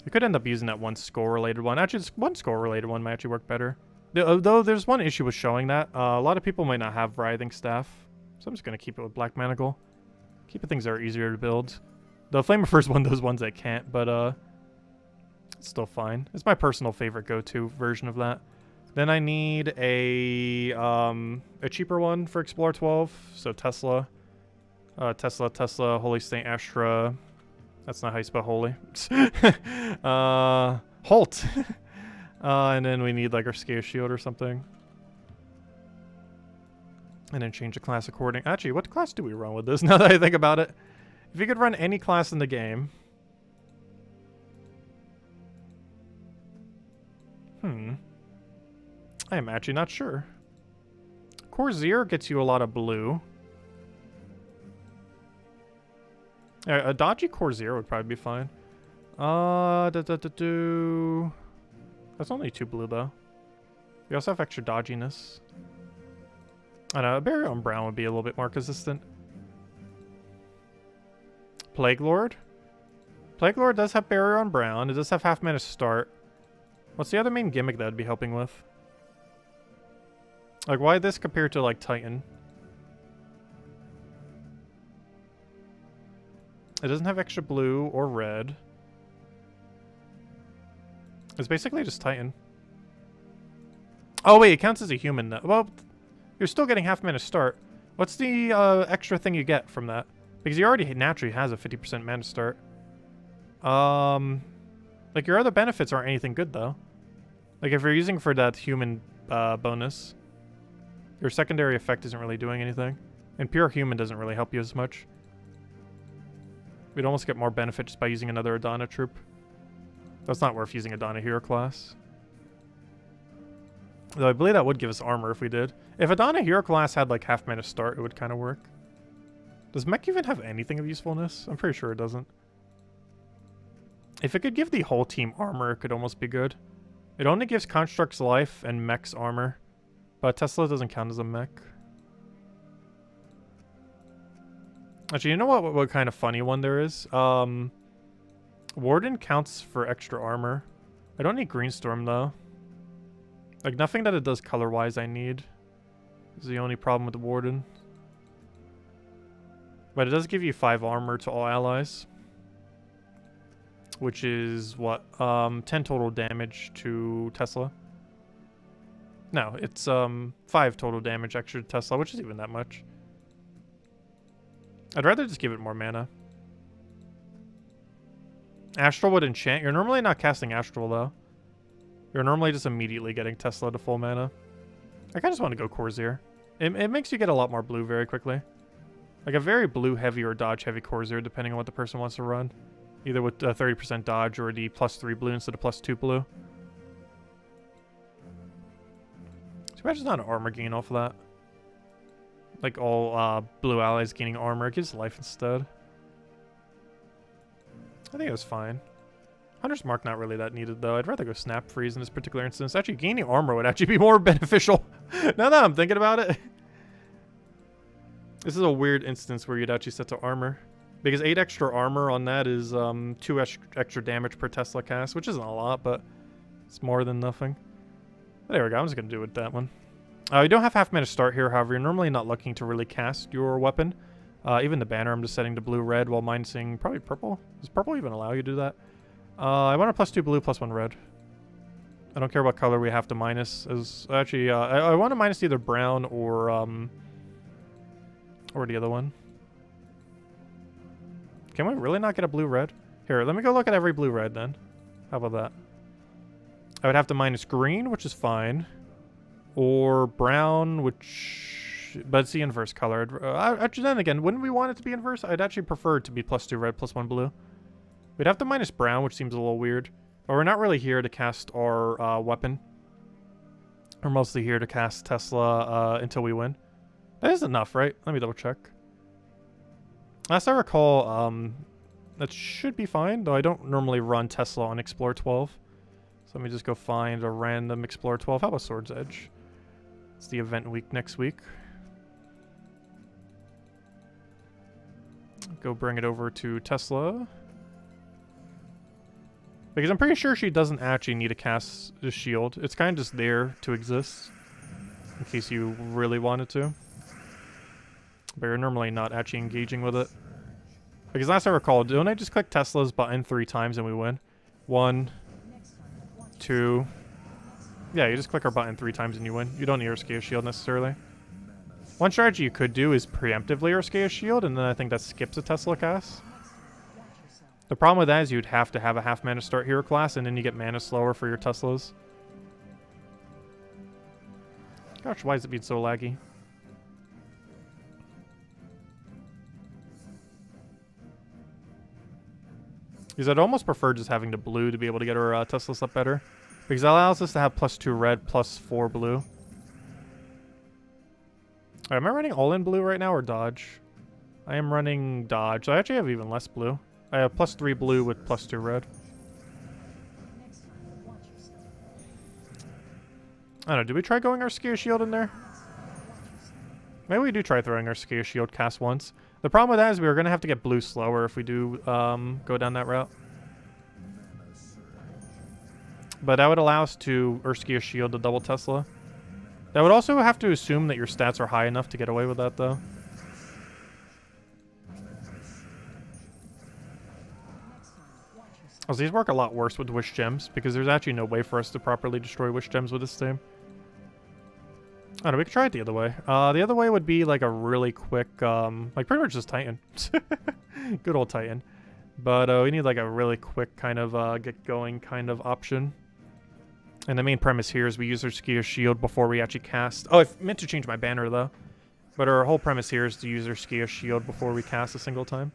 You could end up using that one skull-related one. Actually, this one skull-related one might actually work better. Though there's one issue with showing that. A lot of people might not have Writhing Staff. So I'm just going to keep it with Black Manacle. Keep it things that are easier to build. The Flamethrower is one of those ones that can't, but it's still fine. It's my personal favorite go-to version of that. Then I need a cheaper one for Explore 12. So Tesla. Tesla, Holy Saint Astra. That's not how you spell holy. Holt. And then we need like our Urskaya Shield or something. And then change the class according. Actually, what class do we run with this now that I think about it? If you could run any class in the game. I am actually not sure. Corsair gets you a lot of blue. A dodgy Corsair would probably be fine. That's only 2 blue though. We also have extra dodginess. I know, a Barrier on Brown would be a little bit more consistent. Plague Lord? Plague Lord does have Barrier on Brown. It does have half mana start. What's the other main gimmick that would be helping with? Like, why this compared to, like, Titan? It doesn't have extra blue or red. It's basically just Titan. Oh, wait, it counts as a human, though. Well, you're still getting half mana start. What's the extra thing you get from that? Because he already naturally has a 50% mana start. Like, your other benefits aren't anything good, though. Like, if you're using for that human bonus, your secondary effect isn't really doing anything. And pure human doesn't really help you as much. We'd almost get more benefit just by using another Adana troop. That's not worth using Adana hero class. Though I believe that would give us armor if we did. If Adana hero class had like half mana start, it would kind of work. Does mech even have anything of usefulness? I'm pretty sure it doesn't. If it could give the whole team armor, it could almost be good. It only gives constructs life and mechs armor. But Tesla doesn't count as a mech. Actually, you know what kind of funny one there is? Warden counts for extra armor. I don't need Greenstorm, though. Like, nothing that it does color-wise I need. Is the only problem with the Warden. But it does give you 5 armor to all allies. Which is, what? 10 total damage to Tesla. No, it's 5 total damage extra to Tesla, which is even that much. I'd rather just give it more mana. Astral would enchant. You're normally not casting Astral, though. You're normally just immediately getting Tesla to full mana. I kind of just want to go Corsair. It makes you get a lot more blue very quickly. Like a very blue-heavy or dodge-heavy Corsair, depending on what the person wants to run. Either with 30% dodge or the +3 blue instead of +2 blue. So imagine not an armor gain off of that. Like all blue allies gaining armor. It gives life instead. I think it was fine. Hunter's Mark not really that needed though. I'd rather go Snap Freeze in this particular instance. Actually, gaining armor would actually be more beneficial. Now that I'm thinking about it. This is a weird instance where you'd actually set to armor. Because 8 extra armor on that is 2 extra damage per Tesla cast, which isn't a lot, but it's more than nothing. There we go, I'm just going to do it with that one. You don't have half mana start here, however, you're normally not looking to really cast your weapon. Even the banner, I'm just setting to blue-red while minusing probably purple. Does purple even allow you to do that? I want a +2 blue, +1 red. I don't care what color we have to minus. Actually, I want to minus either brown or the other one. Can we really not get a blue-red? Here, let me go look at every blue-red then. How about that? I would have to minus green, which is fine. Or brown, which... But it's the inverse color. Actually, then again, wouldn't we want it to be inverse? I'd actually prefer it to be +2 red, +1 blue. We'd have to minus brown, which seems a little weird. But we're not really here to cast our weapon. We're mostly here to cast Tesla until we win. That is enough, right? Let me double check. Last I recall, that should be fine, though I don't normally run Tesla on Explore 12. So let me just go find a random Explore 12. How about Sword's Edge? It's the event week next week. Go bring it over to Tesla. Because I'm pretty sure she doesn't actually need to cast the shield. It's kind of just there to exist. In case you really wanted to. But you're normally not actually engaging with it. Because last I recall, don't I just click Tesla's button 3 times and we win? 1, 2. Yeah, you just click our button 3 times and you win. You don't need Urskia's shield necessarily. One strategy you could do is preemptively Urskia's shield, and then I think that skips a Tesla cast. The problem with that is you'd have to have a half mana start hero class, and then you get mana slower for your Teslas. Gosh, why is it being so laggy? Because I'd almost prefer just having the blue to be able to get our Teslas up better. Because that allows us to have +2 red, +4 blue. Alright, am I running all in blue right now or dodge? I am running dodge. So I actually have even less blue. I have +3 blue with +2 red. I don't know, did we try going our Urskia's shield in there? Maybe we do try throwing our Urskia's shield cast once. The problem with that is we were going to have to get blue slower if we do go down that route. But that would allow us to Urskia's shield to double Tesla. That would also have to assume that your stats are high enough to get away with that, though. Oh, these work a lot worse with Wish Gems, because there's actually no way for us to properly destroy Wish Gems with this team. I don't know, we could try it the other way. The other way would be like a really quick, like pretty much just Titan. Good old Titan. But we need like a really quick kind of get going kind of option. And the main premise here is we use our Urskia's shield before we actually cast. Oh, I meant to change my banner though. But our whole premise here is to use our Urskia's shield before we cast a single time.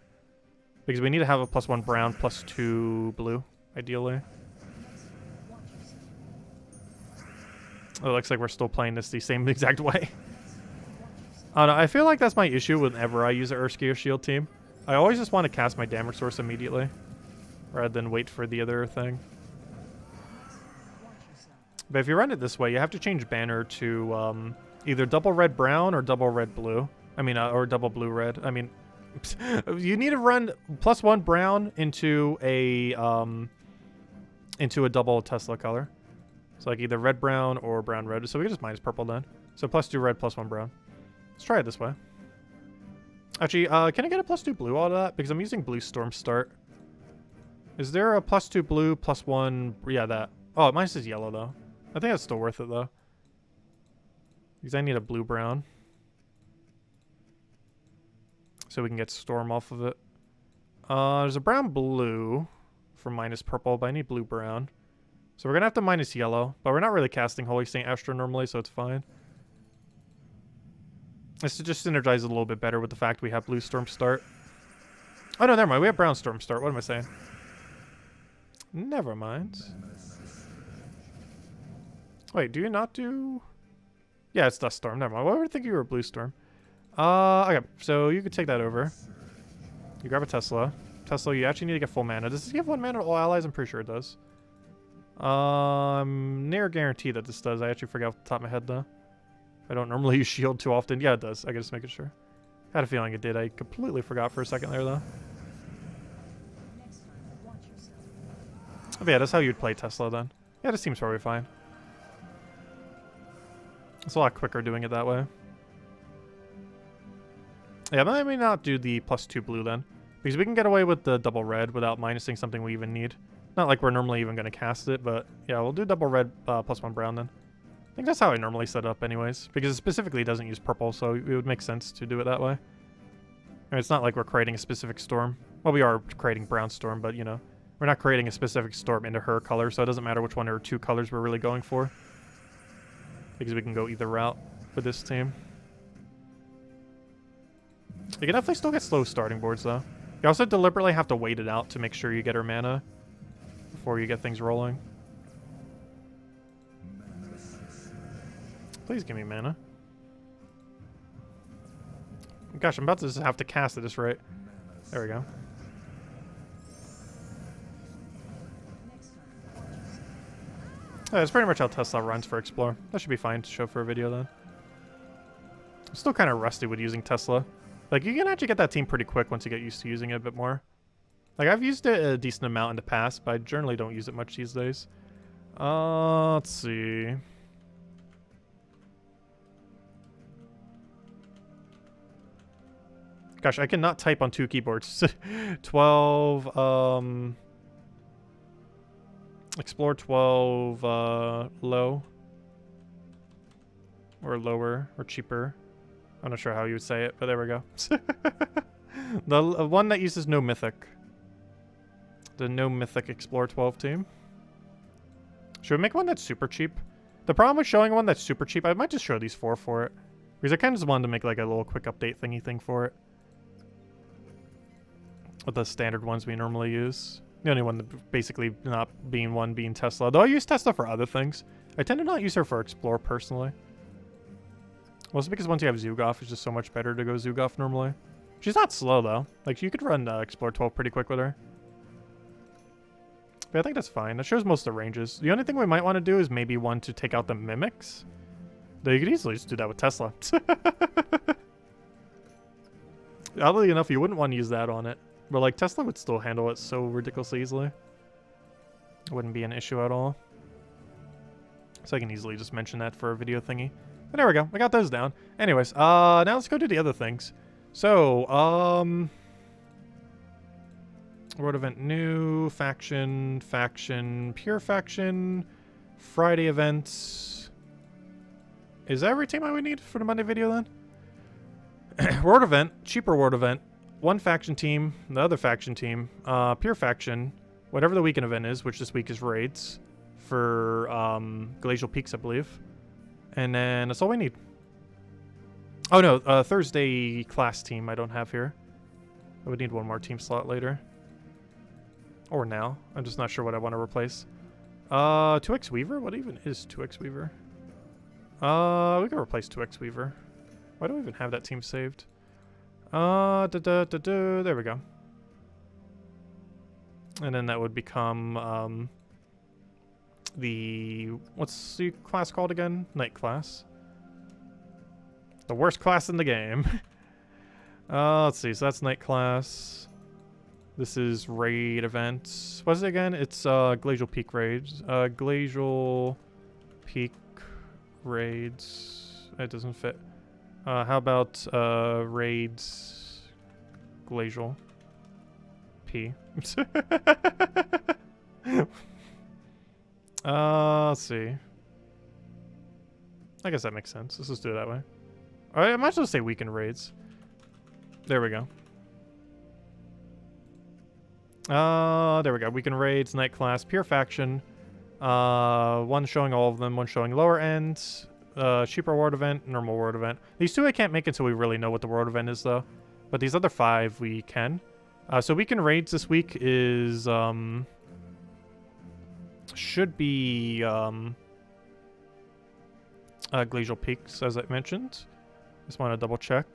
Because we need to have a +1 brown, +2 blue, ideally. Oh, it looks like we're still playing this the same exact way. I don't know, I feel like that's my issue whenever I use an Urskia's shield team. I always just want to cast my damage source immediately, rather than wait for the other thing. But if you run it this way, you have to change banner to either double red brown or double red blue. I mean, or double blue red. I mean, you need to run +1 brown into a double Tesla color. So like either red brown or brown red. So we can just minus purple then. So +2 red, +1 brown. Let's try it this way. Actually, can I get a +2 blue out of that? Because I'm using Blue Storm start. Is there a +2 blue, +1... Yeah, that. Oh, mine says yellow though. I think that's still worth it though. Because I need a blue brown. So we can get Storm off of it. There's a brown blue for minus purple, but I need blue brown. So we're going to have to minus yellow, but we're not really casting Holy Saint Astra normally, so it's fine. This just synergizes a little bit better with the fact we have Blue Storm start. Oh no, never mind. We have Brown Storm start. What am I saying? Never mind. Wait, do you not do... Yeah, it's Dust Storm. Never mind. Why would I think you were a Blue Storm? Okay, so you could take that over. You grab a Tesla. Tesla, you actually need to get full mana. Does this give 1 mana to all allies? I'm pretty sure it does. Near guarantee that this does. I actually forgot off the top of my head though. I don't normally use shield too often. Yeah, it does. I gotta just make sure. Had a feeling it did. I completely forgot for a second there though. Oh, yeah, that's how you'd play Tesla then. Yeah, this seems probably fine. It's a lot quicker doing it that way. Yeah, but I may not do the +2 blue then. Because we can get away with the double red without minusing something we even need. Not like we're normally even going to cast it, but yeah, we'll do double red +1 brown then. I think that's how I normally set up anyways. Because it specifically doesn't use purple, so it would make sense to do it that way. I mean, it's not like we're creating a specific storm. Well, we are creating brown storm, but you know. We're not creating a specific storm into her color, so it doesn't matter which one or 2 colors we're really going for. Because we can go either route with this team. You can definitely still get slow starting boards, though. You also deliberately have to wait it out to make sure you get her mana before you get things rolling. Please give me mana. Gosh, I'm about to just have to cast at this rate. There we go. Yeah, that's pretty much how Tesla runs for Explore. That should be fine to show for a video then. I'm still kind of rusty with using Tesla. Like, you can actually get that team pretty quick once you get used to using it a bit more. Like, I've used it a decent amount in the past, but I generally don't use it much these days. Let's see. Gosh, I cannot type on 2 keyboards. 12, Explore 12, low. Or lower, or cheaper. I'm not sure how you would say it, but there we go. The one that uses no mythic. The no mythic Explore 12 team. Should we make one that's super cheap? The problem with showing one that's super cheap, I might just show these 4 for it. Because I kind of just wanted to make like a little quick update thingy thing for it. With the standard ones we normally use. The only one that basically not being Tesla. Though I use Tesla for other things. I tend to not use her for Explore personally. Mostly because once you have Zugov, it's just so much better to go Zugov normally. She's not slow though. Like you could run Explore 12 pretty quick with her. But I think that's fine. That shows most of the ranges. The only thing we might want to do is maybe one to take out the mimics. Though you could easily just do that with Tesla. Oddly enough, you wouldn't want to use that on it. But like Tesla would still handle it so ridiculously easily. It wouldn't be an issue at all. So I can easily just mention that for a video thingy. But there we go. I got those down. Anyways, now let's go do the other things. So, World event new, faction, pure faction, Friday events. Is that every team I would need for the Monday video then? World event, cheaper world event, 1 faction team, the other faction team, pure faction, whatever the weekend event is, which this week is raids for Glacial Peaks, I believe. And then that's all we need. Oh no, Thursday class team I don't have here. I would need 1 more team slot later. Or now. I'm just not sure what I want to replace. 2x Weaver? What even is 2x Weaver? We can replace 2x Weaver. Why do we even have that team saved? There we go. And then that would become, what's the class called again? Night class. The worst class in the game. Let's see, so that's night class. This is raid event. What's it again? It's Glacial Peak raids. Glacial Peak raids. It doesn't fit. How about raids Glacial P? Let's see. I guess that makes sense. Let's just do it that way. I might as well say weekend raids. There we go. There we go. Weekend raids, night class, pure faction. 1 showing all of them, 1 showing lower end. Cheaper world event, normal world event. These 2 I can't make until we really know what the world event is though. But these other 5 we can. So weekend raids this week is should be Glacial Peaks, as I mentioned. Just want to double check.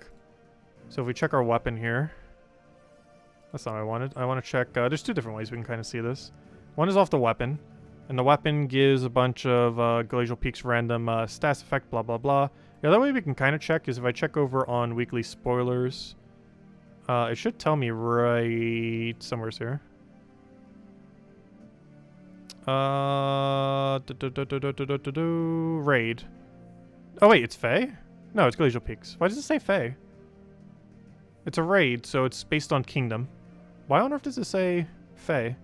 So if we check our weapon here, That's not what I wanted. I want to check. There's two different ways we can kind of see this. One is off the weapon. And the weapon gives a bunch of Glacial Peaks random stats effect, blah, blah, blah. The other way we can kind of check is if I check over on weekly spoilers. It should tell me right somewhere here. Raid. Oh, wait, it's Fae? No, it's Glacial Peaks. Why does it say Fae? It's a raid, so it's based on Kingdom. Why on earth does it say Fae?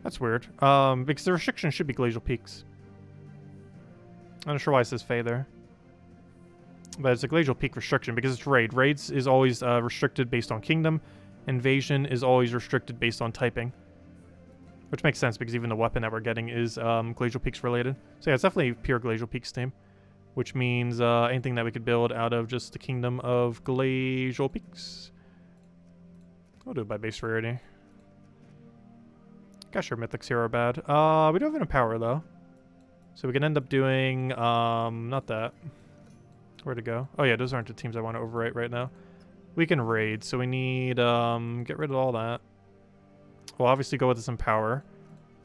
That's weird. Because the restriction should be Glacial Peaks. I'm not sure why it says Fae there. But it's a Glacial Peak restriction because it's raid. Raids is always restricted based on Kingdom. Invasion is always restricted based on typing. Which makes sense because even the weapon that we're getting is Glacial Peaks related. So yeah, it's definitely pure Glacial Peaks team. Which means anything that we could build out of just the Kingdom of Glacial Peaks. We'll do it by base rarity. Gosh, our mythics here are bad. We don't have enough power though. So we can end up doing, not that. Where'd it go? Oh yeah, those aren't the teams I want to overwrite right now. We can raid, so we need, get rid of all that. We'll obviously go with some power.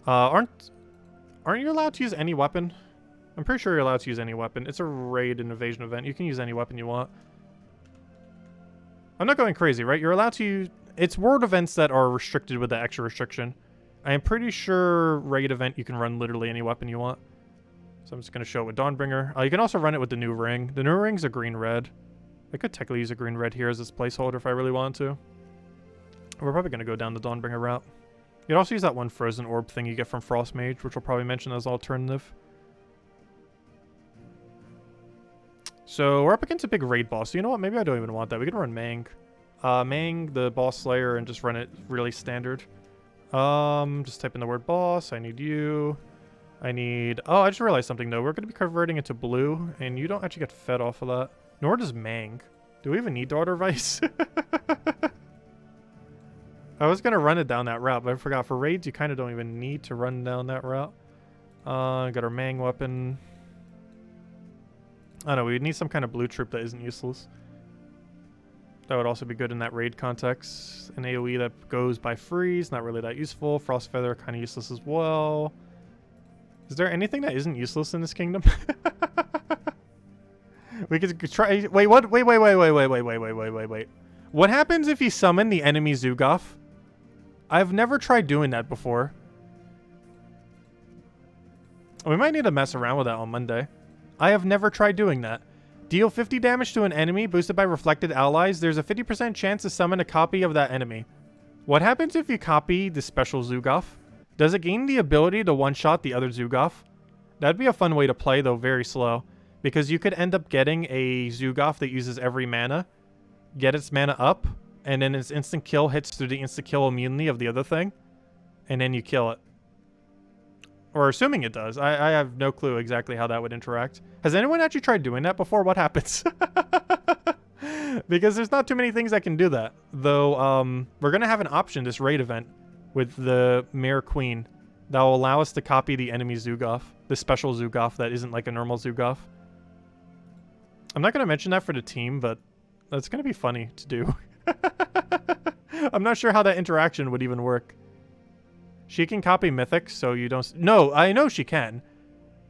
Aren't you allowed to use any weapon? I'm pretty sure you're allowed to use any weapon. It's a raid and invasion event. You can use any weapon you want. I'm not going crazy, right? You're allowed to use... It's world events that are restricted with the extra restriction. I am pretty sure raid event you can run literally any weapon you want. So I'm just going to show it with Dawnbringer. You can also run it with the new ring. The new ring's a green-red. I could technically use a green-red here as this placeholder if I really wanted to. We're probably going to go down the Dawnbringer route. You can also use that one frozen orb thing you get from Frost Mage, which we'll probably mention as alternative. So we're up against a big raid boss. So you know what? Maybe I don't even want that. We can run Mang. Mang, the boss slayer, and just run it really standard. Just type in the word boss. I need you. I need... Oh, I just realized something, though. We're going to be converting it to blue, and you don't actually get fed off of that. Nor does Mang. Do we even need Daughter Vice? I was going to run it down that route, but I forgot. For raids, you kind of don't even need to run down that route. Got our Mang weapon. I don't know, we would need some kind of blue troop that isn't useless. That would also be good in that raid context. An AoE that goes by freeze, not really that useful. Frost Feather, kind of useless as well. Is there anything that isn't useless in this kingdom? We could try... Wait, what? Wait. What happens if you summon the enemy Zugoff? I've never tried doing that before. We might need to mess around with that on Monday. I have never tried doing that. Deal 50 damage to an enemy boosted by reflected allies. There's a 50% chance to summon a copy of that enemy. What happens if you copy the special Zugoff? Does it gain the ability to one-shot the other Zugoff? That'd be a fun way to play, though very slow. Because you could end up getting a Zugoff that uses every mana, get its mana up, and then its instant kill hits through the instant kill immunity of the other thing, and then you kill it. Or assuming it does. I have no clue exactly how that would interact. Has anyone actually tried doing that before? What happens? Because there's not too many things that can do that. Though, we're going to have an option, this raid event, with the Mare Queen, that will allow us to copy the enemy Zugoff. The special Zugoff that isn't like a normal Zugoff. I'm not going to mention that for the team, but that's going to be funny to do. I'm not sure how that interaction would even work. She can copy mythics, so you don't... No, I know she can.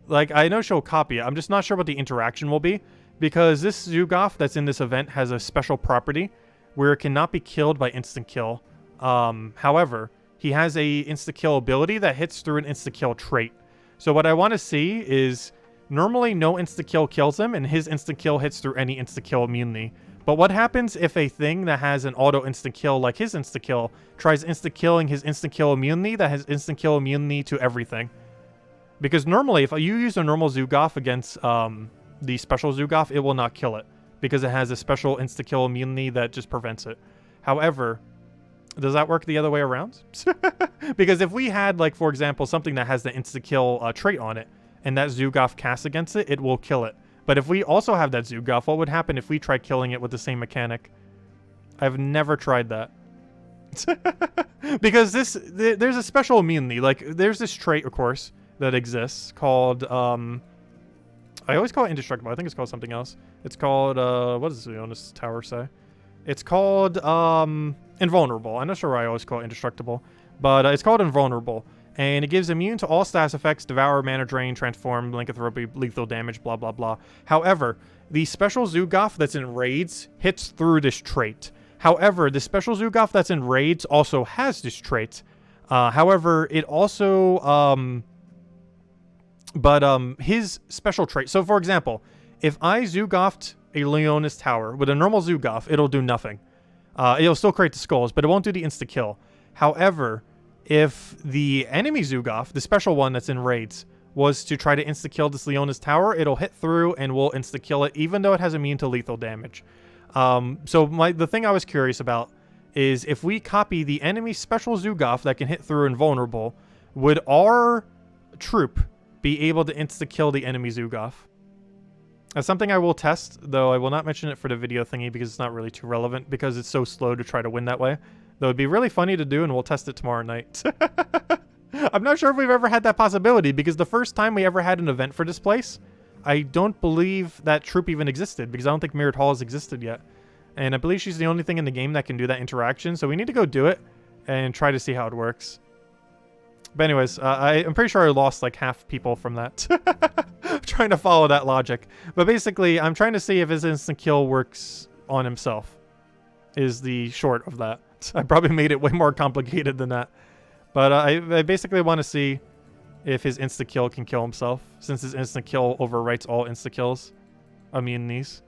Like, I know she'll copy it. I'm just not sure what the interaction will be. Because this Zugoff that's in this event has a special property where it cannot be killed by instant kill. However, he has a insta-kill ability that hits through an insta-kill trait. So what I want to see is... Normally, no insta-kill kills him, and his insta-kill hits through any insta-kill immunity. But what happens if a thing that has an auto insta-kill, like his insta-kill, tries insta-killing his insta-kill immunity that has insta-kill immunity to everything? Because normally, if you use a normal Zugoff against the special Zugoff, it will not kill it. Because it has a special insta-kill immunity that just prevents it. However, does that work the other way around? Because if we had, like, for example, something that has the insta-kill trait on it, and that Zugoff casts against it, it will kill it. But if we also have that Zugoff, what would happen if we tried killing it with the same mechanic? I've never tried that. Because there's a special immunity. Like, there's this trait, of course, that exists called, I always call it indestructible. I think it's called something else. It's called, what does the on this tower say? It's called, Invulnerable. I'm not sure why I always call it indestructible, but it's called Invulnerable. And it gives immune to all status effects, devour, mana drain, transform, lycanthropy, lethal damage, blah, blah, blah. However, the special Zoogoth that's in raids hits through this trait. However, the special Zoogoth that's in raids also has this trait. However, it also, his special trait. So, for example, if I Zoogothed a Leonis Tower with a normal Zoogoth, it'll do nothing. It'll still create the skulls, but it won't do the insta-kill. However, if the enemy Zoogoth, the special one that's in raids, was to try to insta-kill this Leonis Tower, it'll hit through and will insta-kill it, even though it has immune to lethal damage. So the thing I was curious about is if we copy the enemy special Zoogoth that can hit through Invulnerable, would our troop be able to insta-kill the enemy Zoogoth? That's something I will test, though I will not mention it for the video thingy because it's not really too relevant because it's so slow to try to win that way. Though it'd be really funny to do, and we'll test it tomorrow night. I'm not sure if we've ever had that possibility because the first time we ever had an event for this place, I don't believe that troop even existed because I don't think Mirrored Hall has existed yet. And I believe she's the only thing in the game that can do that interaction, so we need to go do it and try to see how it works. But anyways, I'm pretty sure I lost like half people from that. Trying to follow that logic. But basically, I'm trying to see if his instant kill works on himself. Is the short of that. I probably made it way more complicated than that. But I basically want to see if his insta-kill can kill himself. Since his insta-kill overwrites all insta-kills. Immunities.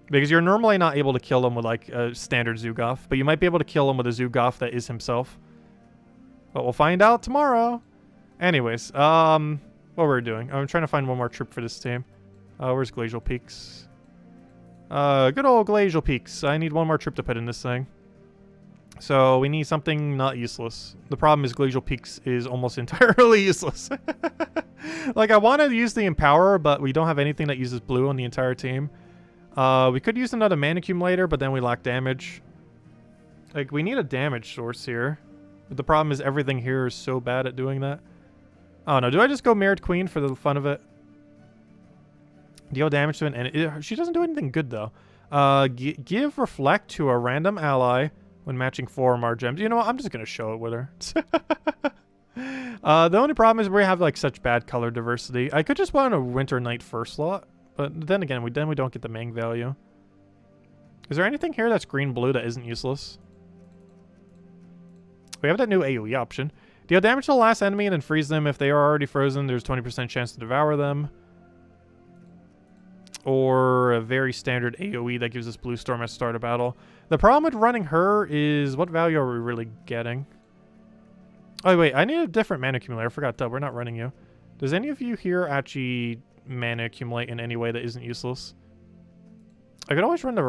Because you're normally not able to kill him with like a standard Zoogoth. But you might be able to kill him with a Zoogoth that is himself. But we'll find out tomorrow. Anyways, what we're doing. I'm trying to find one more troop for this team. Where's Glacial Peaks? Good old Glacial Peaks. I need one more troop to put in this thing. So we need something not useless. The problem is Glacial Peaks is almost entirely useless. Like I want to use the Empower, but we don't have anything that uses blue on the entire team. We could use another mana accumulator, but then we lack damage. Like we need a damage source here. But the problem is everything here is so bad at doing that. Oh no, do I just go Mirrored Queen for the fun of it? Deal damage to an enemy. She doesn't do anything good though. Give Reflect to a random ally when matching 4 or more gems. You know what? I'm just going to show it with her. The only problem is we have like such bad color diversity. I could just want a Winter Knight first slot. But then again, we don't get the Mang value. Is there anything here that's green-blue that isn't useless? We have that new AoE option. Deal damage to the last enemy and then freeze them. If they are already frozen, there's 20% chance to devour them. Or a very standard AoE that gives us Blue Storm at the start of battle. The problem with running her is what value are we really getting? Oh, wait. I need a different mana accumulator. I forgot that. We're not running you. Does any of you here actually mana accumulate in any way that isn't useless? I could always run the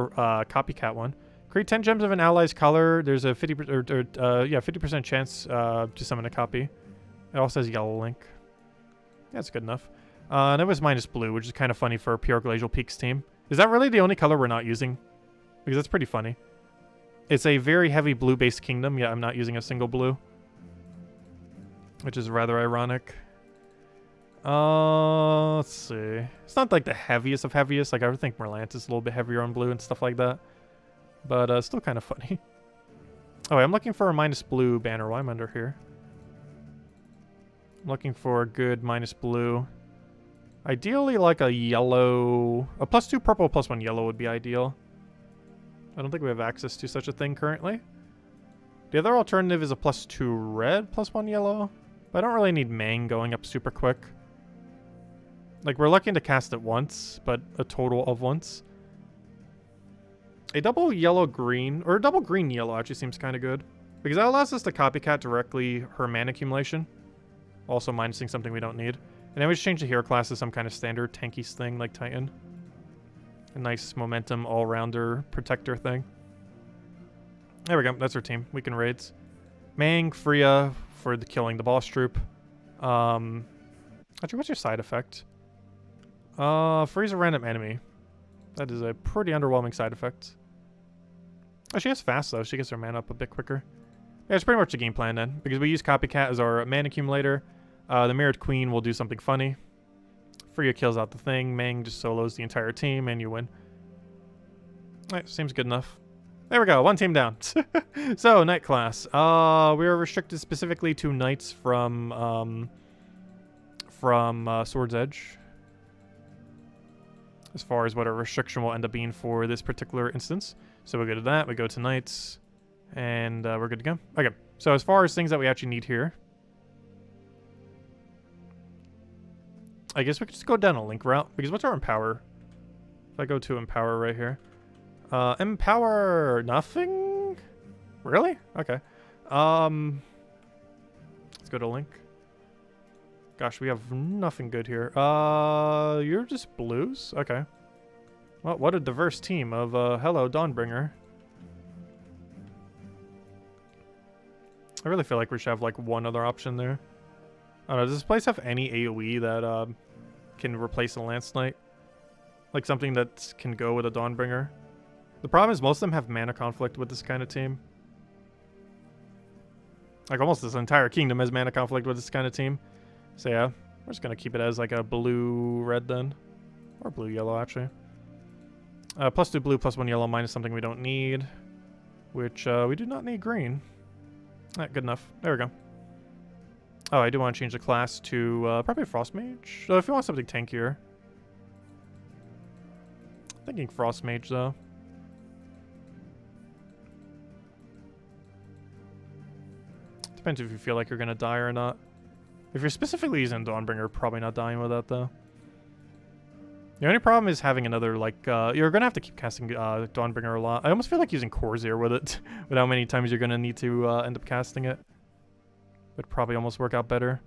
copycat one. Create 10 gems of an ally's color. There's a 50% chance to summon a copy. It also has Yellow Link. That's good enough. And it was minus blue, which is kind of funny for a pure Glacial Peaks team. Is that really the only color we're not using? Because that's pretty funny. It's a very heavy blue-based kingdom, yet I'm not using a single blue. Which is rather ironic. Let's see. It's not like the heaviest of heaviest. Like I would think Merlant is a little bit heavier on blue and stuff like that. But still kind of funny. Oh, wait, I'm looking for a minus blue banner. Why am I under here? I'm looking for a good minus blue. Ideally, like a yellow... A +2 purple, +1 yellow would be ideal. I don't think we have access to such a thing currently. The other alternative is a +2 red, +1 yellow. But I don't really need Mang going up super quick. Like, we're looking to cast it once, but a total of once. A double yellow-green, or a double green-yellow actually seems kind of good. Because that allows us to copycat directly her mana accumulation. Also minusing something we don't need. And then we just change the hero class to some kind of standard tanky thing like Titan. A nice momentum all-rounder protector thing. There we go. That's our team. Weekend raids. Mang, Freya for the killing the boss troop. Actually, what's your side effect? Freeze a random enemy. That is a pretty underwhelming side effect. Oh, she has fast though. She gets her mana up a bit quicker. Yeah, it's pretty much the game plan then. Because we use Copycat as our mana accumulator. The Mirrored Queen will do something funny. Freya kills out the thing. Mang just solos the entire team and you win. Alright, seems good enough. There we go, 1 team down. So, knight class. We are restricted specifically to knights from Sword's Edge. As far as what our restriction will end up being for this particular instance. So we go to that, we go to knights, and we're good to go. Okay, so as far as things that we actually need here, I guess we could just go down a link route, because what's our empower? If I go to empower right here. Empower nothing? Really? Okay. Let's go to link. Gosh, we have nothing good here. You're just blues? Okay. Well, what a diverse team of, hello, Dawnbringer. I really feel like we should have, like, one other option there. I don't know, does this place have any AoE that, can replace a Lance Knight? Like, something that can go with a Dawnbringer? The problem is most of them have mana conflict with this kind of team. Like, almost this entire kingdom has mana conflict with this kind of team. So yeah, we're just gonna keep it as like a blue-red then. Or blue-yellow, actually. +2 blue, +1 yellow, minus something we don't need. Which, we do not need green. Alright, good enough. There we go. Oh, I do want to change the class to, probably Frost Mage. So if you want something tankier. Thinking Frost Mage, though. Depends if you feel like you're gonna die or not. If you're specifically using Dawnbringer, probably not dying with that, though. The only problem is having another, like, you're gonna have to keep casting Dawnbringer a lot. I almost feel like using Corsair with it, with how many times you're gonna need to end up casting it. Would probably almost work out better.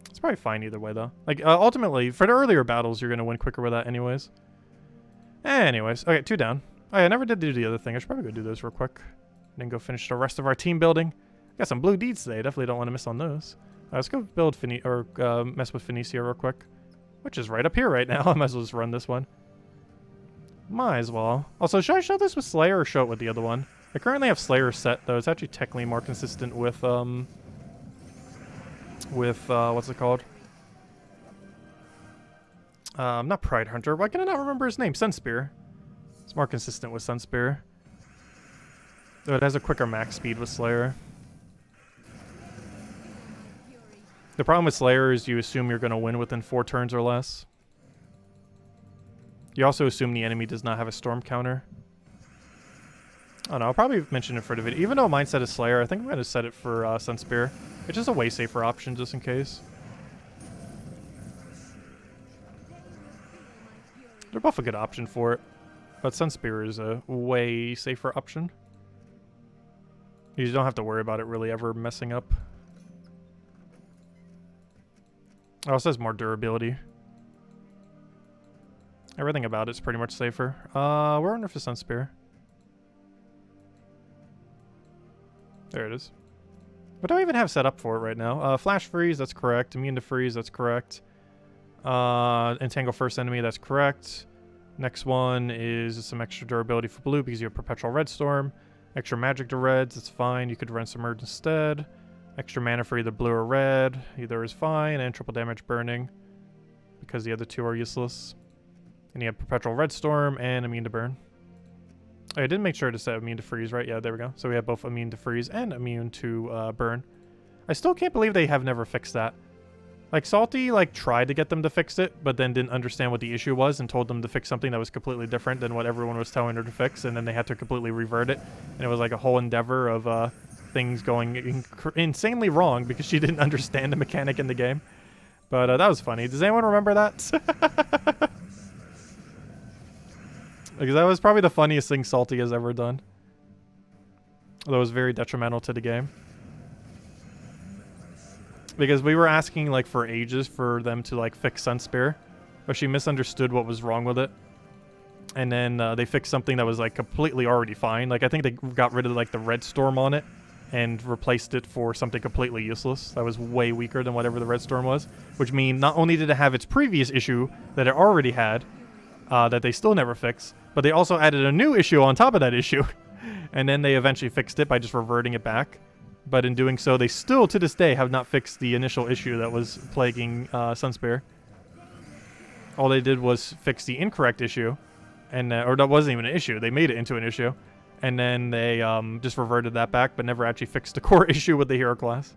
It's probably fine either way, though. Like, ultimately, for the earlier battles, you're gonna win quicker with that anyways. Anyways, okay, 2 down. Oh yeah, I never did do the other thing. I should probably go do those real quick. And then go finish the rest of our team building. Got some blue deeds today. Definitely don't want to miss on those. Let's go build mess with Phoenicia real quick. Which is right up here right now. I might as well just run this one. Might as well. Also, should I show this with Slayer or show it with the other one? I currently have Slayer set, though. It's actually technically more consistent with, what's it called? Not Pride Hunter. Why can I not remember his name? Sunspear. It's more consistent with Sunspear. Though it has a quicker max speed with Slayer. The problem with Slayer is you assume you're going to win within 4 turns or less. You also assume the enemy does not have a storm counter. I don't know, I'll probably mention it for the video. Even though mine set is Slayer, I think I'm going to set it for Sunspear. It's just a way safer option just in case. They're both a good option for it. But Sunspear is a way safer option. You just don't have to worry about it really ever messing up. It also has more durability. Everything about it's pretty much safer. We're under for Sunspear. There it is. What do I even have set up for it right now? Flash Freeze, that's correct. Immune to Freeze, that's correct. Entangle First Enemy, that's correct. Next one is some extra durability for blue because you have Perpetual Red Storm. Extra magic to reds, it's fine. You could run Submerge instead. Extra mana for either blue or red. Either is fine. And triple damage burning. Because the other 2 are useless. And you have Perpetual Red Storm and Immune to Burn. Oh, I did make sure to set Immune to Freeze, right? Yeah, there we go. So we have both Immune to Freeze and Immune to Burn. I still can't believe they have never fixed that. Like, Salty, like, tried to get them to fix it, but then didn't understand what the issue was and told them to fix something that was completely different than what everyone was telling her to fix, and then they had to completely revert it. And it was like a whole endeavor of things going insanely wrong because she didn't understand the mechanic in the game. But that was funny. Does anyone remember that? Because that was probably the funniest thing Salty has ever done. Although it was very detrimental to the game. Because we were asking, like, for ages for them to, like, fix Sunspear. But she misunderstood what was wrong with it. And then they fixed something that was, like, completely already fine. Like, I think they got rid of, like, the Red Storm on it. And replaced it for something completely useless. That was way weaker than whatever the Red Storm was. Which means not only did it have its previous issue that it already had. That they still never fixed. But they also added a new issue on top of that issue. And then they eventually fixed it by just reverting it back. But in doing so, they still, to this day, have not fixed the initial issue that was plaguing Sunspear. All they did was fix the incorrect issue, and or that wasn't even an issue. They made it into an issue, and then they just reverted that back, but never actually fixed the core issue with the hero class.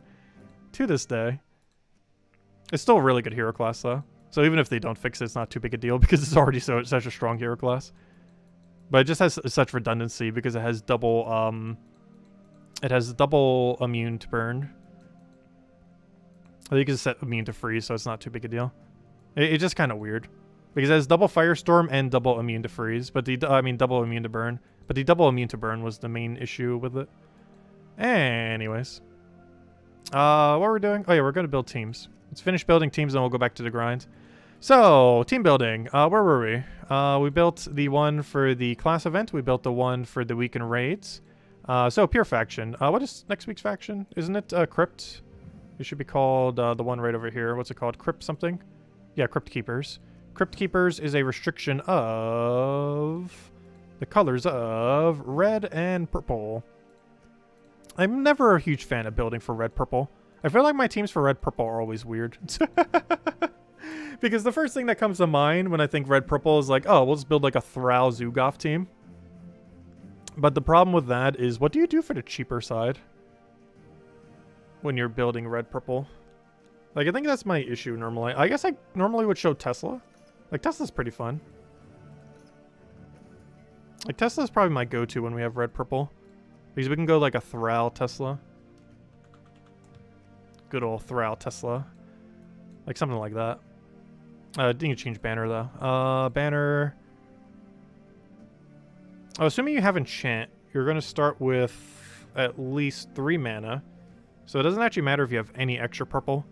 To this day, it's still a really good hero class though. So even if they don't fix it, it's not too big a deal because it's already such a strong hero class. But it just has such redundancy because it has double immune to burn. I think it's set immune to freeze, so it's not too big a deal. It's just kind of weird because it has double firestorm and double immune to freeze, but double immune to burn. But the double immune to burn was the main issue with it. Anyways, what are we doing? Oh yeah, we're gonna build teams. Let's finish building teams, and we'll go back to the grind. So, team building. Where were we? We built the one for the class event. We built the one for the weekend raids. So, pure faction. What is next week's faction? Isn't it Crypt? It should be called the one right over here. What's it called? Crypt something? Yeah, Crypt Keepers. Crypt Keepers is a restriction of the colors of red and purple. I'm never a huge fan of building for red purple. I feel like my teams for red purple are always weird. Because the first thing that comes to mind when I think red purple is like, oh, we'll just build like a Thrall Zugoff team. But the problem with that is, what do you do for the cheaper side when you're building red purple? Like, I think that's my issue normally. I guess I normally would show Tesla. Like, Tesla's pretty fun. Like, Tesla's probably my go-to when we have red purple. Because we can go like a Thrall Tesla. Good old Thrall Tesla. Like something like that. Didn't you change banner though? Banner. Oh, assuming you have enchant, you're going to start with at least 3 mana. So it doesn't actually matter if you have any extra purple.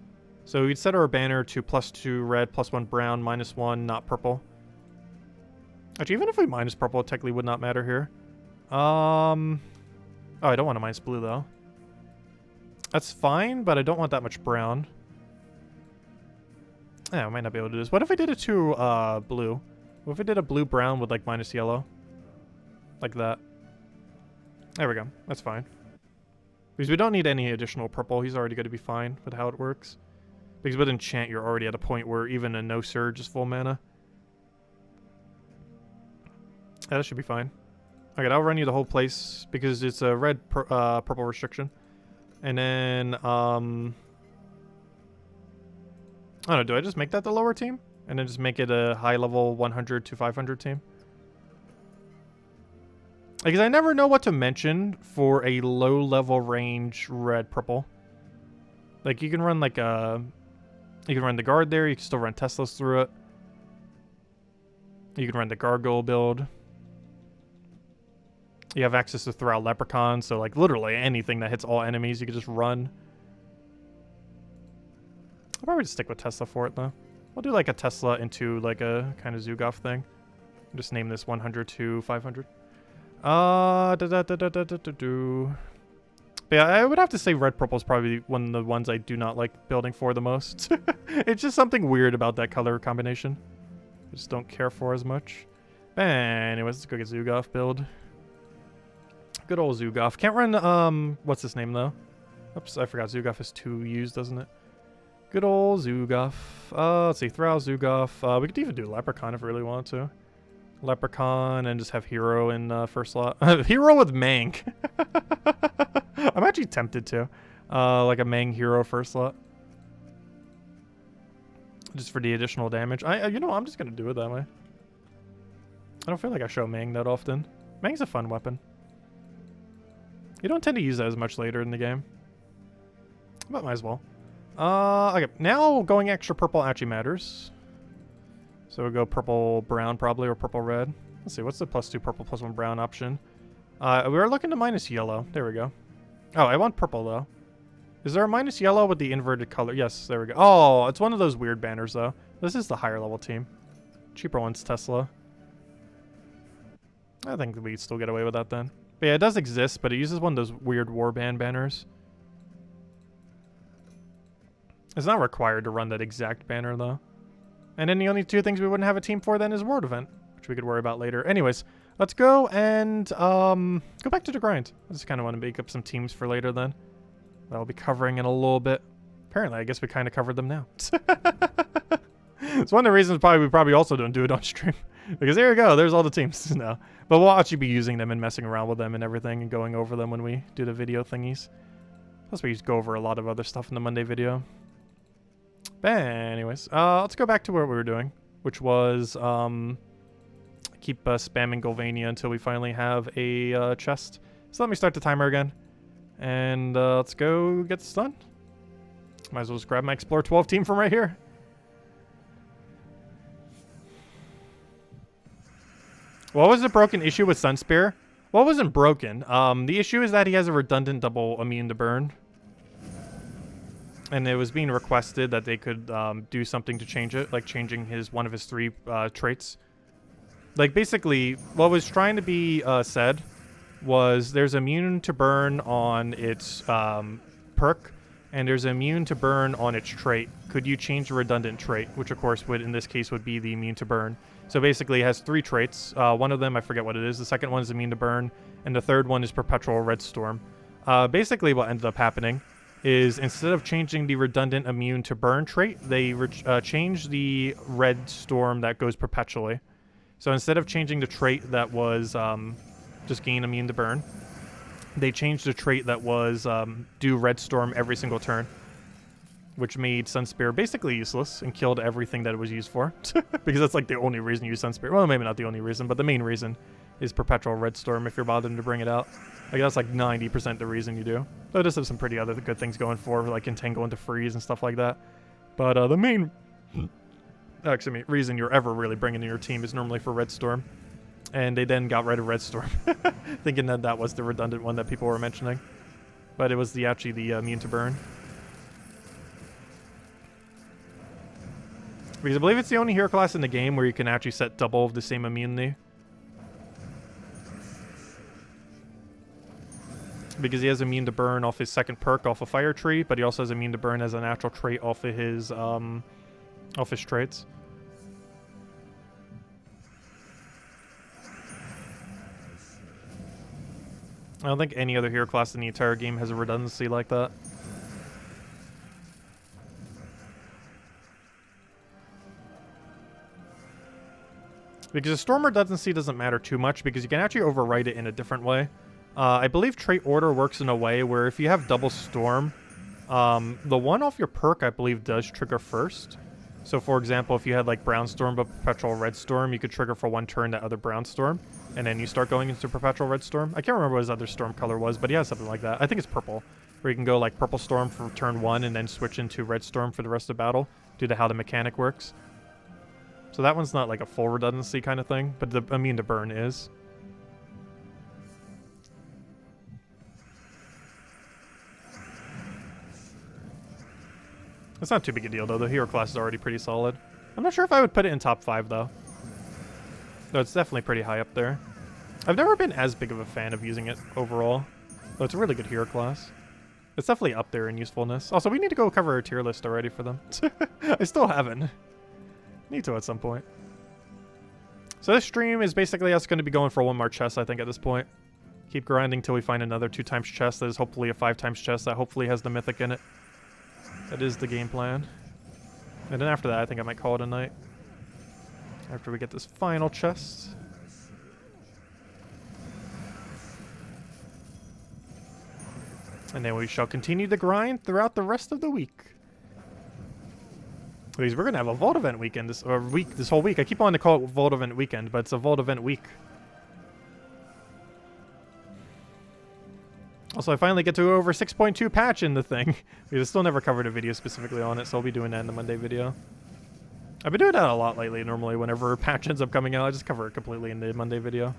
So we'd set our banner to +2 red, +1 brown, -1 not purple. Actually, even if we minus purple, it technically would not matter here. Oh, I don't want to minus blue though. That's fine, but I don't want that much brown. Yeah, I might not be able to do this. What if I did it to blue? What if I did a blue-brown with like minus yellow? Like that. There we go. That's fine. Because we don't need any additional purple. He's already going to be fine with how it works. Because with enchant, you're already at a point where even a no surge is full mana. Yeah, that should be fine. Okay, I'll run you the whole place because it's a red purple restriction. And then, I don't know, do I just make that the lower team? And then just make it a high level 100 to 500 team? Because I never know what to mention for a low level range red purple. Like, you can run like a... You can run the guard there, you can still run Teslas through it. You can run the gargoyle build. You have access to Thrall Leprechaun, so like literally anything that hits all enemies you can just run. I'll probably just stick with Tesla for it though. We'll do like a Tesla into like a kind of Zugoff thing. Just name this 100 to 500. But yeah, I would have to say red purple is probably one of the ones I do not like building for the most. It's just something weird about that color combination. I just don't care for as much. Anyways, let's go get Zugoff build. Good old Zugoff. Can't run, what's his name, though? Oops, I forgot. Zugoff has 2 U's, doesn't it? Good old Zugoff. Let's see. Thrall Zugoff. We could even do Leprechaun if we really want to. Leprechaun and just have Hero in first slot. Hero with Mang. I'm actually tempted to. Like a Mang Hero first slot. Just for the additional damage. You know, I'm just going to do it that way. I don't feel like I show Mang that often. Mang's a fun weapon. You don't tend to use that as much later in the game. But might as well. Okay, now going extra purple actually matters. So we'll go purple-brown probably, or purple-red. Let's see, what's the +2 purple, +1 brown option? We were looking to minus yellow. There we go. Oh, I want purple, though. Is there a minus yellow with the inverted color? Yes, there we go. Oh, it's one of those weird banners, though. This is the higher level team. Cheaper one's Tesla. I think we still get away with that then. But yeah, it does exist, but it uses one of those weird warband banners. It's not required to run that exact banner, though. And then the only 2 things we wouldn't have a team for then is World Event, which we could worry about later. Anyways, let's go and go back to the grind. I just kind of want to make up some teams for later then. That I'll be covering in a little bit. Apparently, I guess we kind of covered them now. It's one of the reasons we probably also don't do it on stream. Because here we go, there's all the teams now. But we'll actually be using them and messing around with them and everything and going over them when we do the video thingies. Plus we just go over a lot of other stuff in the Monday video. But anyways, let's go back to what we were doing, which was keep spamming Golvania until we finally have a chest. So let me start the timer again. And let's go get this done. Might as well just grab my Explore 12 team from right here. What was the broken issue with Sunspear? Well, it wasn't broken. The issue is that he has a redundant double immune to burn. And it was being requested that they could do something to change it, like changing one of his 3 traits. Like, basically, what was trying to be said was there's immune to burn on its perk, and there's immune to burn on its trait. Could you change the redundant trait, which of course would, in this case, would be the immune to burn. So basically it has 3 traits. One of them, I forget what it is. The second one is immune to burn, and the third one is perpetual red storm. Basically what ended up happening is instead of changing the redundant immune to burn trait, they changed the red storm that goes perpetually. So instead of changing the trait that was just gain immune to burn, they changed the trait that was do red storm every single turn, which made Sunspear basically useless and killed everything that it was used for. Because that's like the only reason you use Sunspear. Well, maybe not the only reason, but the main reason is perpetual red storm if you're bothering to bring it out. Like, that's like 90% the reason you do. So it does have some pretty other good things going for, like Entangle into Freeze and stuff like that. But the main reason you're ever really bringing in your team is normally for red storm. And they then got rid of red storm, thinking that that was the redundant one that people were mentioning. But it was actually the immune to burn. Because I believe it's the only hero class in the game where you can actually set double of the same immunity. Because he has immune to burn off his second perk off a fire tree, but he also has immune to burn as a natural trait off of his traits. I don't think any other hero class in the entire game has a redundancy like that. Because a storm redundancy doesn't matter too much because you can actually overwrite it in a different way. I believe trait order works in a way where if you have double storm, the one off your perk I believe does trigger first. So for example, if you had like brown storm but perpetual red storm, you could trigger for 1 turn that other brown storm, and then you start going into perpetual red storm. I can't remember what his other storm color was, but he has something like that. I think it's purple, where you can go like purple storm for turn 1 and then switch into red storm for the rest of the battle due to how the mechanic works. So that one's not like a full redundancy kind of thing, but the immune to burn is. It's not too big a deal though, the hero class is already pretty solid. I'm not sure if I would put it in top 5 though. Though it's definitely pretty high up there. I've never been as big of a fan of using it overall, though it's a really good hero class. It's definitely up there in usefulness. Also, we need to go cover our tier list already for them. I still haven't. Need to at some point. So this stream is basically us going to be going for 1 more chest, I think, at this point. Keep grinding till we find another 2x chest that is hopefully a 5x chest that hopefully has the mythic in it. That is the game plan. And then after that, I think I might call it a night. After we get this final chest. And then we shall continue the grind throughout the rest of the week. Because we're going to have a Vault event weekend this whole week. I keep wanting to call it Vault event weekend, but it's a Vault event week. Also, I finally get to go over 6.2 patch in the thing. Because I still never covered a video specifically on it, so I'll be doing that in the Monday video. I've been doing that a lot lately. Normally, whenever a patch ends up coming out, I just cover it completely in the Monday video.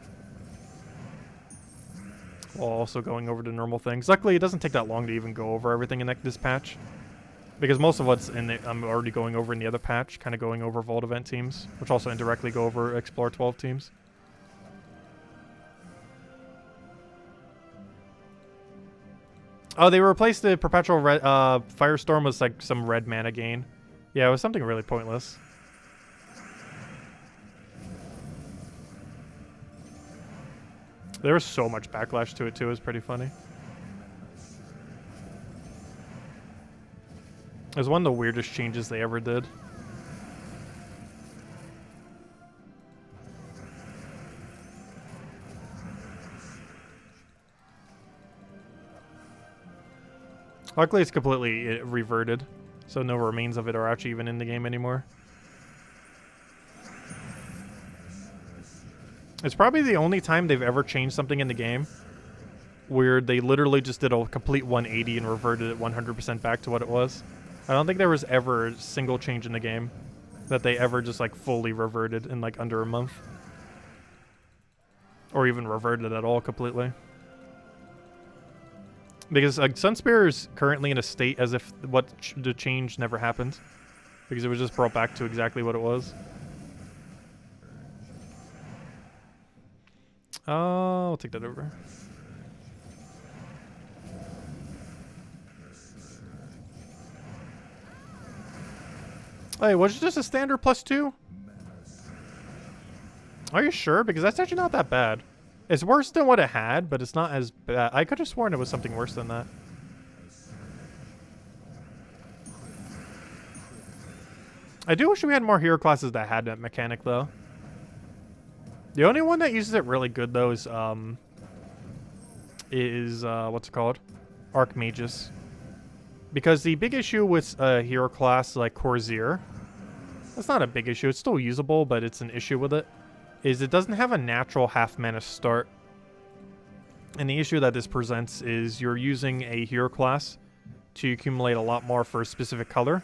While also going over the normal things. Luckily, it doesn't take that long to even go over everything in this patch. Because most of what's in it, I'm already going over in the other patch. Kind of going over Vault event teams, which also indirectly go over Explore 12 teams. Oh, they replaced the perpetual red, Firestorm with like some red mana gain. Yeah, it was something really pointless. There was so much backlash to it too, it was pretty funny. It was one of the weirdest changes they ever did. Luckily, it's completely reverted, so no remains of it are actually even in the game anymore. It's probably the only time they've ever changed something in the game where they literally just did a complete 180 and reverted it 100% back to what it was. I don't think there was ever a single change in the game that they ever just like fully reverted in like under a month. Or even reverted at all completely. Because Sunspear is currently in a state as if the change never happened. Because it was just brought back to exactly what it was. I'll take that over. Hey, was it just a standard +2? Are you sure? Because that's actually not that bad. It's worse than what it had, but it's not as bad. I could have sworn it was something worse than that. I do wish we had more hero classes that had that mechanic, though. The only one that uses it really good, though, is what's it called? Archmages. Because the big issue with a hero class like Corsair, that's not a big issue, it's still usable, but it's an issue with it, is it doesn't have a natural half mana start. And the issue that this presents is you're using a hero class to accumulate a lot more for a specific color,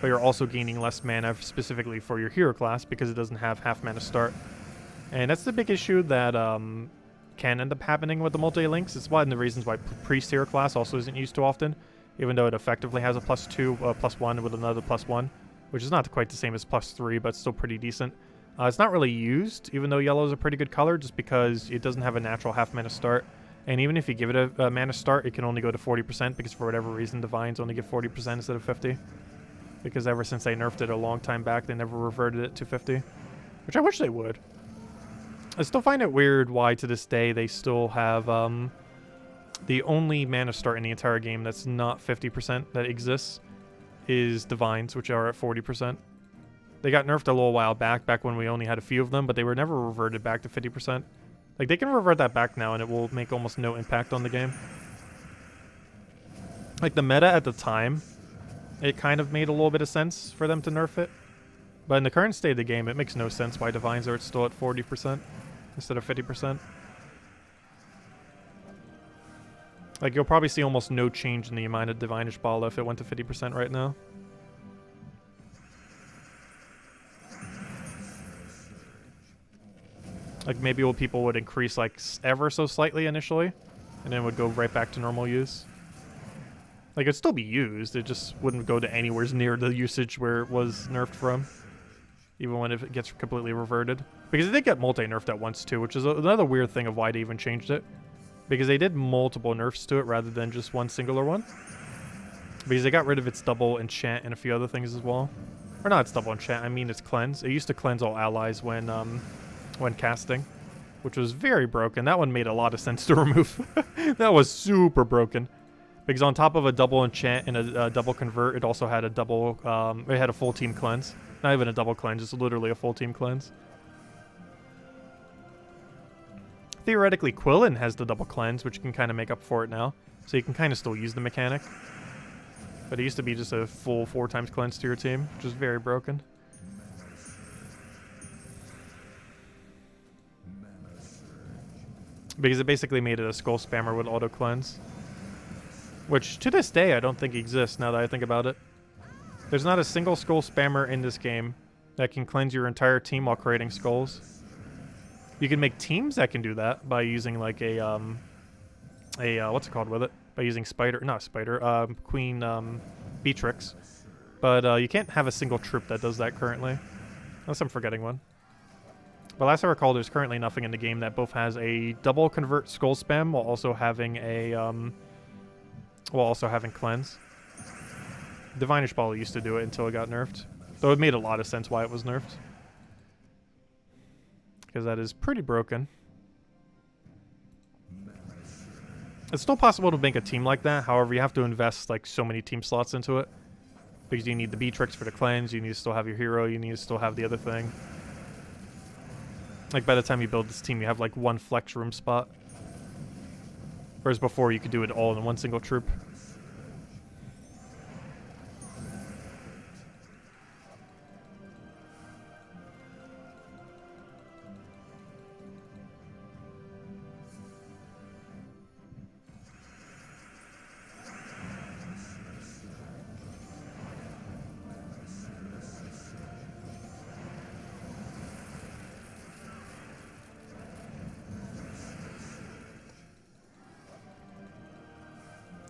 but you're also gaining less mana specifically for your hero class because it doesn't have half mana start. And that's the big issue that can end up happening with the multi-links. It's one of the reasons why Priest hero class also isn't used too often, even though it effectively has a +2, +1 with another +1, which is not quite the same as +3, but still pretty decent. It's not really used, even though yellow is a pretty good color, just because it doesn't have a natural half mana start. And even if you give it a mana start, it can only go to 40%, because for whatever reason, Divines only give 40% instead of 50. Because ever since they nerfed it a long time back, they never reverted it to 50. Which I wish they would. I still find it weird why, to this day, they still have the only mana start in the entire game that's not 50% that exists is Divines, which are at 40%. They got nerfed a little while back when we only had a few of them, but they were never reverted back to 50%. Like, they can revert that back now, and it will make almost no impact on the game. Like, the meta at the time, it kind of made a little bit of sense for them to nerf it. But in the current state of the game, it makes no sense why Divines are still at 40% instead of 50%. Like, you'll probably see almost no change in the amount of Divinish Ball if it went to 50% right now. Like, maybe people would increase, like, ever so slightly initially, and then would go right back to normal use. Like, it'd still be used, it just wouldn't go to anywhere near the usage where it was nerfed from. Even when it gets completely reverted. Because it did get multi-nerfed at once, too, which is another weird thing of why they even changed it. Because they did multiple nerfs to it rather than just one singular one. Because they got rid of its double enchant and a few other things as well. Or not its double enchant, I mean its cleanse. It used to cleanse all allies when casting, which was very broken. That one made a lot of sense to remove. That was super broken. Because on top of a double enchant and a double convert, it also had a double, it had a full team cleanse. Not even a double cleanse, it's literally a full team cleanse. Theoretically, Quillen has the double cleanse, which can kind of make up for it now. So you can kind of still use the mechanic. But it used to be just a full 4x cleanse to your team, which is very broken. Because it basically made it a skull spammer with auto cleanse. Which, to this day, I don't think exists now that I think about it. There's not a single skull spammer in this game that can cleanse your entire team while creating skulls. You can make teams that can do that by using like what's it called with it? By using Queen Beatrix. But you can't have a single troop that does that currently. Unless I'm forgetting one. But last I recall, there's currently nothing in the game that both has a double convert skull spam while also having a cleanse. Divinish Ball used to do it until it got nerfed. Though it made a lot of sense why it was nerfed. Because that is pretty broken. It's still possible to make a team like that, however you have to invest like so many team slots into it. Because you need the Beatrix for the cleanse, you need to still have your hero, you need to still have the other thing. Like by the time you build this team you have like one flex room spot. Whereas before you could do it all in one single troop.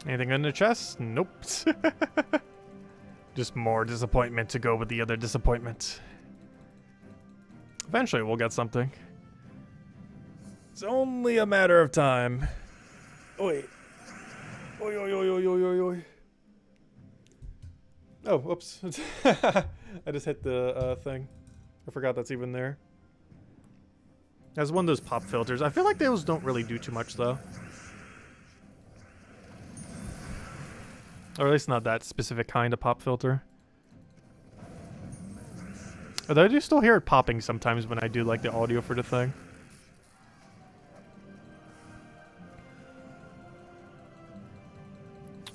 Anything in the chest? Nope. Just more disappointment to go with the other disappointment. Eventually we'll get something. It's only a matter of time. Oh, wait. Oi, oi, oi, oi, oi, oi, oi. Oh, whoops. I just hit the thing. I forgot that's even there. That's one of those pop filters. I feel like those don't really do too much, though. Or at least not that specific kind of pop filter. Although I do still hear it popping sometimes when I do like the audio for the thing.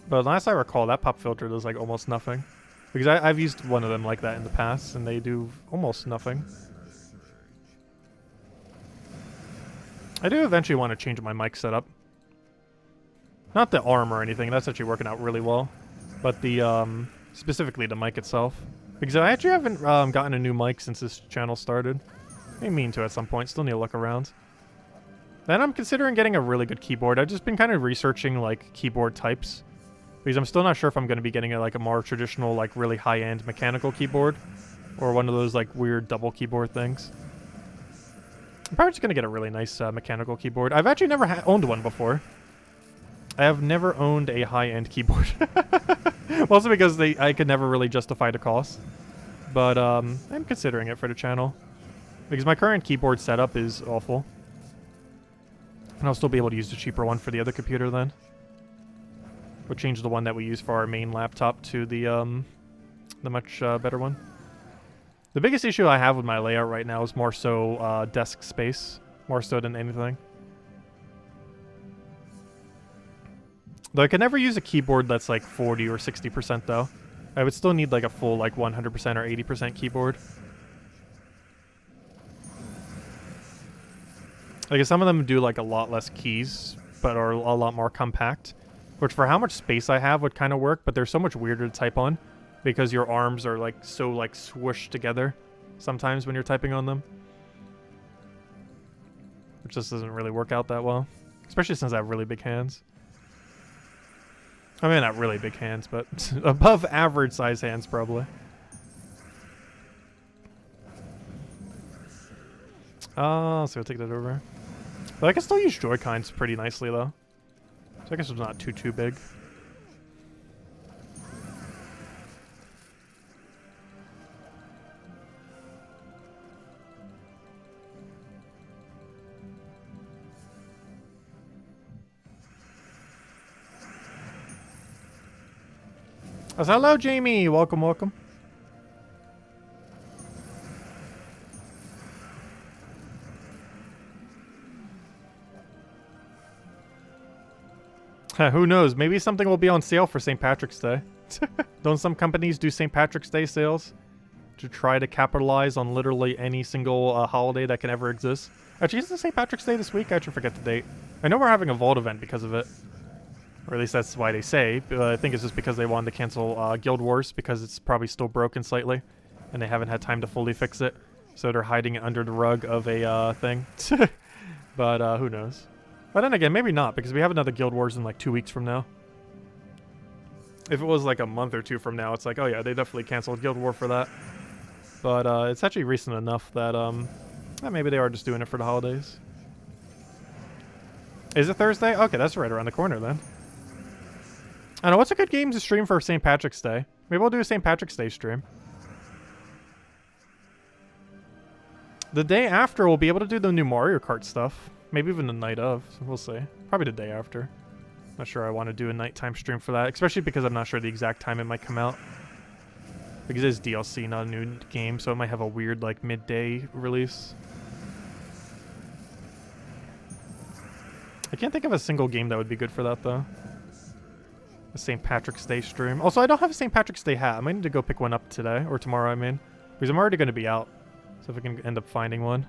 But last I recall, that pop filter does like almost nothing. Because I've used one of them like that in the past, and they do almost nothing. I do eventually want to change my mic setup. Not the arm or anything, that's actually working out really well. But the, specifically the mic itself. Because I actually haven't gotten a new mic since this channel started. I mean to at some point, still need to look around. Then I'm considering getting a really good keyboard. I've just been kind of researching like keyboard types. Because I'm still not sure if I'm going to be getting like a more traditional, like really high-end mechanical keyboard. Or one of those like weird double keyboard things. I'm probably just going to get a really nice mechanical keyboard. I've actually never owned one before. I have never owned a high-end keyboard. Mostly because I could never really justify the cost. But I'm considering it for the channel. Because my current keyboard setup is awful. And I'll still be able to use the cheaper one for the other computer then. We'll change the one that we use for our main laptop to the much better one. The biggest issue I have with my layout right now is more so desk space. More so than anything. Though I could never use a keyboard that's like 40 or 60% though. I would still need like a full like 100% or 80% keyboard. Like some of them do like a lot less keys, but are a lot more compact. Which for how much space I have would kind of work, but they're so much weirder to type on. Because your arms are like so like swooshed together sometimes when you're typing on them. Which just doesn't really work out that well. Especially since I have really big hands. I mean, not really big hands, but above average size hands, probably. So I'll take that over. But I can still use JoeConnors pretty nicely, though. So I guess it's not too big. Hello, Jamie. Welcome, welcome. Who knows? Maybe something will be on sale for St. Patrick's Day. Don't some companies do St. Patrick's Day sales to try to capitalize on literally any single holiday that can ever exist? Actually, isn't St. Patrick's Day this week? I actually forget the date. I know we're having a Vault event because of it. Or at least that's why they say. But I think it's just because they wanted to cancel Guild Wars because it's probably still broken slightly. And they haven't had time to fully fix it. So they're hiding it under the rug of a thing. But who knows? But then again, maybe not, because we have another Guild Wars in like 2 weeks from now. If it was like a month or two from now, it's like, oh yeah, they definitely canceled Guild War for that. But it's actually recent enough that maybe they are just doing it for the holidays. Is it Thursday? Okay, that's right around the corner then. I don't know, what's a good game to stream for St. Patrick's Day? Maybe we'll do a St. Patrick's Day stream. The day after, we'll be able to do the new Mario Kart stuff. Maybe even the night of. We'll see. Probably the day after. Not sure I want to do a nighttime stream for that. Especially because I'm not sure the exact time it might come out. Because it's DLC, not a new game. So it might have a weird, like, midday release. I can't think of a single game that would be good for that, though. A St. Patrick's Day stream. Also, I don't have a St. Patrick's Day hat. I might need to go pick one up today. Or tomorrow, I mean. Because I'm already going to be out. So if I can end up finding one.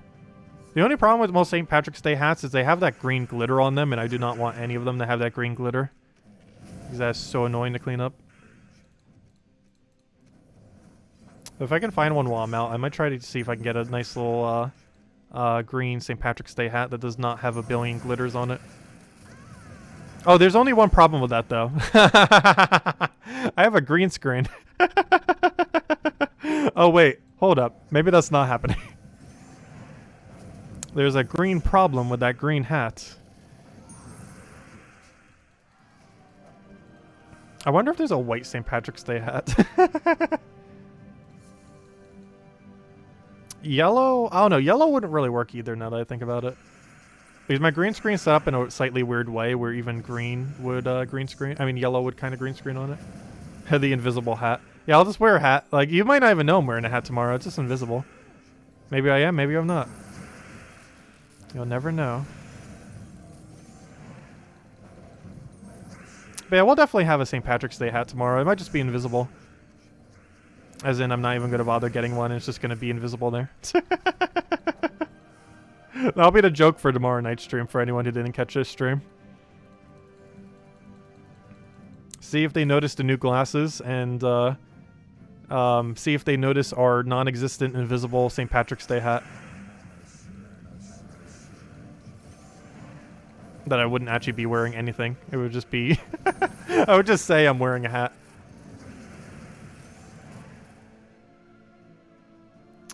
The only problem with most St. Patrick's Day hats is they have that green glitter on them, and I do not want any of them to have that green glitter. Because that's so annoying to clean up. If I can find one while I'm out, I might try to see if I can get a nice little green St. Patrick's Day hat that does not have a billion glitters on it. Oh, there's only one problem with that, though. I have a green screen. Oh, wait. Hold up. Maybe that's not happening. There's a green problem with that green hat. I wonder if there's a white St. Patrick's Day hat. Yellow? I don't know. Yellow wouldn't really work either now that I think about it. Because my green screen set up in a slightly weird way where even green would green screen. I mean, yellow would kind of green screen on it. Had the invisible hat. Yeah, I'll just wear a hat. Like, you might not even know I'm wearing a hat tomorrow. It's just invisible. Maybe I am. Maybe I'm not. You'll never know. But yeah, we'll definitely have a St. Patrick's Day hat tomorrow. It might just be invisible. As in, I'm not even going to bother getting one. It's just going to be invisible there. That'll be the joke for tomorrow night's stream for anyone who didn't catch this stream. See if they notice the new glasses and see if they notice our non-existent invisible St. Patrick's Day hat. That I wouldn't actually be wearing anything. It would just be... I would just say I'm wearing a hat.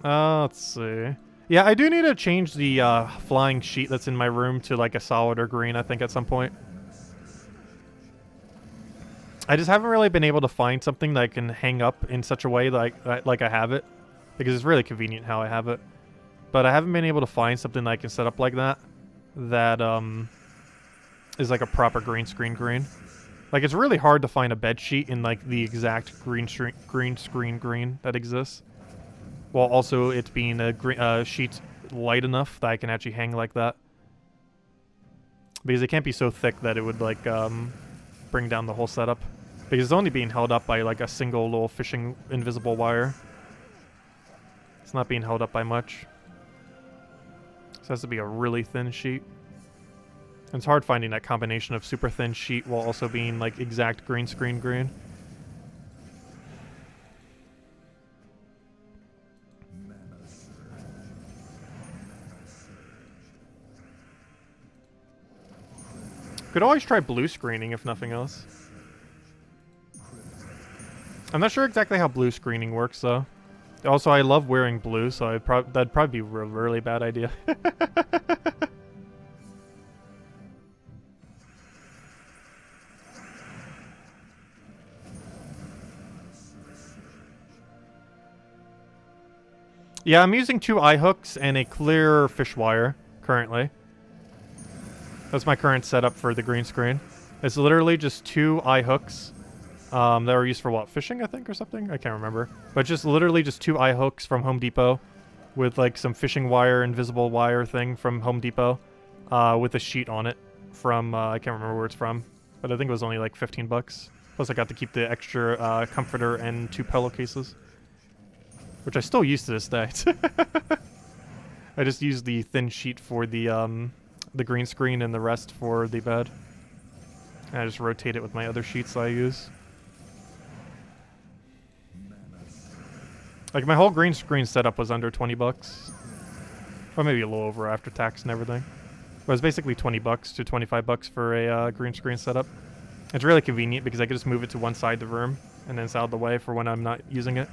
Let's see. Yeah, I do need to change the flying sheet that's in my room to like a solid or green, I think, at some point. I just haven't really been able to find something that I can hang up in such a way like I have it. Because it's really convenient how I have it. But I haven't been able to find something that I can set up like that. That is like a proper green screen green. Like, it's really hard to find a bed sheet in like the exact green screen green that exists. While also it being a sheet light enough that I can actually hang like that. Because it can't be so thick that it would like bring down the whole setup. Because it's only being held up by like a single little fishing invisible wire. It's not being held up by much. So it has to be a really thin sheet. And it's hard finding that combination of super thin sheet while also being like exact green screen green. Could always try blue screening if nothing else. I'm not sure exactly how blue screening works though. Also, I love wearing blue, so that'd probably be a really bad idea. Yeah, I'm using 2 eye hooks and a clear fish wire currently. That's my current setup for the green screen. It's literally just 2 eye hooks that are used for what? Fishing, I think, or something? I can't remember. But just literally just 2 eye hooks from Home Depot with like some fishing wire, invisible wire thing from Home Depot with a sheet on it from, I can't remember where it's from, but I think it was only like 15 bucks. Plus I got to keep the extra comforter and 2 pillowcases, which I still use to this day. I just use the thin sheet for the green screen and the rest for the bed. And I just rotate it with my other sheets that I use. Like, my whole green screen setup was under 20 bucks. Or maybe a little over after tax and everything. But it was basically 20 bucks to 25 bucks for a green screen setup. It's really convenient because I can just move it to one side of the room and then it's out of the way for when I'm not using it.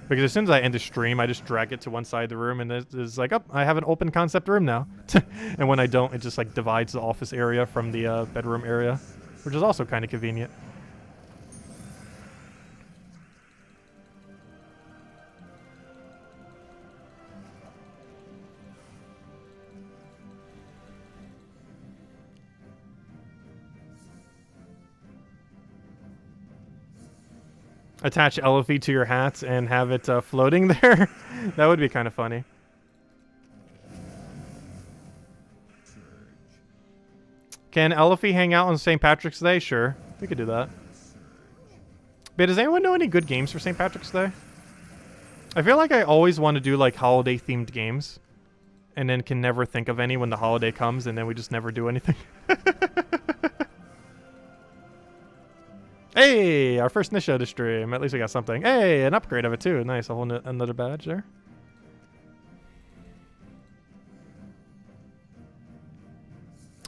Because as soon as I end the stream, I just drag it to one side of the room and it's like, oh, I have an open concept room now. And when I don't, it just like divides the office area from the bedroom area, which is also kind of convenient. Attach elhay to your hats and have it floating there. That would be kind of funny. Can elhay hang out on St. Patrick's Day? Sure, we could do that. But does anyone know any good games for St. Patrick's Day? I feel like I always want to do like holiday themed games and then can never think of any when the holiday comes and then we just never do anything. Hey, our first niche of the stream. At least we got something. Hey, an upgrade of it too. Nice, a whole another badge there.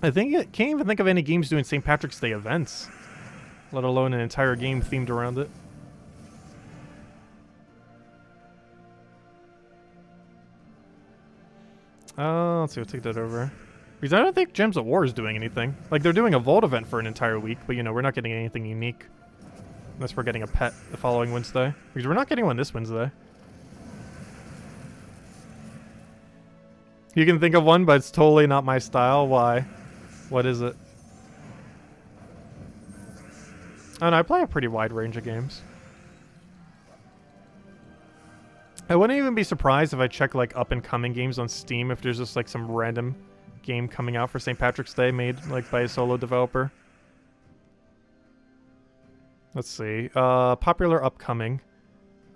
I think it can't even think of any games doing St. Patrick's Day events, let alone an entire game themed around it. Let's see, we'll take that over. Because I don't think Gems of War is doing anything. Like, they're doing a Vault event for an entire week, but, you know, we're not getting anything unique. Unless we're getting a pet the following Wednesday. Because we're not getting one this Wednesday. You can think of one, but it's totally not my style. Why? What is it? I don't know, I play a pretty wide range of games. I wouldn't even be surprised if I check, like, up-and-coming games on Steam if there's just, like, some random game coming out for St. Patrick's Day made, like, by a solo developer. Let's see. Popular upcoming.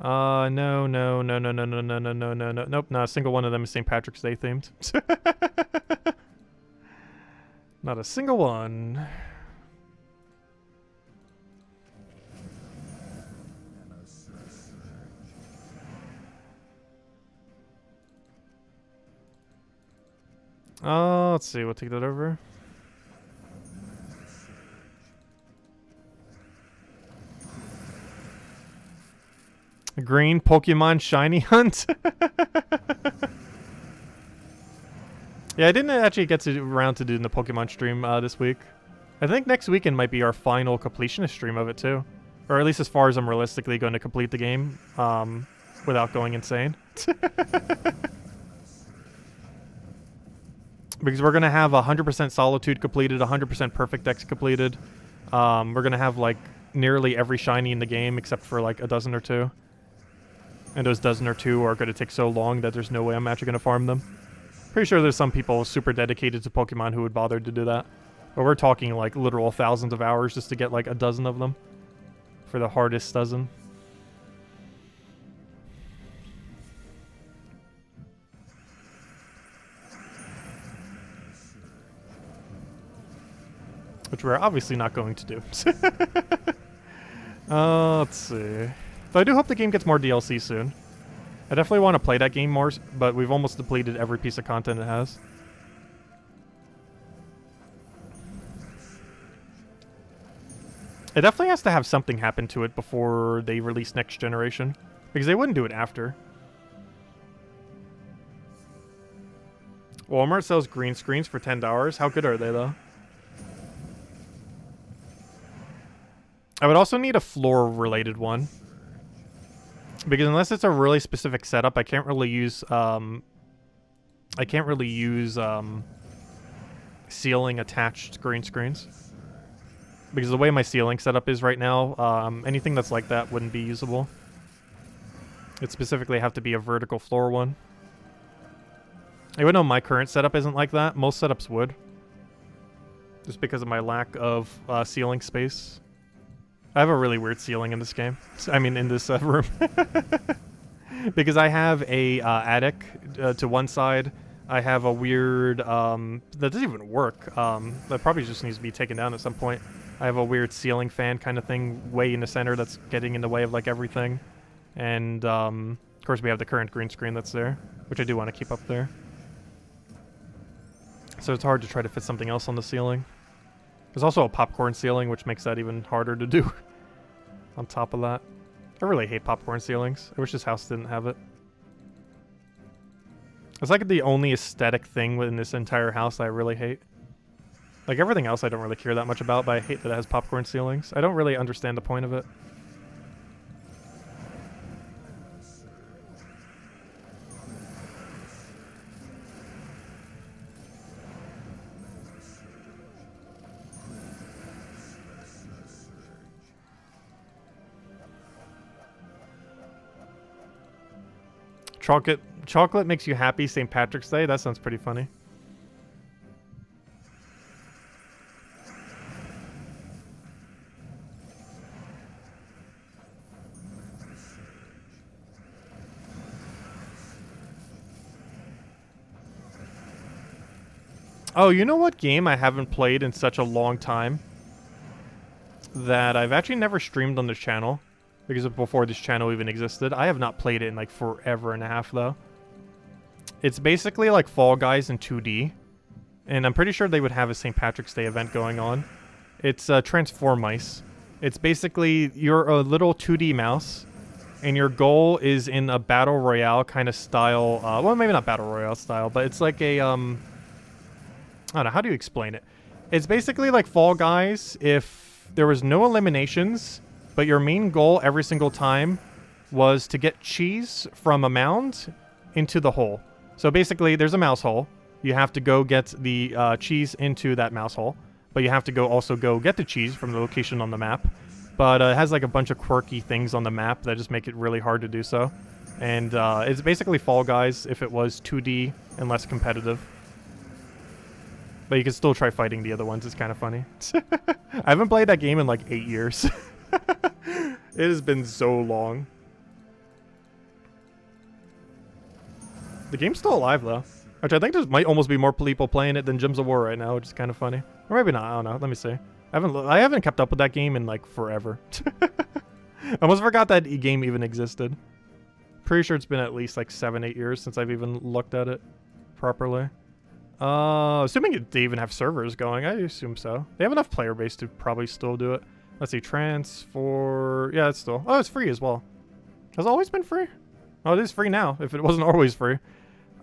No. Nope, not a single one of them is St. Patrick's Day themed. Not a single one. Let's see, we'll take that over. Green Pokemon Shiny Hunt. Yeah, I didn't actually get around to doing the Pokemon stream this week. I think next weekend might be our final completionist stream of it too. Or at least as far as I'm realistically going to complete the game without going insane. Because we're going to have 100% Solitude completed, 100% Perfect X completed. We're going to have like nearly every shiny in the game except for like a dozen or two. And those dozen or two are going to take so long that there's no way I'm actually going to farm them. Pretty sure there's some people super dedicated to Pokemon who would bother to do that. But we're talking like literal thousands of hours just to get like a dozen of them. For the hardest dozen. Which we're obviously not going to do. Let's see. But I do hope the game gets more DLC soon. I definitely want to play that game more, but we've almost depleted every piece of content it has. It definitely has to have something happen to it before they release next generation. Because they wouldn't do it after. Walmart sells green screens for $10. How good are they, though? I would also need a floor-related one. Because unless it's a really specific setup, I can't really use, ceiling attached green screens. Because the way my ceiling setup is right now, anything that's like that wouldn't be usable. It'd specifically have to be a vertical floor one. Even though my current setup isn't like that, most setups would. Just because of my lack of ceiling space. I have a really weird ceiling in this game. I mean, in this room. Because I have a attic to one side. I have a weird... that doesn't even work. That probably just needs to be taken down at some point. I have a weird ceiling fan kind of thing way in the center that's getting in the way of like everything. And of course we have the current green screen that's there, which I do want to keep up there. So it's hard to try to fit something else on the ceiling. There's also a popcorn ceiling, which makes that even harder to do. On top of that. I really hate popcorn ceilings. I wish this house didn't have it. It's like the only aesthetic thing within this entire house that I really hate. Like everything else I don't really care that much about, but I hate that it has popcorn ceilings. I don't really understand the point of it. Chocolate makes you happy St. Patrick's Day? That sounds pretty funny. Oh, you know what game I haven't played in such a long time? That I've actually never streamed on this channel. Because of before this channel even existed. I have not played it in like forever and a half though. It's basically like Fall Guys in 2D. and I'm pretty sure they would have a St. Patrick's Day event going on. It's Transform Mice. It's basically you're a little 2D mouse, and your goal is in a battle royale kind of style. Well, maybe not battle royale style, but it's like a I don't know, how do you explain it? It's basically like Fall Guys if there was no eliminations, but your main goal every single time was to get cheese from a mound into the hole. So basically, there's a mouse hole. You have to go get the cheese into that mouse hole, but you have to also go get the cheese from the location on the map. But it has like a bunch of quirky things on the map that just make it really hard to do so. And it's basically Fall Guys if it was 2D and less competitive. But you can still try fighting the other ones. It's kind of funny. I haven't played that game in like 8 years. It has been so long. The game's still alive though. Which I think there might almost be more people playing it than Gems of War right now, which is kind of funny. Or maybe not, I don't know. Let me see. I haven't kept up with that game in like forever. I almost forgot that game even existed. Pretty sure it's been at least like 7-8 years since I've even looked at it properly. Assuming they even have servers going, I assume so. They have enough player base to probably still do it. Let's see, transfer. Yeah, it's still. Oh, it's free as well. Has it always been free? Oh, it is free now. If it wasn't always free.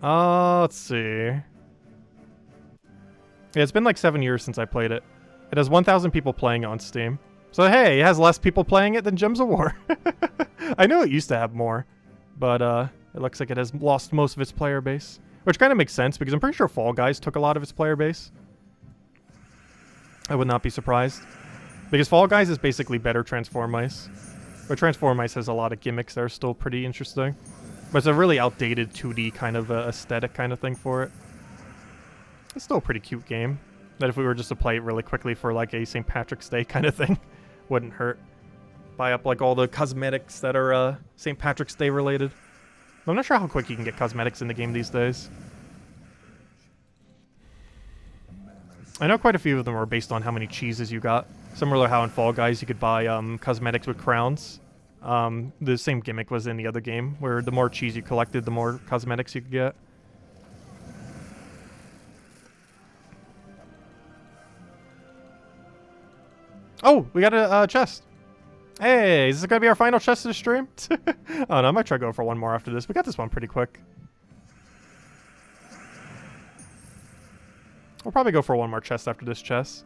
Let's see. Yeah, it's been like 7 years since I played it. It has 1,000 people playing on Steam. So hey, it has less people playing it than Gems of War. I know it used to have more, but it looks like it has lost most of its player base. Which kind of makes sense, because I'm pretty sure Fall Guys took a lot of its player base. I would not be surprised. Because Fall Guys is basically better Transform Mice. But Transform Mice has a lot of gimmicks that are still pretty interesting. But it's a really outdated 2D kind of aesthetic kind of thing for it. It's still a pretty cute game. That if we were just to play it really quickly for like a St. Patrick's Day kind of thing, wouldn't hurt. Buy up like all the cosmetics that are St. Patrick's Day related. I'm not sure how quick you can get cosmetics in the game these days. I know quite a few of them are based on how many cheeses you got. Similar to how in Fall Guys you could buy cosmetics with crowns. The same gimmick was in the other game, where the more cheese you collected, the more cosmetics you could get. Oh, we got a chest. Hey, is this going to be our final chest of the stream? Oh no, I might try going for one more after this. We got this one pretty quick. We'll probably go for one more chest after this chest.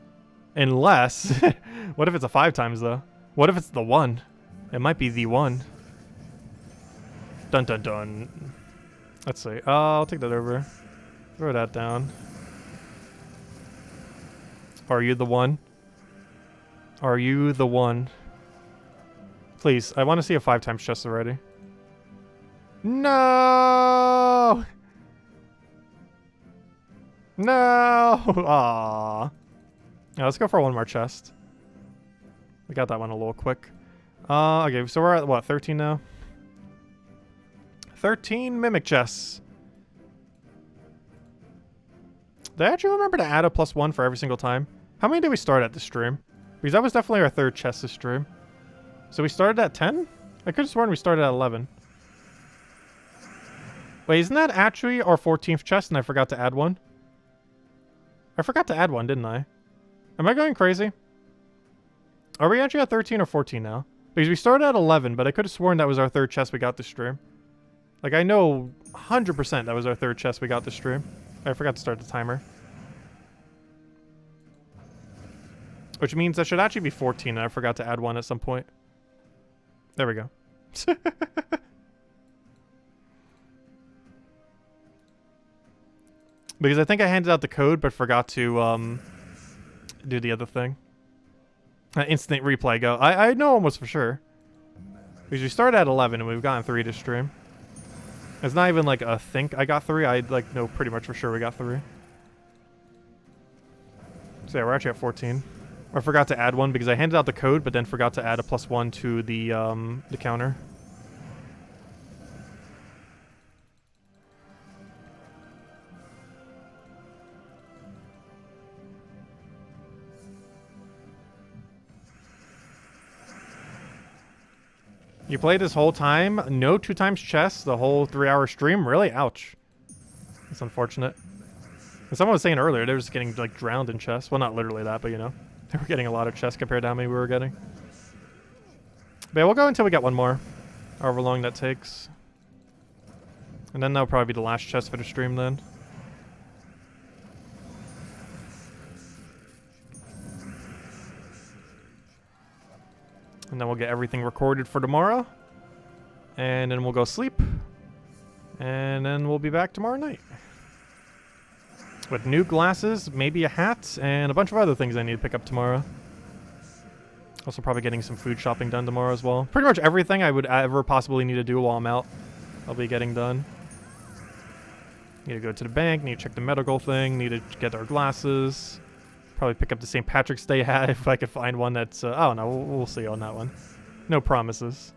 Unless... what if it's a 5 times though? What if it's the 1? It might be the 1. Dun dun dun. Let's see. I'll take that over. Throw that down. Are you the 1? Are you the 1? Please, I want to see a 5 times chest already. No! No! Aww. Yeah, let's go for one more chest. We got that one a little quick. Okay, so we're at, what, 13 now? 13 mimic chests. Did I actually remember to add a +1 for every single time? How many did we start at this stream? Because that was definitely our 3rd chest this stream. So we started at 10? I could have sworn we started at 11. Wait, isn't that actually our 14th chest and I forgot to add one? I forgot to add one, didn't I? Am I going crazy? Are we actually at 13 or 14 now? Because we started at 11, but I could have sworn that was our 3rd chest we got this stream. Like, I know 100% that was our 3rd chest we got this stream. I forgot to start the timer. Which means that should actually be 14 and I forgot to add one at some point. There we go. Because I think I handed out the code but forgot to do the other thing. Instant replay go. I know almost for sure. Because we started at 11 and we've gotten 3 to stream. It's not even like a think I got 3. I like know pretty much for sure we got 3. So yeah, we're actually at 14. I forgot to add one because I handed out the code, but then forgot to add a +1 to the counter. You played this whole time? No 2 times chess the whole 3-hour stream? Really? Ouch. That's unfortunate. Someone was saying earlier, they were just getting, like, drowned in chests. Well, not literally that, but, you know. They were getting a lot of chests compared to how many we were getting. But yeah, we'll go until we get one more. However long that takes. And then that'll probably be the last chest for the stream then. And then we'll get everything recorded for tomorrow. And then we'll go sleep. And then we'll be back tomorrow night. With new glasses, maybe a hat, and a bunch of other things I need to pick up tomorrow. Also probably getting some food shopping done tomorrow as well. Pretty much everything I would ever possibly need to do while I'm out, I'll be getting done. Need to go to the bank, need to check the medical thing, need to get our glasses. Probably pick up the St. Patrick's Day hat if I could find one that's... oh no, we'll see on that one. No promises.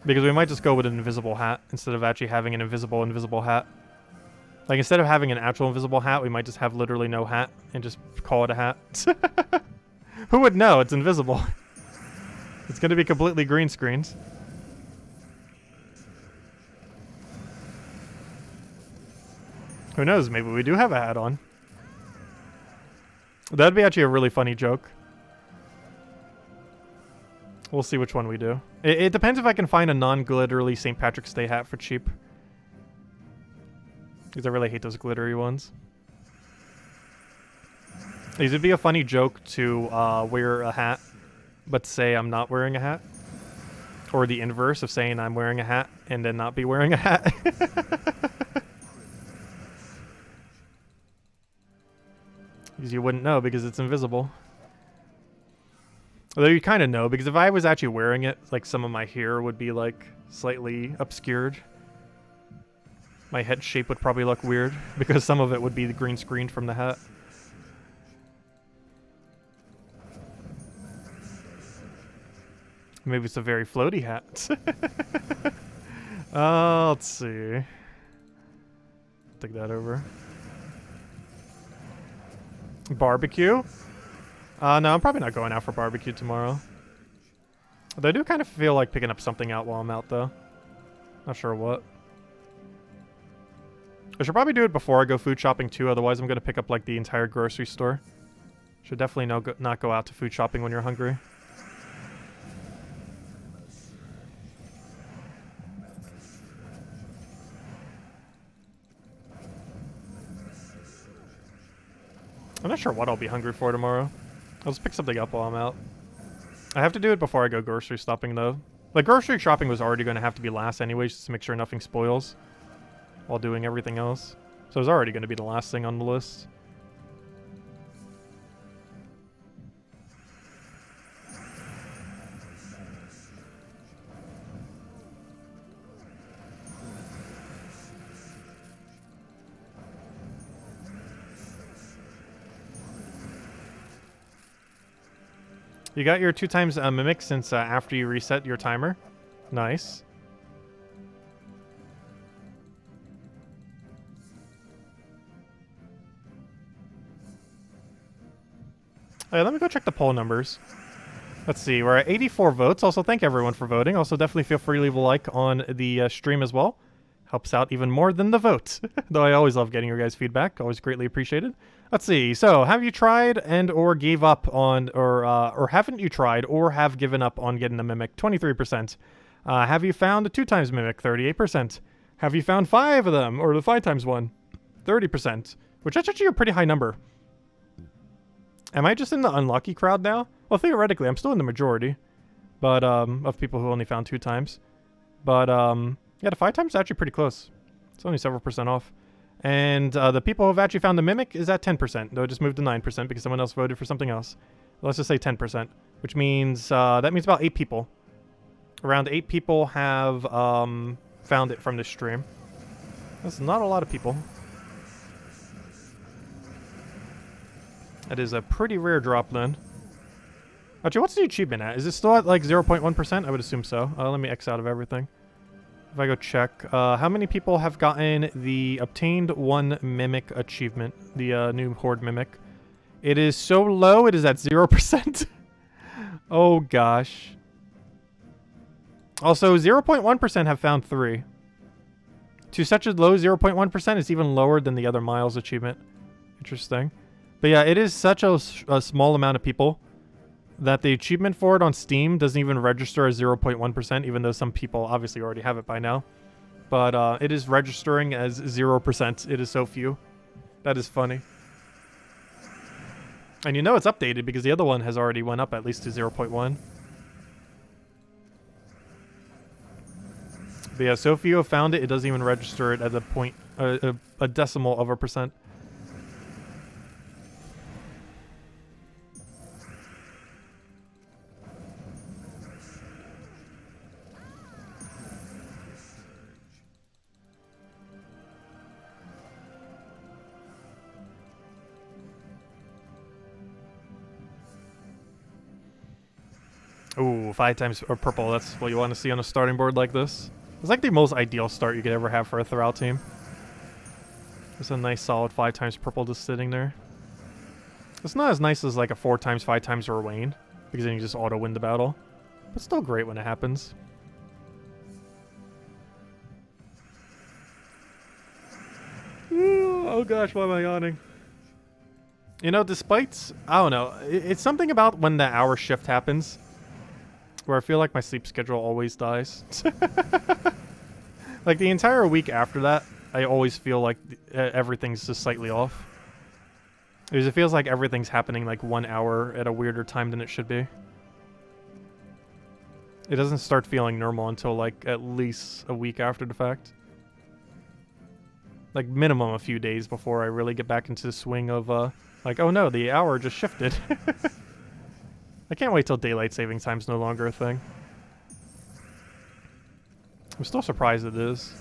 Because we might just go with an invisible hat instead of actually having an invisible hat. Like, instead of having an actual invisible hat, we might just have literally no hat and just call it a hat. Who would know? It's invisible. It's going to be completely green screened. Who knows? Maybe we do have a hat on. That'd be actually a really funny joke. We'll see which one we do. It depends if I can find a non-glittery St. Patrick's Day hat for cheap. Because I really hate those glittery ones. It'd be a funny joke to wear a hat, but say I'm not wearing a hat. Or the inverse of saying I'm wearing a hat and then not be wearing a hat. Because you wouldn't know because it's invisible. Although you kind of know, because if I was actually wearing it, like some of my hair would be like slightly obscured. My head shape would probably look weird because some of it would be the green screened from the hat. Maybe it's a very floaty hat. Let's see. Take that over. Barbecue? No, I'm probably not going out for barbecue tomorrow. Although I do kind of feel like picking up something out while I'm out, though. Not sure what. I should probably do it before I go food shopping, too. Otherwise, I'm going to pick up, like, the entire grocery store. Should definitely not go out to food shopping when you're hungry. I'm not sure what I'll be hungry for tomorrow. I'll just pick something up while I'm out. I have to do it before I go grocery shopping, though. Like, grocery shopping was already going to have to be last anyways, just to make sure nothing spoils while doing everything else. So it's already going to be the last thing on the list. You got your 2x mimic since after you reset your timer. Nice. Alright, let me go check the poll numbers. Let's see, we're at 84 votes. Also, thank everyone for voting. Also, definitely feel free to leave a like on the stream as well. Helps out even more than the vote. Though I always love getting your guys' feedback. Always greatly appreciated. Let's see. So, have you tried and or gave up on, or haven't you tried or have given up on getting a mimic? 23%. Have you found a 2x mimic? 38%. Have you found 5 of them, or the 5x one? 30%. Which is actually a pretty high number. Am I just in the unlucky crowd now? Well, theoretically, I'm still in the majority, but of people who only found 2x. But yeah, the 5x is actually pretty close. It's only several % off. And the people who have actually found the mimic is at 10%. Though it just moved to 9% because someone else voted for something else. Let's just say 10%, which means that means about 8 people. Around 8 people have found it from this stream. That's not a lot of people. That is a pretty rare drop then. Actually, what's the achievement at? Is it still at like 0.1%? I would assume so. Let me X out of everything. If I go check, how many people have gotten the obtained 1 mimic achievement? The new horde mimic. It is so low, it is at 0%. Oh gosh. Also, 0.1% have found 3. To such a low 0.1%, it's even lower than the other miles achievement. Interesting. But yeah, it is such a small amount of people that the achievement for it on Steam doesn't even register as 0.1%, even though some people obviously already have it by now. But it is registering as 0%. It is so few. That is funny. And you know it's updated because the other one has already went up at least to 0.1. But yeah, so few have found it, it doesn't even register it at a point, a decimal of a percent. Ooh, 5 times or purple. That's what you want to see on a starting board like this. It's like the most ideal start you could ever have for a Thrall team. It's a nice solid 5 times purple just sitting there. It's not as nice as like a 4 times 5 times or a Wayne, because then you just auto win the battle. But still great when it happens. Oh gosh, why am I yawning? You know, despite, I don't know, it's something about when the hour shift happens where I feel like my sleep schedule always dies. Like the entire week after that, I always feel like everything's just slightly off. Because it feels like everything's happening like 1 hour at a weirder time than it should be. It doesn't start feeling normal until like at least a week after the fact. Like minimum a few days before I really get back into the swing of like, oh no, the hour just shifted. I can't wait till daylight saving time's no longer a thing. I'm still surprised it is.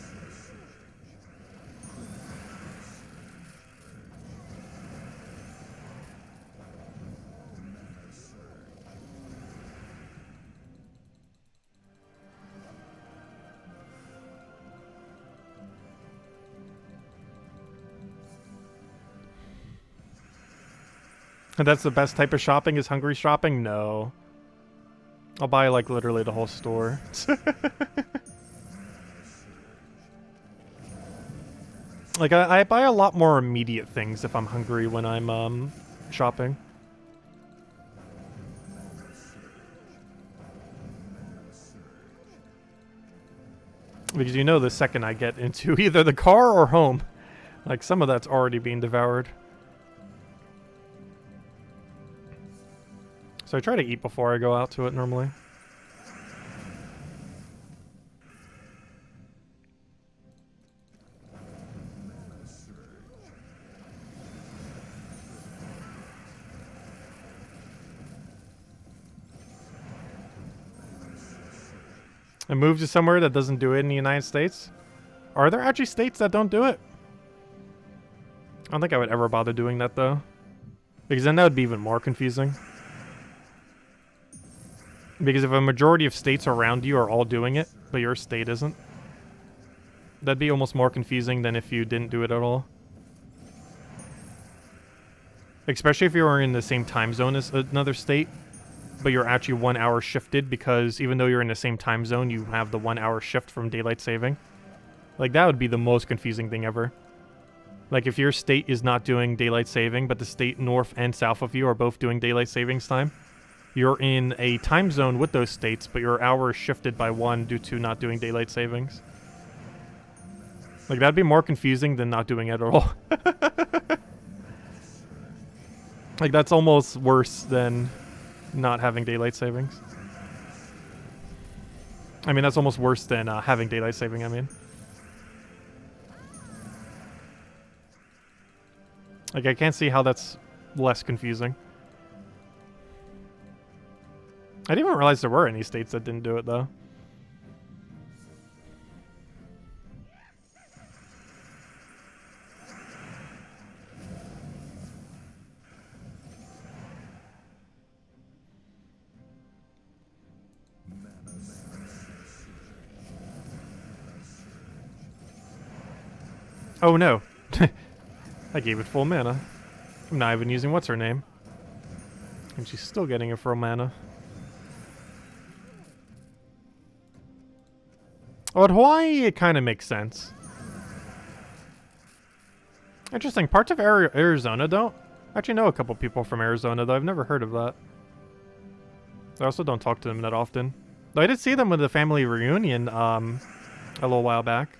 And that's the best type of shopping is hungry shopping? No. I'll buy like literally the whole store. Like I buy a lot more immediate things if I'm hungry when I'm shopping. Because you know the second I get into either the car or home, like some of that's already being devoured. So I try to eat before I go out to it normally. And move to somewhere that doesn't do it in the United States? Are there actually states that don't do it? I don't think I would ever bother doing that though. Because then that would be even more confusing. Because if a majority of states around you are all doing it, but your state isn't, that'd be almost more confusing than if you didn't do it at all. Especially if you were in the same time zone as another state, but you're actually 1 hour shifted because even though you're in the same time zone, you have the 1 hour shift from daylight saving. Like, that would be the most confusing thing ever. Like, if your state is not doing daylight saving, but the state north and south of you are both doing daylight savings time, you're in a time zone with those states, but your hour is shifted by 1 due to not doing daylight savings. Like, that'd be more confusing than not doing it at all. Like, that's almost worse than not having daylight savings. I mean, that's almost worse than having daylight saving, I mean. Like, I can't see how that's less confusing. I didn't even realize there were any states that didn't do it, though. Oh no. I gave it full mana. I'm not even using what's her name. And she's still getting it for mana. Oh, at Hawaii, it kind of makes sense. Interesting. Parts of Arizona don't. I actually know a couple people from Arizona, though. I've never heard of that. I also don't talk to them that often. Though I did see them with the family reunion a little while back.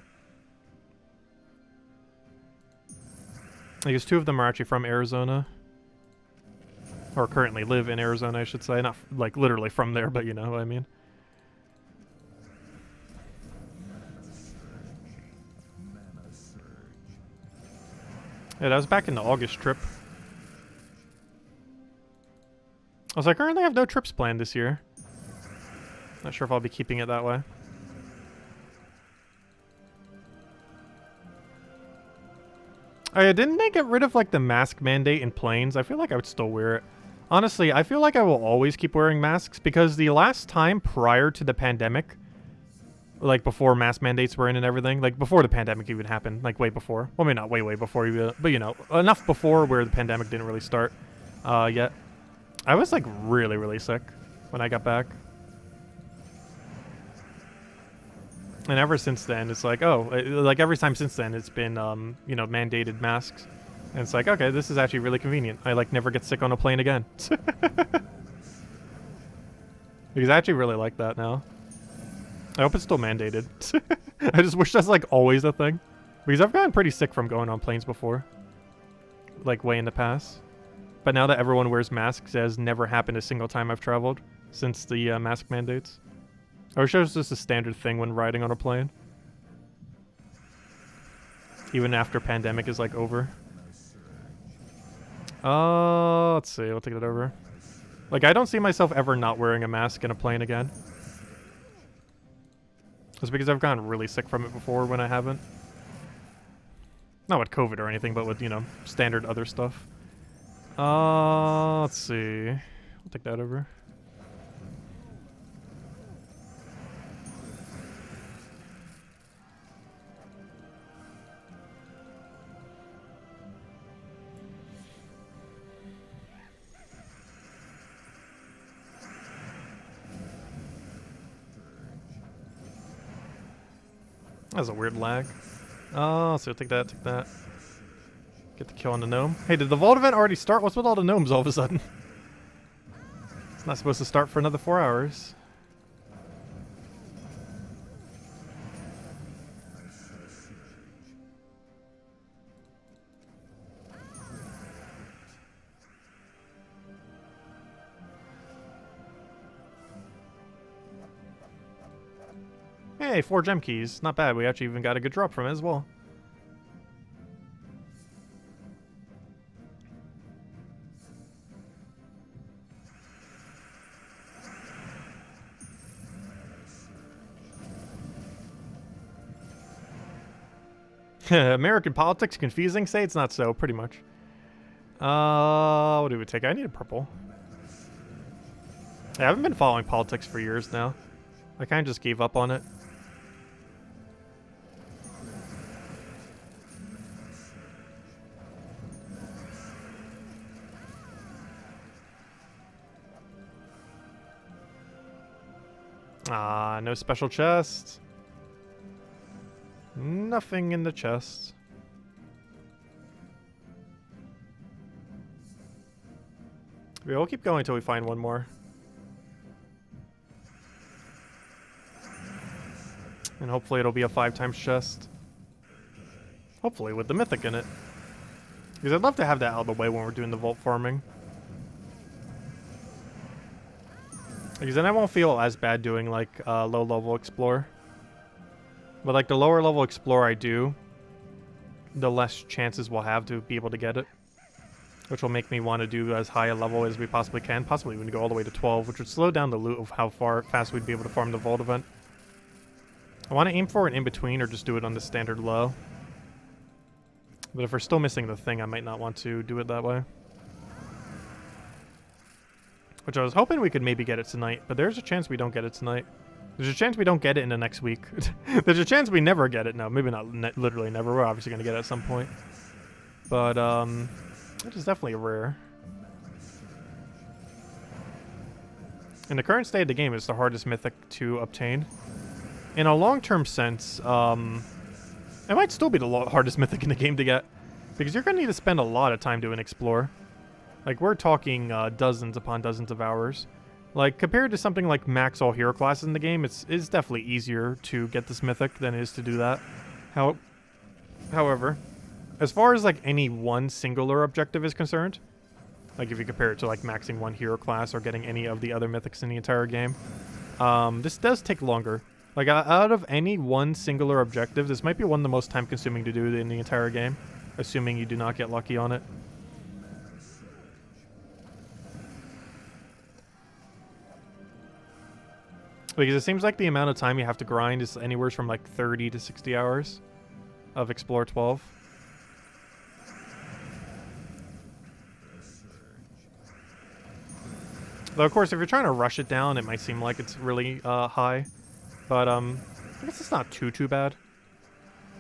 I guess 2 of them are actually from Arizona. Or currently live in Arizona, I should say. Not, like, literally from there, but you know what I mean. Yeah, that was back in the August trip. I currently have no trips planned this year. Not sure if I'll be keeping it that way. Oh yeah, didn't they get rid of like the mask mandate in planes? I feel like I would still wear it. Honestly, I feel like I will always keep wearing masks because the last time prior to the pandemic, like before mask mandates were in and everything, like before the pandemic even happened, like way before. Well, maybe not way before, even, but you know, enough before where the pandemic didn't really start yet. I was like really sick when I got back. And ever since then, it's like, oh, like every time since then, it's been, you know, mandated masks. And it's like, okay, this is actually really convenient. I like never get sick on a plane again. Because I actually really like that now. I hope it's still mandated. I just wish that's like always a thing. Because I've gotten pretty sick from going on planes before. Like way in the past. But now that everyone wears masks, it has never happened a single time I've traveled since the mask mandates. I wish it was just a standard thing when riding on a plane. Even after pandemic is like over. Let's see, we'll take that over. Like, I don't see myself ever not wearing a mask in a plane again. It's because I've gotten really sick from it before when I haven't. Not with COVID or anything, but with, you know, standard other stuff. Let's see. We'll take that over. That was a weird lag. Oh, so take that, take that. Get the kill on the gnome. Hey, did the vault event already start? What's with all the gnomes all of a sudden? It's not supposed to start for another 4 hours. Hey, 4 gem keys. Not bad. We actually even got a good drop from it as well. American politics confusing? Say it's not so, pretty much. What do we take? I need a purple. Yeah, I haven't been following politics for years now. I kind of just gave up on it. Ah, no special chest. Nothing in the chest. We'll keep going until we find one more. And hopefully it'll be a 5x chest. Hopefully with the mythic in it. Because I'd love to have that out of the way when we're doing the vault farming. Because then I won't feel as bad doing like low level explore. But like the lower level explore I do, the less chances we'll have to be able to get it. Which will make me want to do as high a level as we possibly can. Possibly even go all the way to 12, which would slow down the loot of how fast we'd be able to farm the vault event. I want to aim for an in-between or just do it on the standard low. But if we're still missing the thing, I might not want to do it that way. Which I was hoping we could maybe get it tonight, but there's a chance we don't get it tonight. There's a chance we don't get it in the next week. There's a chance we never get it. No, maybe not literally never. We're obviously going to get it at some point. But, it is definitely a rare. In the current state of the game, it's the hardest mythic to obtain. In a long-term sense, it might still be the hardest mythic in the game to get. Because you're going to need to spend a lot of time doing explore. Like, we're talking dozens upon dozens of hours. Like, compared to something like max all hero classes in the game, it's definitely easier to get this mythic than it is to do that. However, as far as, like, any one singular objective is concerned, like, if you compare it to, like, maxing one hero class or getting any of the other mythics in the entire game, this does take longer. Like, out of any one singular objective, this might be one of the most time-consuming to do in the entire game, assuming you do not get lucky on it. Because it seems like the amount of time you have to grind is anywhere from like 30 to 60 hours of Explore 12. Though, of course, if you're trying to rush it down, it might seem like it's really high. But I guess it's not too bad.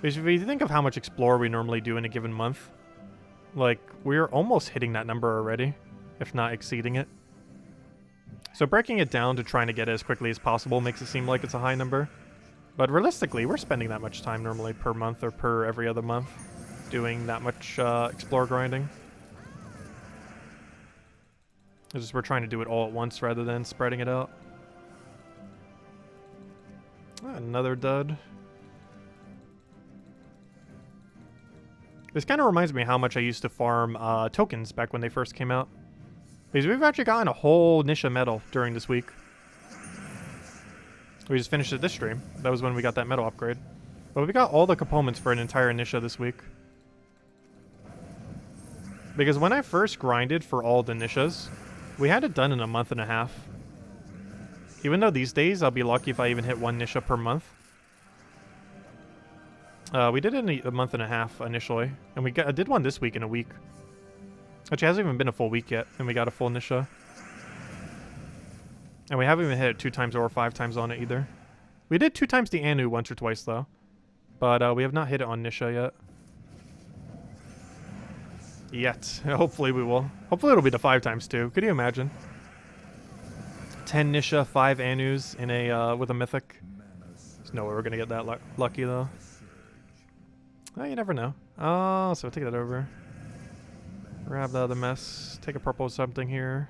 Because if you think of how much Explore we normally do in a given month, like, we're almost hitting that number already, if not exceeding it. So breaking it down to trying to get it as quickly as possible makes it seem like it's a high number. But realistically, we're spending that much time normally per month or per every other month doing that much explore grinding. It's just we're trying to do it all at once rather than spreading it out. Another dud. This kind of reminds me how much I used to farm tokens back when they first came out. Because we've actually gotten a whole Nisha medal during this week. We just finished it this stream. That was when we got that medal upgrade. But we got all the components for an entire Nisha this week. Because when I first grinded for all the Nishas, we had it done in a month and a half. Even though these days I'll be lucky if I even hit one Nisha per month. We did it in a month and a half initially. And I did one this week in a week. Which hasn't even been a full week yet, and we got a full Nisha. And we haven't even hit it 2 times or 5 times on it either. We did 2 times the Anu once or twice though. But we have not hit it on Nisha yet. Hopefully we will. Hopefully it'll be the 5 times too. Could you imagine? 10 Nisha, 5 Anus in a with a mythic. There's no way we're gonna get that lucky though. Oh, you never know. Oh, so take that over. Grab the other mess. Take a purple something here.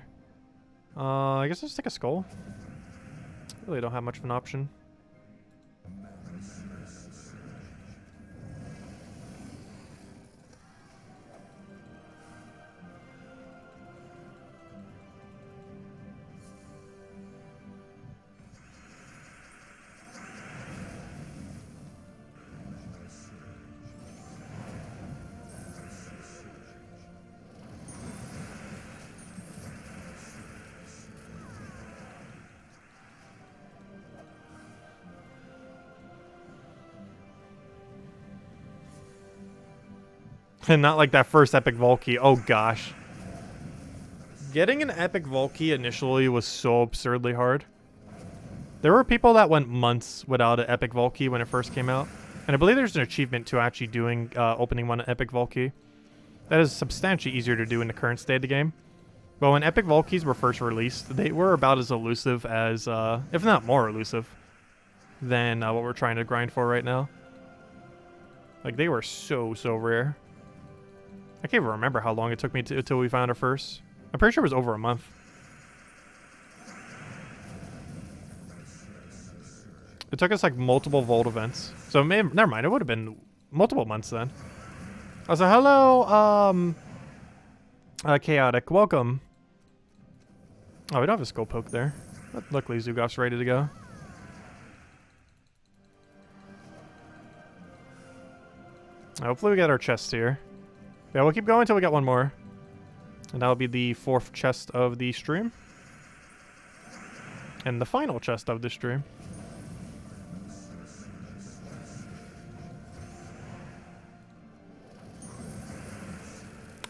I guess I'll just take a skull. Really don't have much of an option. And not like that first epic Volkey. Oh gosh. Getting an epic Volkey initially was so absurdly hard. There were people that went months without an epic Volkey when it first came out. And I believe there's an achievement to actually doing opening one epic Volkey. That is substantially easier to do in the current state of the game. But when epic Volkeys were first released, they were about as elusive as, if not more elusive, than what we're trying to grind for right now. Like, they were so rare. I can't even remember how long it took me until we found our first. I'm pretty sure it was over a month. It took us like multiple Vault events. So never mind, it would have been multiple months then. I was like, hello, Chaotic, welcome. Oh, we don't have a skull poke there. But luckily Zugof's ready to go. Hopefully we get our chests here. Yeah, we'll keep going until we get one more. And that'll be the 4th chest of the stream. And the final chest of the stream.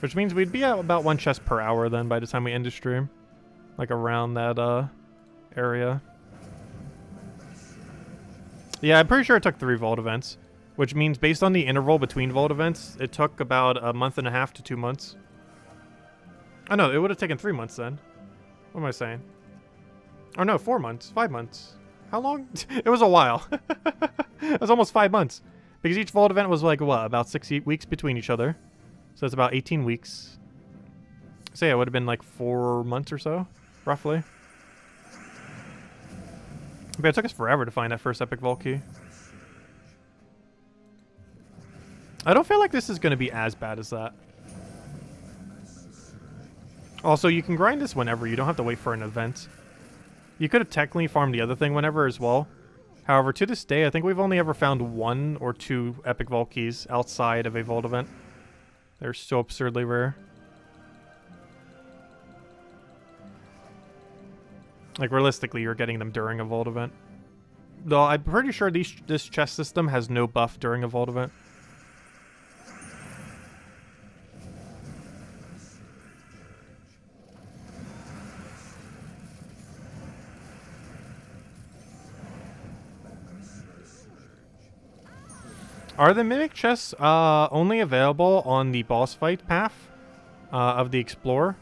Which means we'd be at about 1 chest per hour then by the time we end the stream. Like around that area. Yeah, I'm pretty sure it took 3 Vault events. Which means based on the interval between Vault events, it took about a month and a half to 2 months. Oh no, it would have taken 3 months then. What am I saying? Oh no, 4 months, 5 months. How long? It was a while. It was almost 5 months. Because each Vault event was like, what, about 6 weeks between each other. So that's about 18 weeks. So yeah, it would have been like 4 months or so, roughly. But it took us forever to find that first epic vault key. I don't feel like this is going to be as bad as that. Also, you can grind this whenever. You don't have to wait for an event. You could have technically farmed the other thing whenever as well. However, to this day, I think we've only ever found 1 or 2 epic vault keys outside of a vault event. They're so absurdly rare. Like, realistically, you're getting them during a vault event. Though, I'm pretty sure this chest system has no buff during a vault event. Are the mimic chests only available on the boss fight path of the Explorer?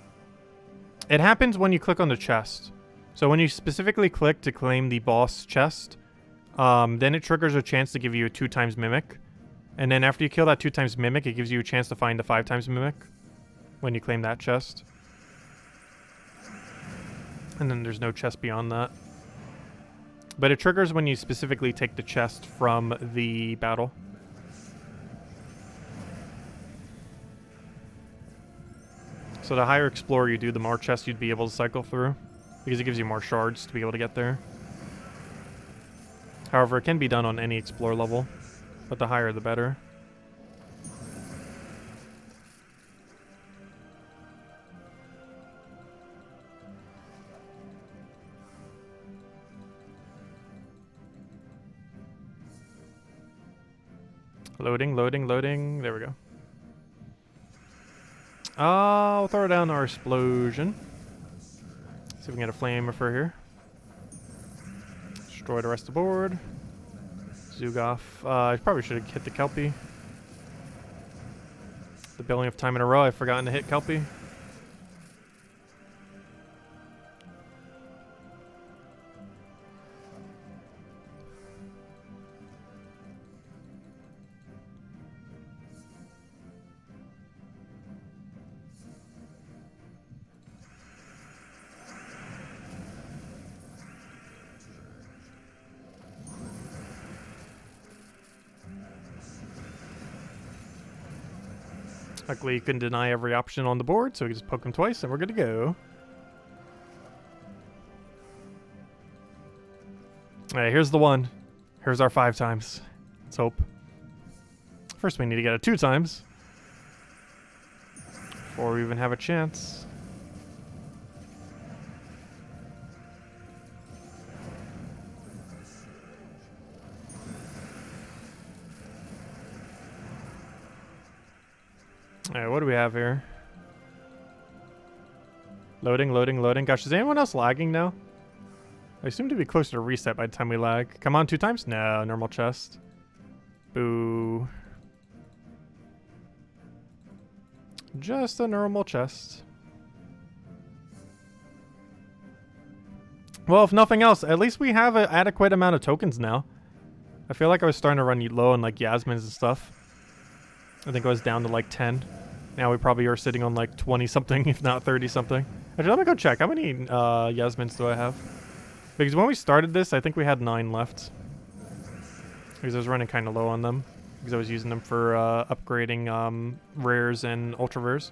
It happens when you click on the chest. So when you specifically click to claim the boss chest, then it triggers a chance to give you a 2x mimic. And then after you kill that 2x mimic, it gives you a chance to find the 5x mimic when you claim that chest. And then there's no chest beyond that. But it triggers when you specifically take the chest from the battle. So the higher Explorer you do, the more chests you'd be able to cycle through. Because it gives you more shards to be able to get there. However, it can be done on any Explorer level. But the higher the better. Loading, loading, loading. There we go. I'll throw down our explosion. See if we can get a flame for here. Destroy the rest of the board. Zugoff. I probably should have hit the Kelpie. The billionth time in a row I've forgotten to hit Kelpie. Luckily, you can deny every option on the board, so we can just poke him twice, and we're good to go. Alright, here's the one. Here's our 5x. Let's hope. First, we need to get it 2x. Before we even have a chance. Alright, what do we have here? Loading, loading, loading. Gosh, is anyone else lagging now? I assume to be closer to reset by the time we lag. Come on, 2x? No, normal chest. Boo. Just a normal chest. Well, if nothing else, at least we have an adequate amount of tokens now. I feel like I was starting to run low on like Yasmins and stuff. I think I was down to like 10. Now we probably are sitting on like 20 something, if not 30 something. Actually, let me go check. How many Yasmins do I have? Because when we started this, I think we had 9 left. Because I was running kind of low on them. Because I was using them for upgrading rares and ultra rares.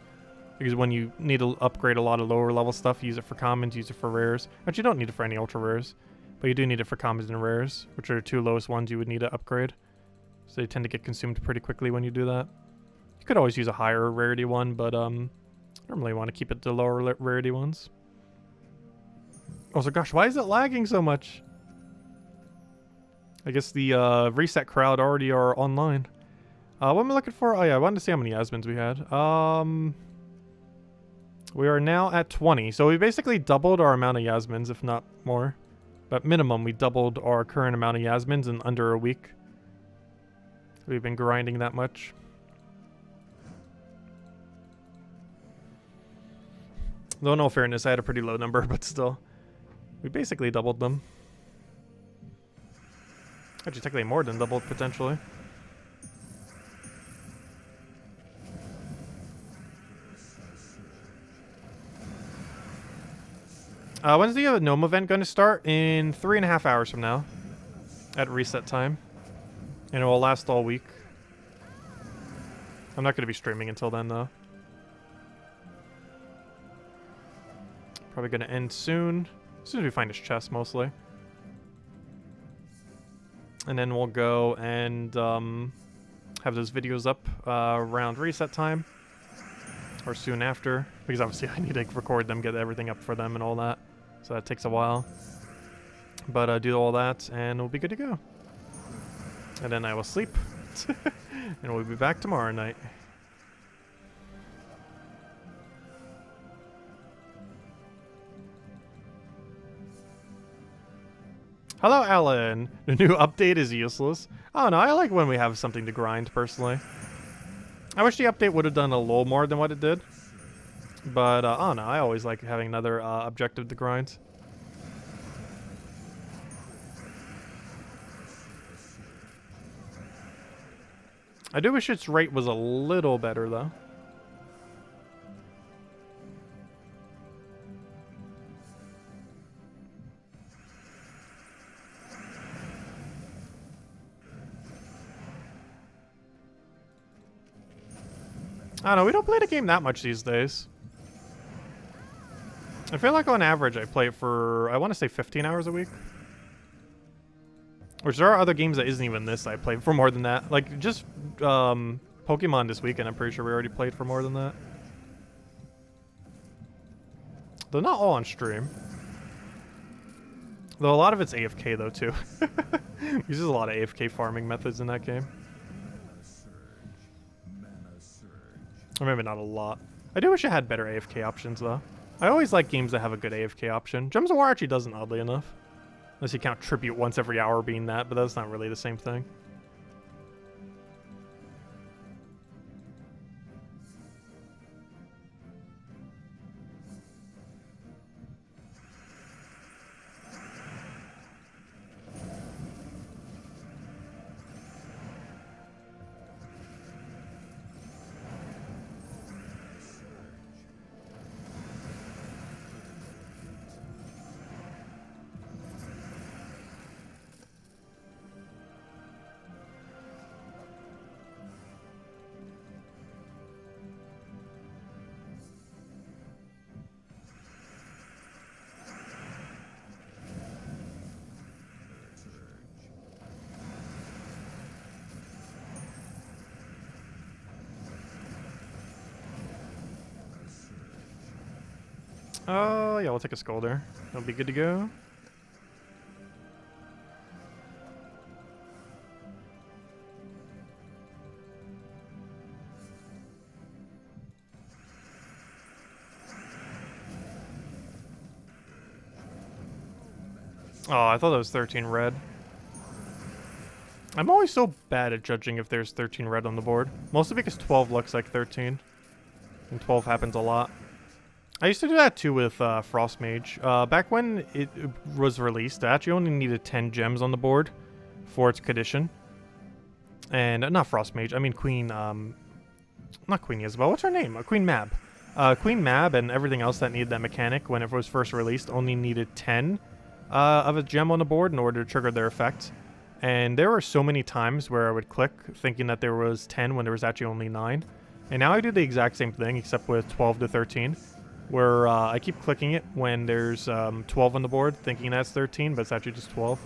Because when you need to upgrade a lot of lower level stuff, use it for commons, use it for rares. Actually, you don't need it for any ultra rares. But you do need it for commons and rares, which are the 2 lowest ones you would need to upgrade. So they tend to get consumed pretty quickly when you do that. You could always use a higher rarity one, but normally you want to keep it to lower rarity ones. Also, gosh, why is it lagging so much? I guess the reset crowd already are online. What am I looking for? Oh yeah, I wanted to see how many Yasmins we had. We are now at 20, so we basically doubled our amount of Yasmins, if not more. But minimum, we doubled our current amount of Yasmins in under a week. We've been grinding that much. Though in all fairness, I had a pretty low number, but still. We basically doubled them. Actually, technically more than doubled, potentially. When's the gnome event going to start? In 3.5 hours from now. At reset time. And it will last all week. I'm not going to be streaming until then, though. Probably going to end soon. As soon as we find his chest, mostly. And then we'll go and have those videos up around reset time. Or soon after. Because obviously I need to record them, get everything up for them and all that. So that takes a while. But do all that and we'll be good to go. And then I will sleep. And we'll be back tomorrow night. Hello, Alan. The new update is useless. Oh no, I like when we have something to grind, personally. I wish the update would have done a little more than what it did. But, oh no, I always like having another objective to grind. I do wish its rate was a little better, though. I don't know, we don't play the game that much these days. I feel like on average I play it for, I want to say 15 hours a week. Which there are other games that isn't even this I played for more than that. Like, just Pokemon this weekend, I'm pretty sure we already played for more than that. Though not all on stream. Though a lot of it's AFK though, too. Uses a lot of AFK farming methods in that game. Or maybe not a lot. I do wish it had better AFK options, though. I always like games that have a good AFK option. Gems of War actually doesn't, oddly enough. Unless you count Tribute once every hour being that, but that's not really the same thing. Oh, yeah, we'll take a Scolder. It'll be good to go. Oh, I thought that was 13 red. I'm always so bad at judging if there's 13 red on the board. Mostly because 12 looks like 13. And 12 happens a lot. I used to do that too with Frost Mage. Back when it was released, it actually only needed 10 gems on the board for its condition. And, not Frost Mage, I mean Queen, not Queen Isabel, what's her name? Queen Mab. Queen Mab and everything else that needed that mechanic when it was first released only needed 10 of a gem on the board in order to trigger their effect. And there were so many times where I would click thinking that there was 10 when there was actually only 9. And now I do the exact same thing except with 12 to 13. Where I keep clicking it when there's 12 on the board, thinking that's 13, but it's actually just 12.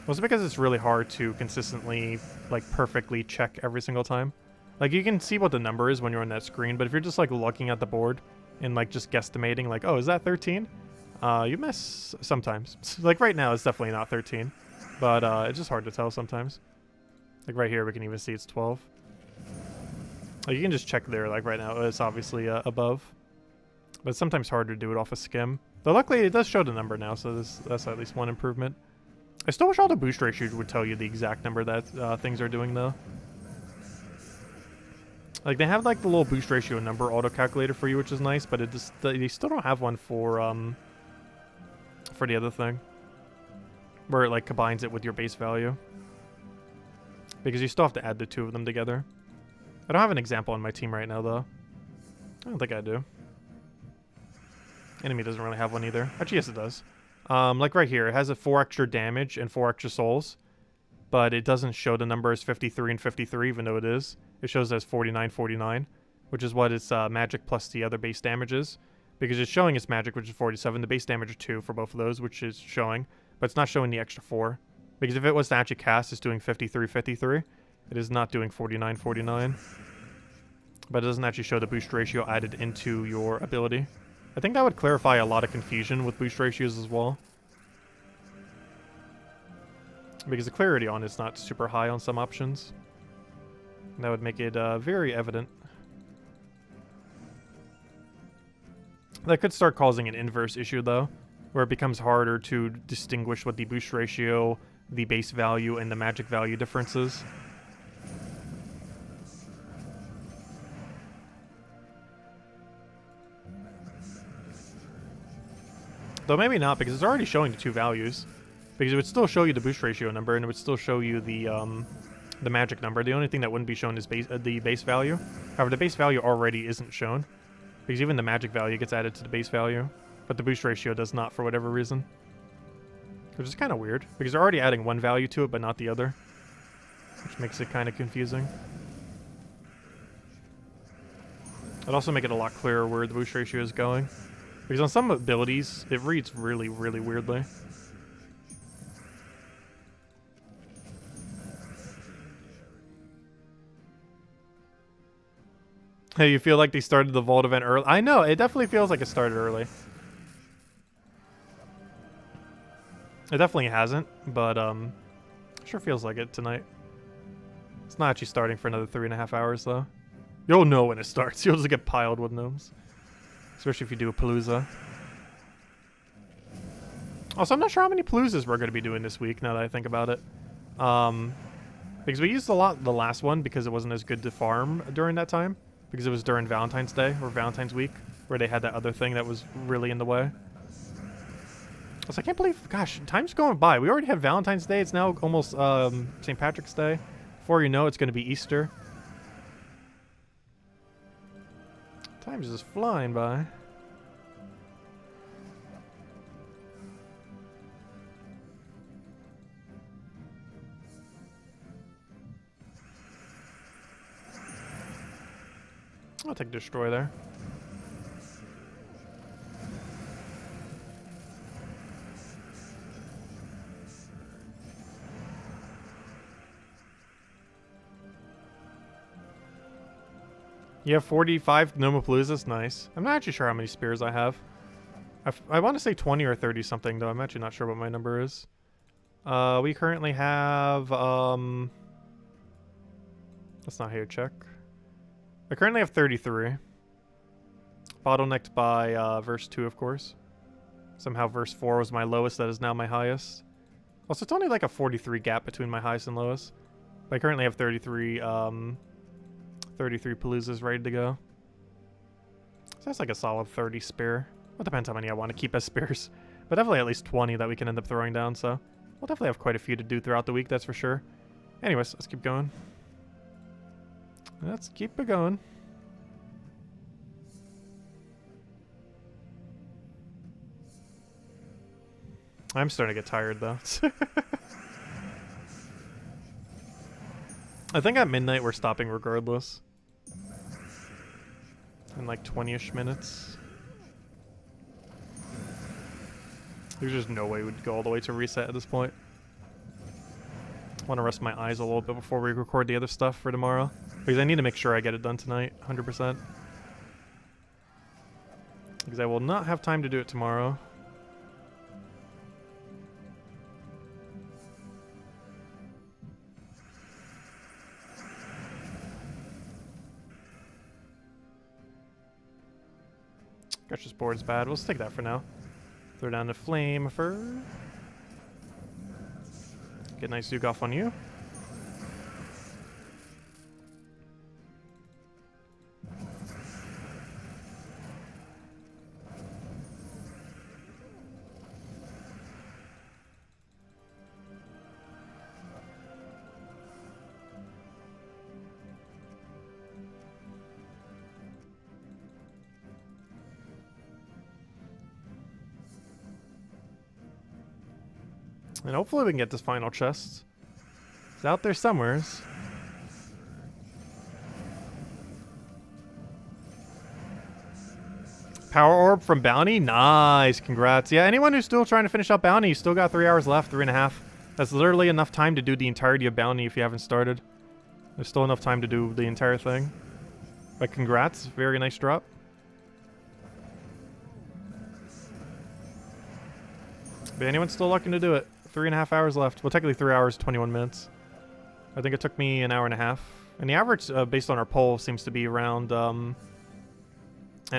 Also because it's really hard to consistently, like, perfectly check every single time. Like, you can see what the number is when you're on that screen, but if you're just, like, looking at the board and, like, just guesstimating, like, oh, is that 13? You miss sometimes. Like, right now, it's definitely not 13, but it's just hard to tell sometimes. Like, right here, we can even see it's 12. Like, you can just check there, like, right now, it's obviously above. But it's sometimes harder to do it off a skim. Though luckily it does show the number now, so that's at least one improvement. I still wish all the boost ratios would tell you the exact number that things are doing, though. Like, they have, like, the little boost ratio number auto-calculator for you, which is nice, but it just, they still don't have one for the other thing. Where it, like, combines it with your base value. Because you still have to add the two of them together. I don't have an example on my team right now, though. I don't think I do. Enemy doesn't really have one either. Actually, yes, it does. Like right here, it has a 4 extra damage and 4 extra souls, but it doesn't show the number as 53 and 53, even though it is. It shows as 49, 49, which is what its magic plus the other base damage is. Because it's showing its magic, which is 47. The base damage is 2 for both of those, which is showing, but it's not showing the extra 4. Because if it was to actually cast, it's doing 53, 53. It is not doing 49, 49. But it doesn't actually show the boost ratio added into your ability. I think that would clarify a lot of confusion with boost ratios as well. Because the clarity on it's not super high on some options. And that would make it very evident. That could start causing an inverse issue though, where it becomes harder to distinguish what the boost ratio, the base value, and the magic value difference is. Though maybe not, because it's already showing the 2 values. Because it would still show you the boost ratio number, and it would still show you the magic number. The only thing that wouldn't be shown is the base value. However, the base value already isn't shown. Because even the magic value gets added to the base value. But the boost ratio does not for whatever reason. Which is kind of weird. Because they're already adding one value to it, but not the other. Which makes it kind of confusing. It'd also make it a lot clearer where the boost ratio is going. Because on some abilities, it reads really, really weirdly. Hey, you feel like they started the Vault event early? I know, it definitely feels like it started early. It definitely hasn't, but sure feels like it tonight. It's not actually starting for another 3.5 hours though. You'll know when it starts. You'll just get piled with gnomes. Especially if you do a Palooza. Also, I'm not sure how many Paloozas we're going to be doing this week, now that I think about it. Because we used a lot the last one because it wasn't as good to farm during that time. Because it was during Valentine's Day, or Valentine's Week, where they had that other thing that was really in the way. So I can't believe, gosh, time's going by. We already have Valentine's Day. It's now almost St. Patrick's Day. Before you know, it's going to be Easter. Time's just flying by. I'll take Destroy there. You have 45 Gnomapaloozas? Nice. I'm not actually sure how many spears I have. I want to say 20 or 30 something, though. I'm actually not sure what my number is. We currently have... That's not here, check. I currently have 33. Bottlenecked by verse 2, of course. Somehow verse 4 was my lowest. That is now my highest. Also, it's only like a 43 gap between my highest and lowest. But I currently have 33 Paloozas ready to go. So that's like a solid 30 spare. Well, it depends how many I want to keep as spares. But definitely at least 20 that we can end up throwing down, so... We'll definitely have quite a few to do throughout the week, that's for sure. Anyways, let's keep going. Let's keep it going. I'm starting to get tired, though. I think at midnight we're stopping regardless. In like 20-ish minutes. There's just no way we'd go all the way to reset at this point. I want to rest my eyes a little bit before we record the other stuff for tomorrow. Because I need to make sure I get it done tonight, 100%. Because I will not have time to do it tomorrow. Gosh, this board's bad. We'll stick that for now. Throw down the flame first. Get a nice Zook off on you. And hopefully we can get this final chest. It's out there somewheres. Power orb from bounty? Nice, congrats. Yeah, anyone who's still trying to finish up bounty, you still got 3 hours left, 3.5. That's literally enough time to do the entirety of bounty if you haven't started. There's still enough time to do the entire thing. But congrats, very nice drop. But anyone's still looking to do it. 3.5 hours left. Well, technically 3 hours, 21 minutes. I think it took me an hour and a half. And the average, based on our poll, seems to be around an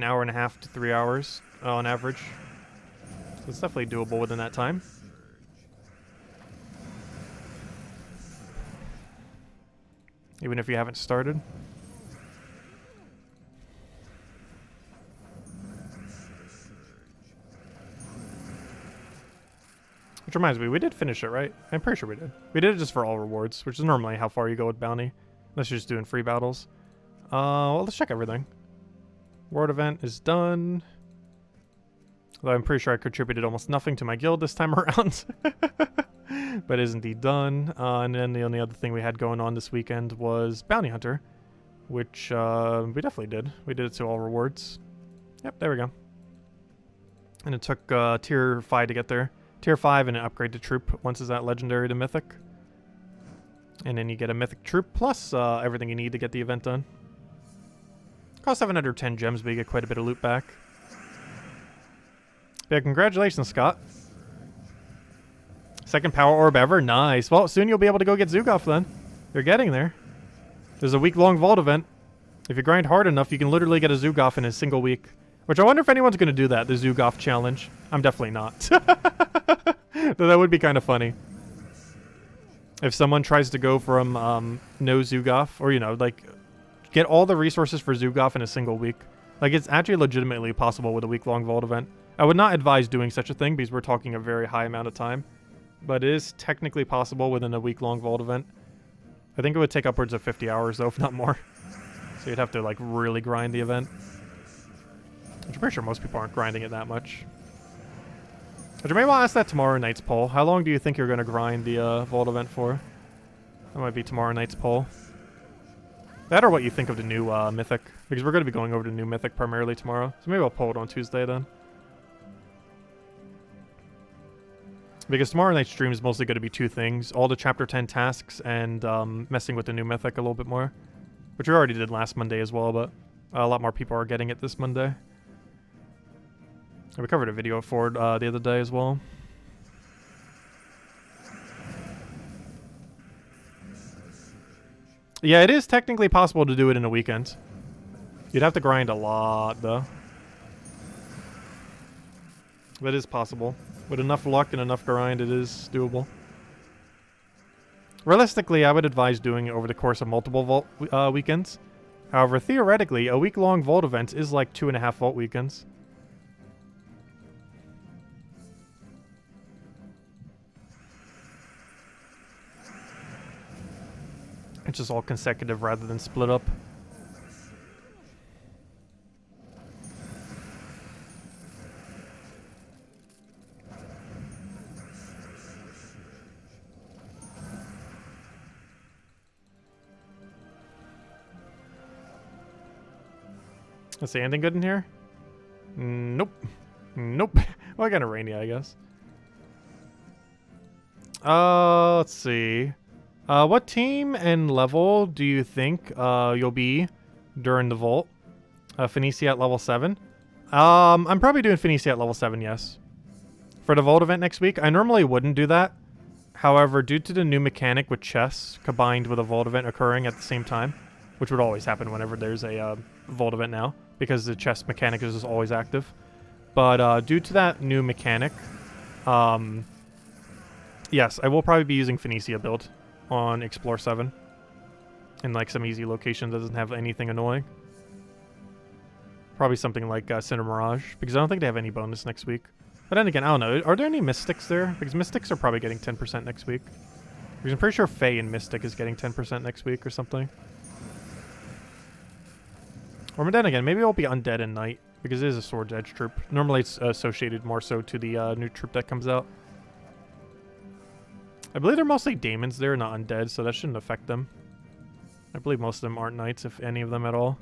hour and a half to 3 hours on average. So it's definitely doable within that time. Even if you haven't started. Which reminds me, we did finish it, right? I'm pretty sure we did. We did it just for all rewards, which is normally how far you go with bounty. Unless you're just doing free battles. Well, let's check everything. World event is done. Although I'm pretty sure I contributed almost nothing to my guild this time around. But it is indeed done. And then the only other thing we had going on this weekend was Bounty Hunter. Which we definitely did. We did it to all rewards. Yep, there we go. And it took tier 5 to get there. Tier 5 and an upgrade to troop. Once is that legendary to mythic. And then you get a mythic troop plus everything you need to get the event done. Cost 710 gems, but you get quite a bit of loot back. Yeah, congratulations, Scott. Second power orb ever? Nice. Well, soon you'll be able to go get Zugaf then. You're getting there. There's a week-long vault event. If you grind hard enough, you can literally get a Zugaf in a single week. Which I wonder if anyone's going to do that, the Zugaf challenge. I'm definitely not. Though that would be kind of funny. If someone tries to go from no Zugaf, or, you know, like, get all the resources for Zugaf in a single week. Like, it's actually legitimately possible with a week-long vault event. I would not advise doing such a thing because we're talking a very high amount of time. But it is technically possible within a week-long vault event. I think it would take upwards of 50 hours, though, if not more. So you'd have to, like, really grind the event. Which I'm pretty sure most people aren't grinding it that much. But you may want to ask that tomorrow night's poll. How long do you think you're going to grind the vault event for? That might be tomorrow night's poll. That or what you think of the new mythic. Because we're going to be going over the new mythic primarily tomorrow. So maybe I'll poll it on Tuesday then. Because tomorrow night's stream is mostly going to be two things. All the chapter 10 tasks and messing with the new mythic a little bit more. Which we already did last Monday as well, but a lot more people are getting it this Monday. We covered a video for it the other day as well. Yeah, it is technically possible to do it in a weekend. You'd have to grind a lot, though. But it is possible. With enough luck and enough grind, it is doable. Realistically, I would advise doing it over the course of multiple vault weekends. However, theoretically, a week-long vault event is like 2.5 vault weekends. It's just all consecutive rather than split up. Let's see, anything good in here? Nope. Nope. Well, I got a rainy, I guess. Let's see. What team and level do you think you'll be during the vault? Phoenicia at level 7? I'm probably doing Phoenicia at level 7, yes. For the vault event next week, I normally wouldn't do that. However, due to the new mechanic with chests combined with a vault event occurring at the same time, which would always happen whenever there's a vault event now, because the chest mechanic is just always active. But due to that new mechanic, yes, I will probably be using Phoenicia build on Explore 7 in like some easy location that doesn't have anything annoying. Probably something like Cinder Mirage, because I don't think they have any bonus next week. But then again, I don't know. Are there any Mystics there? Because Mystics are probably getting 10% next week. Because I'm pretty sure Fae and Mystic is getting 10% next week or something. Or then again, maybe it'll be Undead and Knight, because it is a Sword's Edge troop. Normally it's associated more so to the new troop that comes out. I believe they're mostly daemons there, not undead, so that shouldn't affect them. I believe most of them aren't knights, if any of them at all.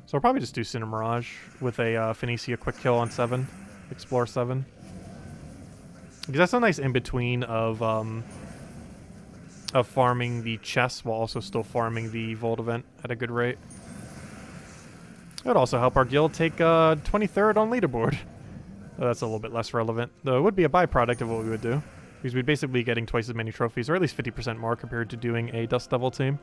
So I'll probably just do Cinder Mirage with a Phoenicia quick kill on 7. Explore 7. Because that's a nice in-between of farming the chests while also still farming the Vault event at a good rate. It would also help our guild take 23rd on leaderboard. Though that's a little bit less relevant. Though it would be a byproduct of what we would do. Because we'd basically be getting twice as many trophies, or at least 50% more compared to doing a Dust Devil team.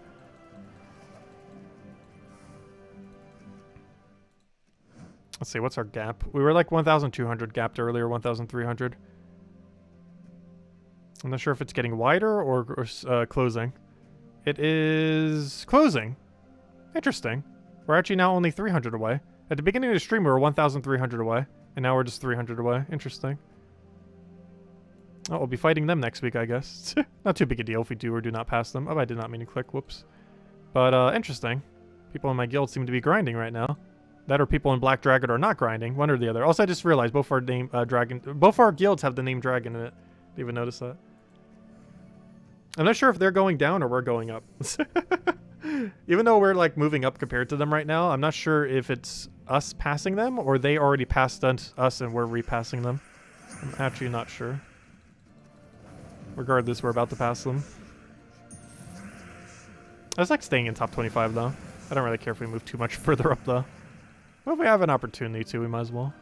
Let's see, what's our gap? We were like 1,200 gapped earlier, 1,300. I'm not sure if it's getting wider or closing. It is closing. Interesting. We're actually now only 300 away. At the beginning of the stream, we were 1,300 away. And now we're just 300 away. Interesting. Oh, we'll be fighting them next week, I guess. Not too big a deal if we do or do not pass them. Oh, I did not mean to click. Whoops. But, interesting. People in my guild seem to be grinding right now. That or people in Black Dragon are not grinding. One or the other. Also, I just realized both our both our guilds have the name Dragon in it. Didn't even notice that. I'm not sure if they're going down or we're going up. Even though we're like moving up compared to them right now, I'm not sure if it's us passing them or they already passed us and we're repassing them. I'm actually not sure. Regardless, we're about to pass them. I just like staying in top 25 though. I don't really care if we move too much further up though. But if we have an opportunity to, we might as well.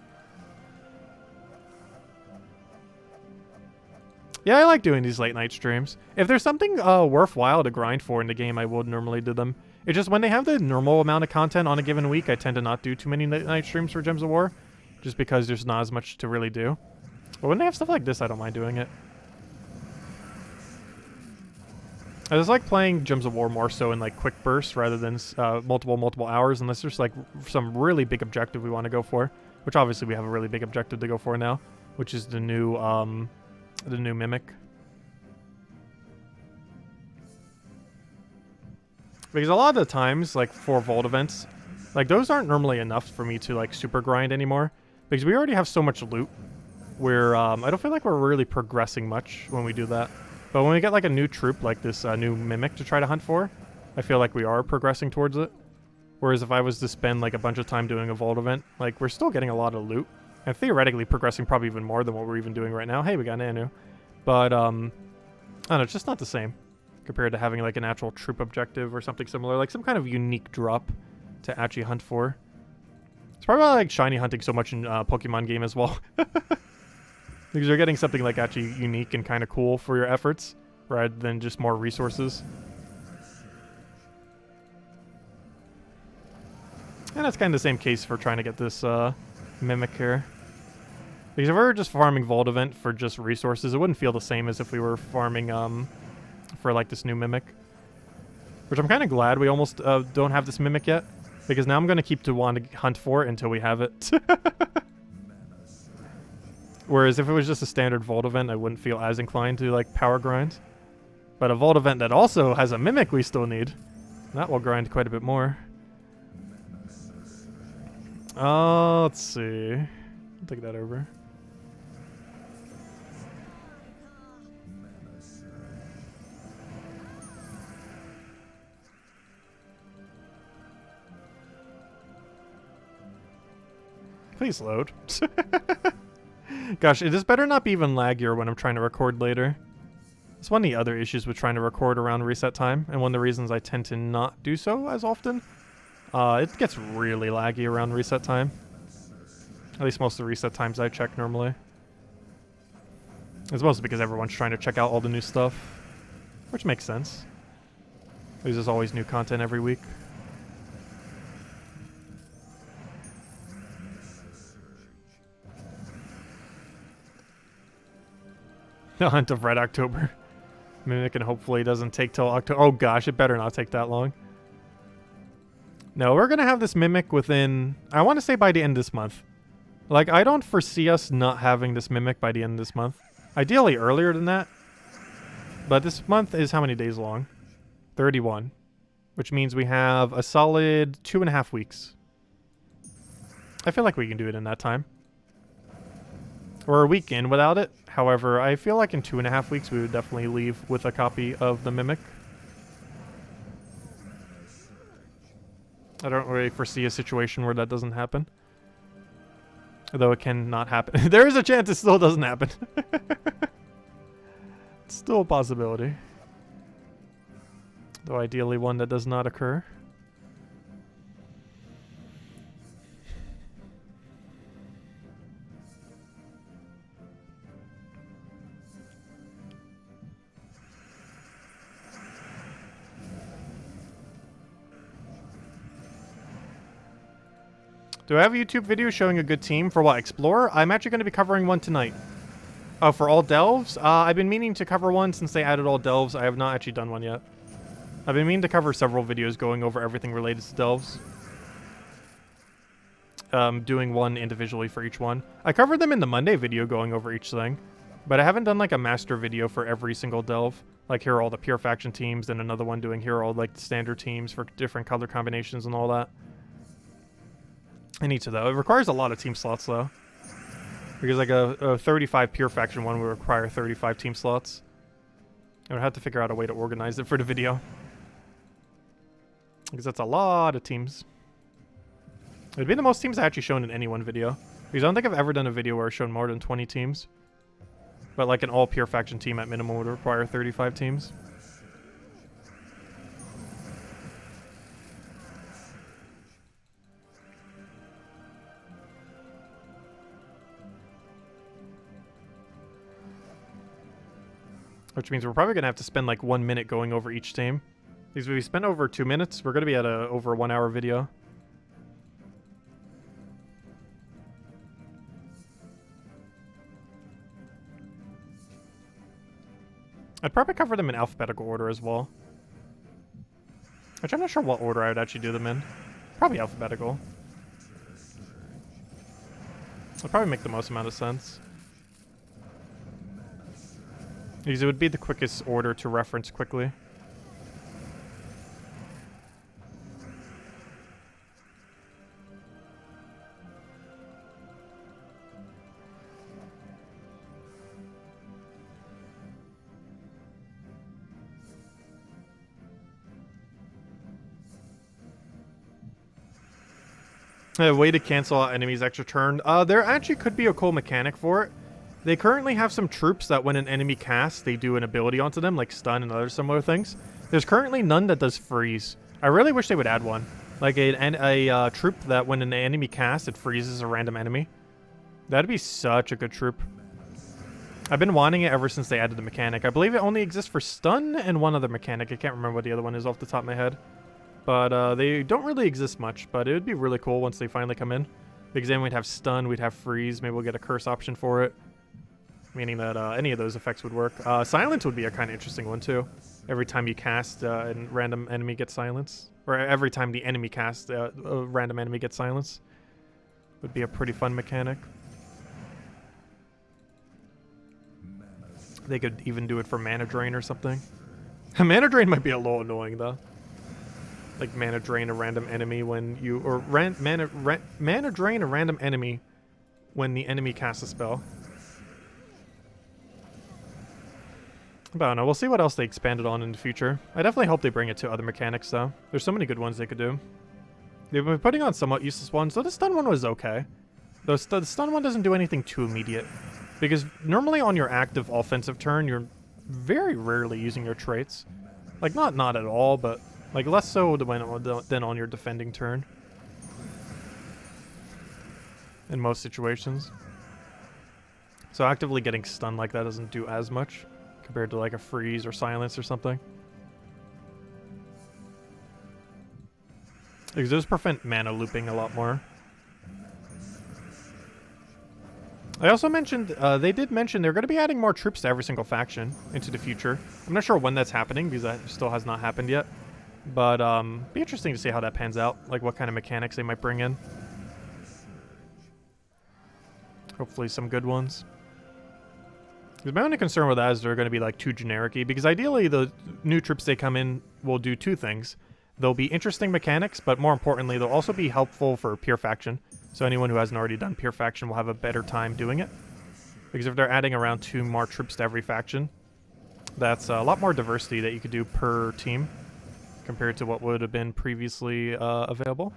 Yeah, I like doing these late night streams. If there's something worthwhile to grind for in the game, I would normally do them. It's just when they have the normal amount of content on a given week, I tend to not do too many late night streams for Gems of War. Just because there's not as much to really do. But when they have stuff like this, I don't mind doing it. I just like playing Gems of War more so in like quick bursts rather than multiple hours, unless there's like some really big objective we want to go for. Which obviously we have a really big objective to go for now, which is the new Mimic. Because a lot of the times, like for Vault events, like those aren't normally enough for me to like super grind anymore. Because we already have so much loot where I don't feel like we're really progressing much when we do that. But when we get like a new troop like this new Mimic to try to hunt for, I feel like we are progressing towards it. Whereas if I was to spend like a bunch of time doing a Vault event, like we're still getting a lot of loot. And theoretically progressing probably even more than what we're even doing right now. Hey, we got Nanu. But, I don't know, it's just not the same. Compared to having like an actual troop objective or something similar. Like some kind of unique drop to actually hunt for. It's probably why I like shiny hunting so much in Pokemon game as well. Because you're getting something like actually unique and kind of cool for your efforts. Rather than just more resources. And that's kind of the same case for trying to get this Mimic here. Because if we were just farming Vault event for just resources, it wouldn't feel the same as if we were farming for like this new Mimic. Which I'm kind of glad we almost don't have this Mimic yet. Because now I'm going to keep to want to hunt for it until we have it. Whereas if it was just a standard Vault event, I wouldn't feel as inclined to like power grind. But a Vault event that also has a Mimic we still need, that will grind quite a bit more. Let's see. I'll take that over. Please load. Gosh, this better not be even laggier when I'm trying to record later. It's one of the other issues with trying to record around reset time, and one of the reasons I tend to not do so as often. It gets really laggy around reset time. At least most of the reset times I check normally. It's mostly because everyone's trying to check out all the new stuff. Which makes sense. There's always new content every week. The Hunt of Red October. Mimic and hopefully doesn't take till October. Oh gosh, it better not take that long. No, we're going to have this Mimic within, I want to say by the end of this month. Like, I don't foresee us not having this Mimic by the end of this month. Ideally earlier than that. But this month is how many days long? 31. Which means we have a solid 2.5 weeks. I feel like we can do it in that time. We're a week in without it. However, I feel like in 2.5 weeks we would definitely leave with a copy of the Mimic. I don't really foresee a situation where that doesn't happen. Although it can not happen. There is a chance it still doesn't happen. It's still a possibility. Though ideally one that does not occur. Do I have a YouTube video showing a good team for what? Explorer? I'm actually going to be covering one tonight. Oh, for all delves? I've been meaning to cover one since they added all delves. I have not actually done one yet. I've been meaning to cover several videos going over everything related to delves. Doing one individually for each one. I covered them in the Monday video going over each thing. But I haven't done like a master video for every single delve. Like here are all the pure faction teams, then another one doing here are all like the standard teams for different color combinations and all that. I need to though. It requires a lot of team slots though. Because like a 35 pure faction one would require 35 team slots. I would have to figure out a way to organize it for the video. Because that's a lot of teams. It'd be the most teams I actually shown in any one video. Because I don't think I've ever done a video where I've shown more than 20 teams. But like an all pure faction team at minimum would require 35 teams. Which means we're probably going to have to spend like 1 minute going over each team. Because if we spend over 2 minutes, we're going to be at over a 1 hour video. I'd probably cover them in alphabetical order as well. Which I'm not sure what order I would actually do them in. Probably alphabetical. It'll probably make the most amount of sense. Because it would be the quickest order to reference quickly. A way to cancel out enemies' extra turn. There actually could be a cool mechanic for it. They currently have some troops that when an enemy casts, they do an ability onto them, like stun and other similar things. There's currently none that does freeze. I really wish they would add one. Like a troop that when an enemy casts, it freezes a random enemy. That'd be such a good troop. I've been wanting it ever since they added the mechanic. I believe it only exists for stun and one other mechanic. I can't remember what the other one is off the top of my head. But they don't really exist much, but it would be really cool once they finally come in. Because then we'd have stun, we'd have freeze, maybe we'll get a curse option for it. Meaning that any of those effects would work. Silence would be a kind of interesting one too. Every time you cast, a random enemy gets silence. Or every time the enemy casts, a random enemy gets silence. Would be a pretty fun mechanic. They could even do it for mana drain or something. Mana drain might be a little annoying though. Like mana drain a random enemy when you... Or mana drain a random enemy when the enemy casts a spell. But I don't know, we'll see what else they expanded on in the future. I definitely hope they bring it to other mechanics though. There's so many good ones they could do. They've been putting on somewhat useless ones, so the stun one was okay. Though the stun one doesn't do anything too immediate. Because normally on your active offensive turn, you're very rarely using your traits. Like, not at all, but like less so than on your defending turn. In most situations. So actively getting stunned like that doesn't do as much compared to like a freeze or silence or something. Because those prevent mana looping a lot more. I also mentioned, they did mention they're going to be adding more troops to every single faction into the future. I'm not sure when that's happening because that still has not happened yet. But be interesting to see how that pans out, like what kind of mechanics they might bring in. Hopefully some good ones. Because my only concern with that is they're going to be like too generic-y, because ideally the new troops they come in will do two things. They'll be interesting mechanics, but more importantly, they'll also be helpful for pure faction. So anyone who hasn't already done pure faction will have a better time doing it. Because if they're adding around 2 more troops to every faction, that's a lot more diversity that you could do per team compared to what would have been previously available.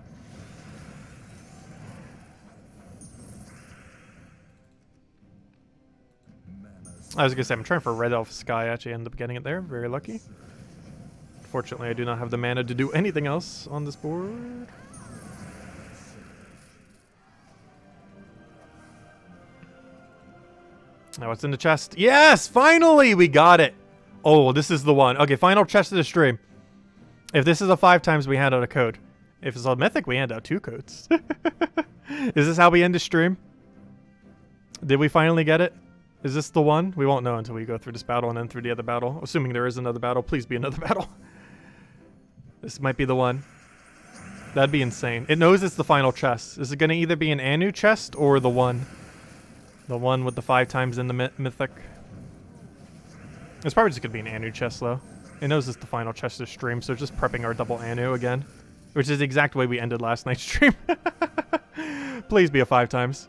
I was gonna say, I'm trying for Red Elf Sky, actually ended up getting it there. Very lucky. Fortunately, I do not have the mana to do anything else on this board. Now what's in the chest? Yes! Finally! We got it! Oh, this is the one. Okay, final chest of the stream. If this is a 5 times, we hand out a code. If it's a mythic, we hand out 2 codes. Is this how we end the stream? Did we finally get it? Is this the one? We won't know until we go through this battle and then through the other battle. Assuming there is another battle. Please be another battle. This might be the one. That'd be insane. It knows it's the final chest. Is it going to either be an Anu chest or the one? The one with the 5 times in the mythic. It's probably just going to be an Anu chest, though. It knows it's the final chest of stream, so just prepping our double Anu again. Which is the exact way we ended last night's stream. Please be a 5 times.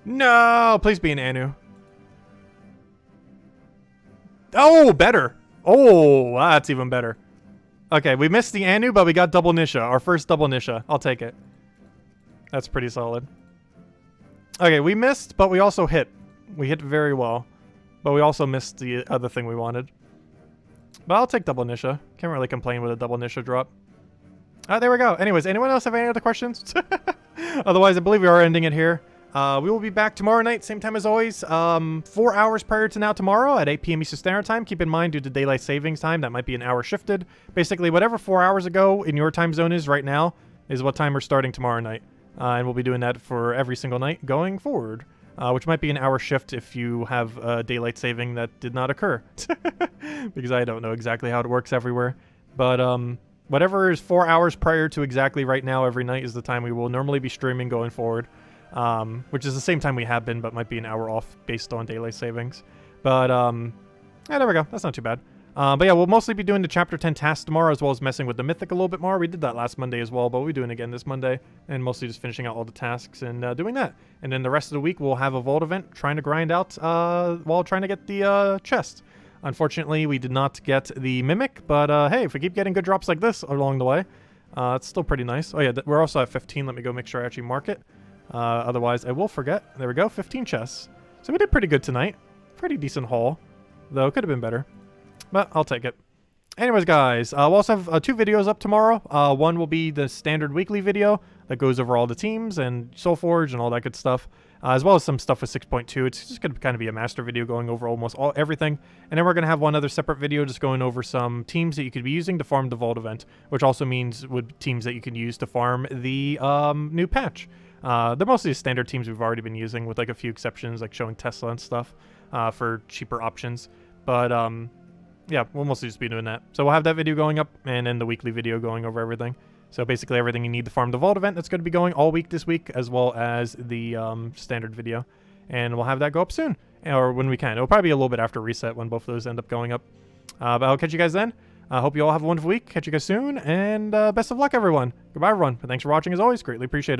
No! Please be an Anu. Oh, better. Oh, that's even better. Okay, we missed the Anu, but we got double Nisha. Our first double Nisha. I'll take it. That's pretty solid. Okay, we missed, but we also hit. We hit very well. But we also missed the other thing we wanted. But I'll take double Nisha. Can't really complain with a double Nisha drop. There we go. Anyways, anyone else have any other questions? Otherwise, I believe we are ending it here. We will be back tomorrow night, same time as always. 4 hours prior to now tomorrow at 8 p.m. Eastern Standard Time. Keep in mind, due to daylight savings time, that might be an hour shifted. Basically, whatever 4 hours ago in your time zone is right now is what time we're starting tomorrow night. And we'll be doing that for every single night going forward. Which might be an hour shift if you have daylight saving that did not occur. Because I don't know exactly how it works everywhere. But whatever is 4 hours prior to exactly right now every night is the time we will normally be streaming going forward. Which is the same time we have been, but might be an hour off based on daylight savings. But, yeah, there we go. That's not too bad. But yeah, we'll mostly be doing the Chapter 10 tasks tomorrow, as well as messing with the Mythic a little bit more. We did that last Monday as well, but we'll be doing it again this Monday. And mostly just finishing out all the tasks and doing that. And then the rest of the week, we'll have a Vault event trying to grind out while trying to get the chest. Unfortunately, we did not get the Mimic, but hey, if we keep getting good drops like this along the way, it's still pretty nice. Oh yeah, we're also at 15. Let me go make sure I actually mark it. Otherwise, I will forget. There we go, 15 chests. So we did pretty good tonight. Pretty decent haul, though it could have been better. But I'll take it. Anyways, guys, we'll also have 2 videos up tomorrow. One will be the standard weekly video that goes over all the teams and Soulforge and all that good stuff, as well as some stuff with 6.2. It's just going to kind of be a master video going over almost everything. And then we're going to have one other separate video just going over some teams that you could be using to farm the Vault event, which also means teams that you can use to farm the new patch. They're mostly the standard teams we've already been using, with like a few exceptions, like showing Tesla and stuff for cheaper options. But yeah, we'll mostly just be doing that. So we'll have that video going up, and then the weekly video going over everything. So basically everything you need to farm the Vault event that's going to be going all week this week, as well as the standard video. And we'll have that go up soon, or when we can. It'll probably be a little bit after reset when both of those end up going up. But I'll catch you guys then. I hope you all have a wonderful week. Catch you guys soon, and best of luck, everyone. Goodbye, everyone. But thanks for watching, as always. Greatly appreciated.